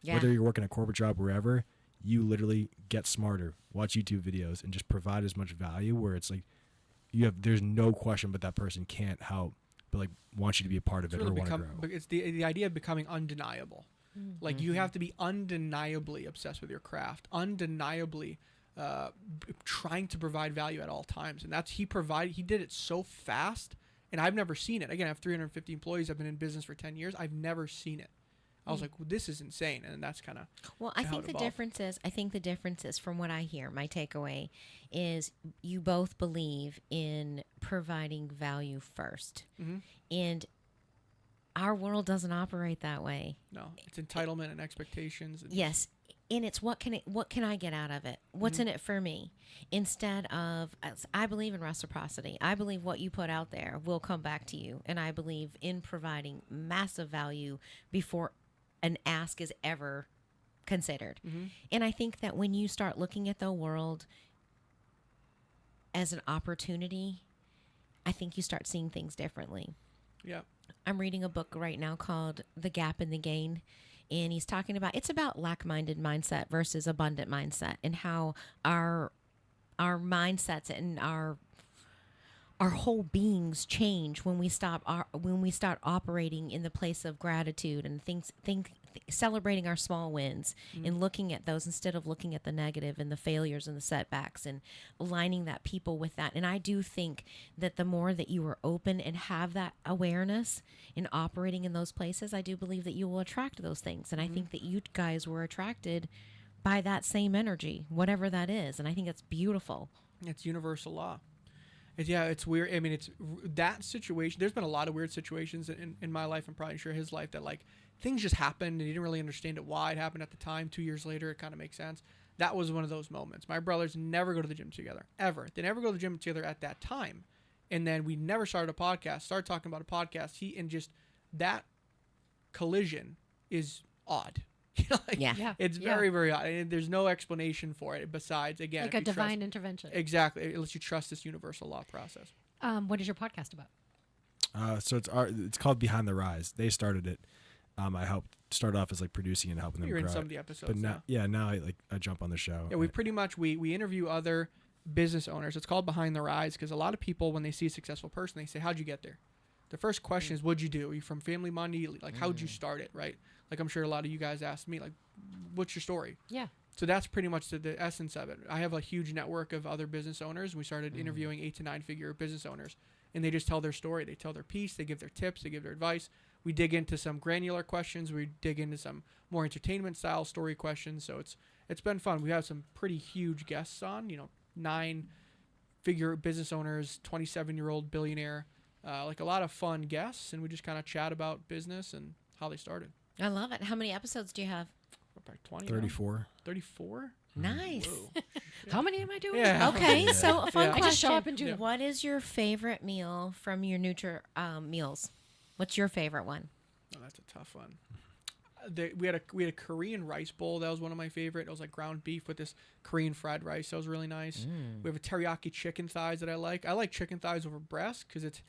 whether you're working a corporate job, wherever, you literally get smarter, watch YouTube videos, and just provide as much value where it's like there's no question but that person can't help but like wants you to be a part of it or want to grow. But it's the idea of becoming undeniable. Like you have to be undeniably obsessed with your craft, undeniably trying to provide value at all times. And he did it so fast, and I've never seen it. Again, I have 350 employees. I've been in business for 10 years. I've never seen it. I was like, well, this is insane. And that's kind of I think the difference is from what I hear, my takeaway is you both believe in providing value first. And our world doesn't operate that way. No, it's entitlement and expectations. Yes. And it's what can I get out of it? What's in it for me? Instead of, I believe in reciprocity. I believe what you put out there will come back to you. And I believe in providing massive value before an ask is ever considered. And I think that when you start looking at the world as an opportunity, I think you start seeing things differently. Yeah. I'm reading a book right now called The Gap and the Gain. And he's talking about, it's about lack-minded mindset versus abundant mindset, and how our mindsets and our whole beings change when we start operating in the place of gratitude and celebrating our small wins and looking at those instead of looking at the negative and the failures and the setbacks, and aligning that people with that. And I do think that the more that you are open and have that awareness in operating in those places, I do believe that you will attract those things. And I think that you guys were attracted by that same energy, whatever that is. And I think that's beautiful. It's universal law. It's weird. I mean, it's that situation. There's been a lot of weird situations in my life, and probably sure his life, that like things just happened and he didn't really understand why it happened at the time. 2 years later, it kind of makes sense. That was one of those moments. My brothers never go to the gym together, ever. They never go to the gym together at that time. And then we never started a podcast, started talking about a podcast. Just that collision is odd. It's very, very odd. And there's no explanation for it besides, again, like a divine intervention. Exactly. Unless you trust this universal law process. What is your podcast about? So it's called Behind the Rise. They started it. I helped start off as like producing and helping them grow. You're in some of the episodes. But now I jump on the show. Yeah, we pretty much we interview other business owners. It's called Behind the Rise because a lot of people, when they see a successful person, they say, "How'd you get there?" The first question is, "What'd you do? Are you from family money? Like, how'd you start it?" Right? Like, I'm sure a lot of you guys asked me, like, "What's your story?" Yeah. So that's pretty much the essence of it. I have a huge network of other business owners. We started interviewing 8 to 9 figure business owners, and they just tell their story. They tell their piece. They give their tips. They give their advice. We dig into some granular questions. We dig into some more entertainment style story questions. So it's been fun. We have some pretty huge guests on. 9-figure business owners, 27-year-old billionaire, like a lot of fun guests, and we just kind of chat about business and how they started. I love it. How many episodes do you have? About 20. 34. 34? Nice. How many am I doing? Yeah. Okay, so a fun I question. just show up and do. What is your favorite meal from your Nutre meals? What's your favorite one? Oh, that's a tough one. We had a Korean rice bowl. That was one of my favorite. It was like ground beef with this Korean fried rice. That was really nice. We have a teriyaki chicken thighs that I like. I like chicken thighs over breast because it's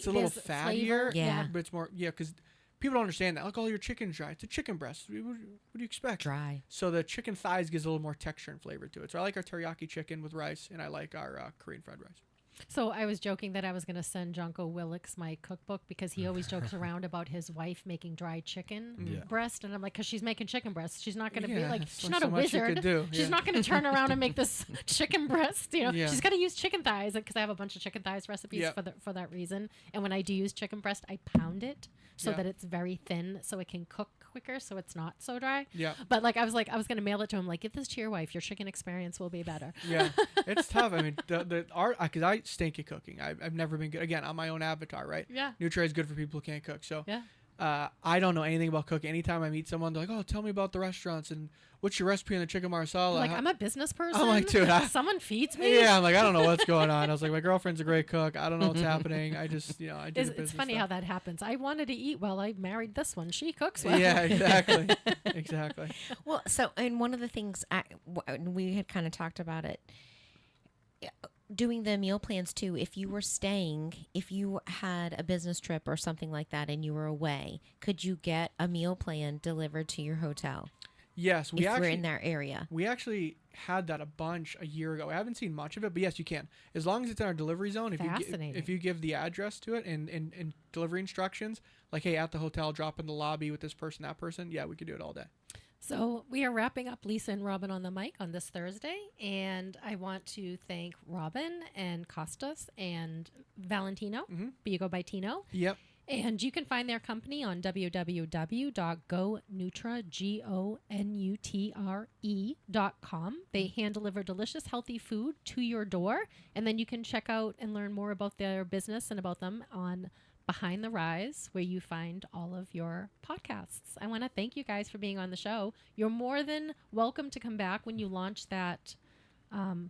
a little fattier. Yeah. But it's more, because people don't understand that. Like, all your chicken's dry. It's a chicken breast. What do you expect? Dry. So the chicken thighs gives a little more texture and flavor to it. So I like our teriyaki chicken with rice, and I like our Korean fried rice. So I was joking that I was going to send Jonko Willix my cookbook because he always jokes around about his wife making dried chicken breast, and I'm like, because she's making chicken breast, she's not going to be like, she's not a wizard. She's not going to turn around and make this chicken breast. She's got to use chicken thighs because I have a bunch of chicken thighs recipes for that reason. And when I do use chicken breast, I pound it so that it's very thin, so it can cook quicker, so it's not so dry. Yeah. But I was going to mail it to him, like, give this to your wife. Your chicken experience will be better. Yeah, it's tough. I mean, the art, because I stink at cooking. I've never been good. Again, I'm my own avatar, right? Yeah. Nutre is good for people who can't cook. So yeah. I don't know anything about cooking. Anytime I meet someone, they're like, "Oh, tell me about the restaurants and what's your recipe on the chicken marsala?" Like, I'm a business person. I'm like, dude, someone feeds me. Yeah, I'm like, I don't know what's going on. I was like, my girlfriend's a great cook. I don't know what's happening. I just, I do the business It's funny stuff. how that happens. I wanted to eat well. I married this one. She cooks well. Yeah, exactly. Exactly. Well, so, and one of the things we had kind of talked about it, doing the meal plans too. If you had a business trip or something like that and you were away, could you get a meal plan delivered to your hotel? Yes, if we're in their area. We actually had that a bunch a year ago. I haven't seen much of it, but yes, you can. As long as it's in our delivery zone, if you give the address to it and delivery instructions, like, hey, at the hotel, drop in the lobby with this person, that person, yeah, we could do it all day. So we are wrapping up Lisa and Robyn on the mic on this Thursday, and I want to thank Robyn and Costas and Valentino, but you go by Tino. Yep. And you can find their company on www.gonutre.com. They hand deliver delicious, healthy food to your door, and then you can check out and learn more about their business and about them on Behind the Rise, where you find all of your podcasts. I want to thank you guys for being on the show. You're more than welcome to come back when you launch that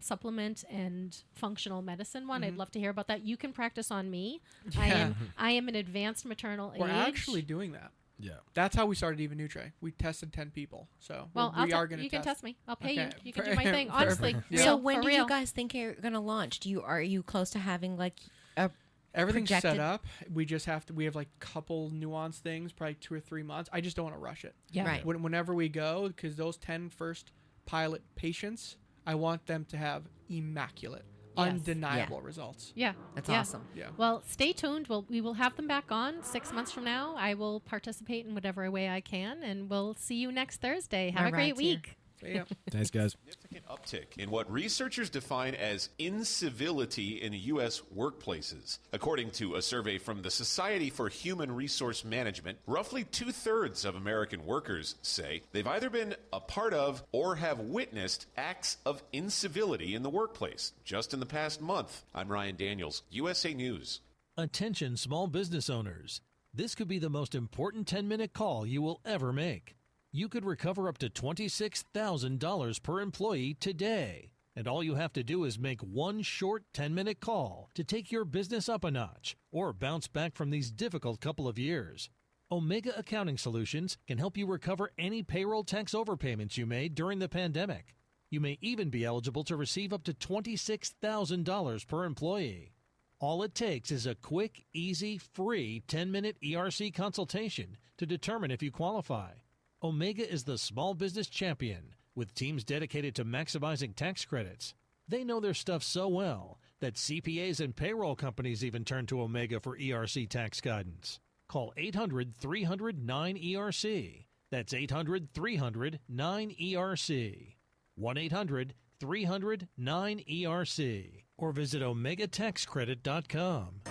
supplement and functional medicine one. I'd love to hear about that. You can practice on me. Yeah. I am an advanced maternal age. We're actually doing that. Yeah. That's how we started Even Nutre. We tested 10 people. So we are going to You can test me. I'll pay Okay. you. You can do my thing. Honestly. Yeah. So when do you guys think you're going to launch? Are you close to having like a everything's projected? set up? We just we have like a couple nuanced things, probably 2 or 3 months. I just don't want to rush it. Yeah. Right. Whenever we go, because those 10 first pilot patients, I want them to have immaculate, undeniable results. Yeah. That's awesome. Yeah. Well, stay tuned. We will have them back on 6 months from now. I will participate in whatever way I can, and we'll see you next Thursday. Have a great week. Yeah. Thanks, guys. Significant uptick in what researchers define as incivility in U.S. workplaces. According to a survey from the Society for Human Resource Management, roughly 2/3 of American workers say they've either been a part of or have witnessed acts of incivility in the workplace just in the past month. I'm Ryan Daniels, USA News. Attention small business owners. This could be the most important 10-minute call you will ever make. You could recover up to $26,000 per employee today. And all you have to do is make one short 10-minute call to take your business up a notch or bounce back from these difficult couple of years. Omega Accounting Solutions can help you recover any payroll tax overpayments you made during the pandemic. You may even be eligible to receive up to $26,000 per employee. All it takes is a quick, easy, free 10-minute ERC consultation to determine if you qualify. Omega is the small business champion with teams dedicated to maximizing tax credits. They know their stuff so well that CPAs and payroll companies even turn to Omega for ERC tax guidance. Call 800-300-9ERC. That's 800-300-9ERC. 1-800-300-9ERC. Or visit OmegaTaxCredit.com.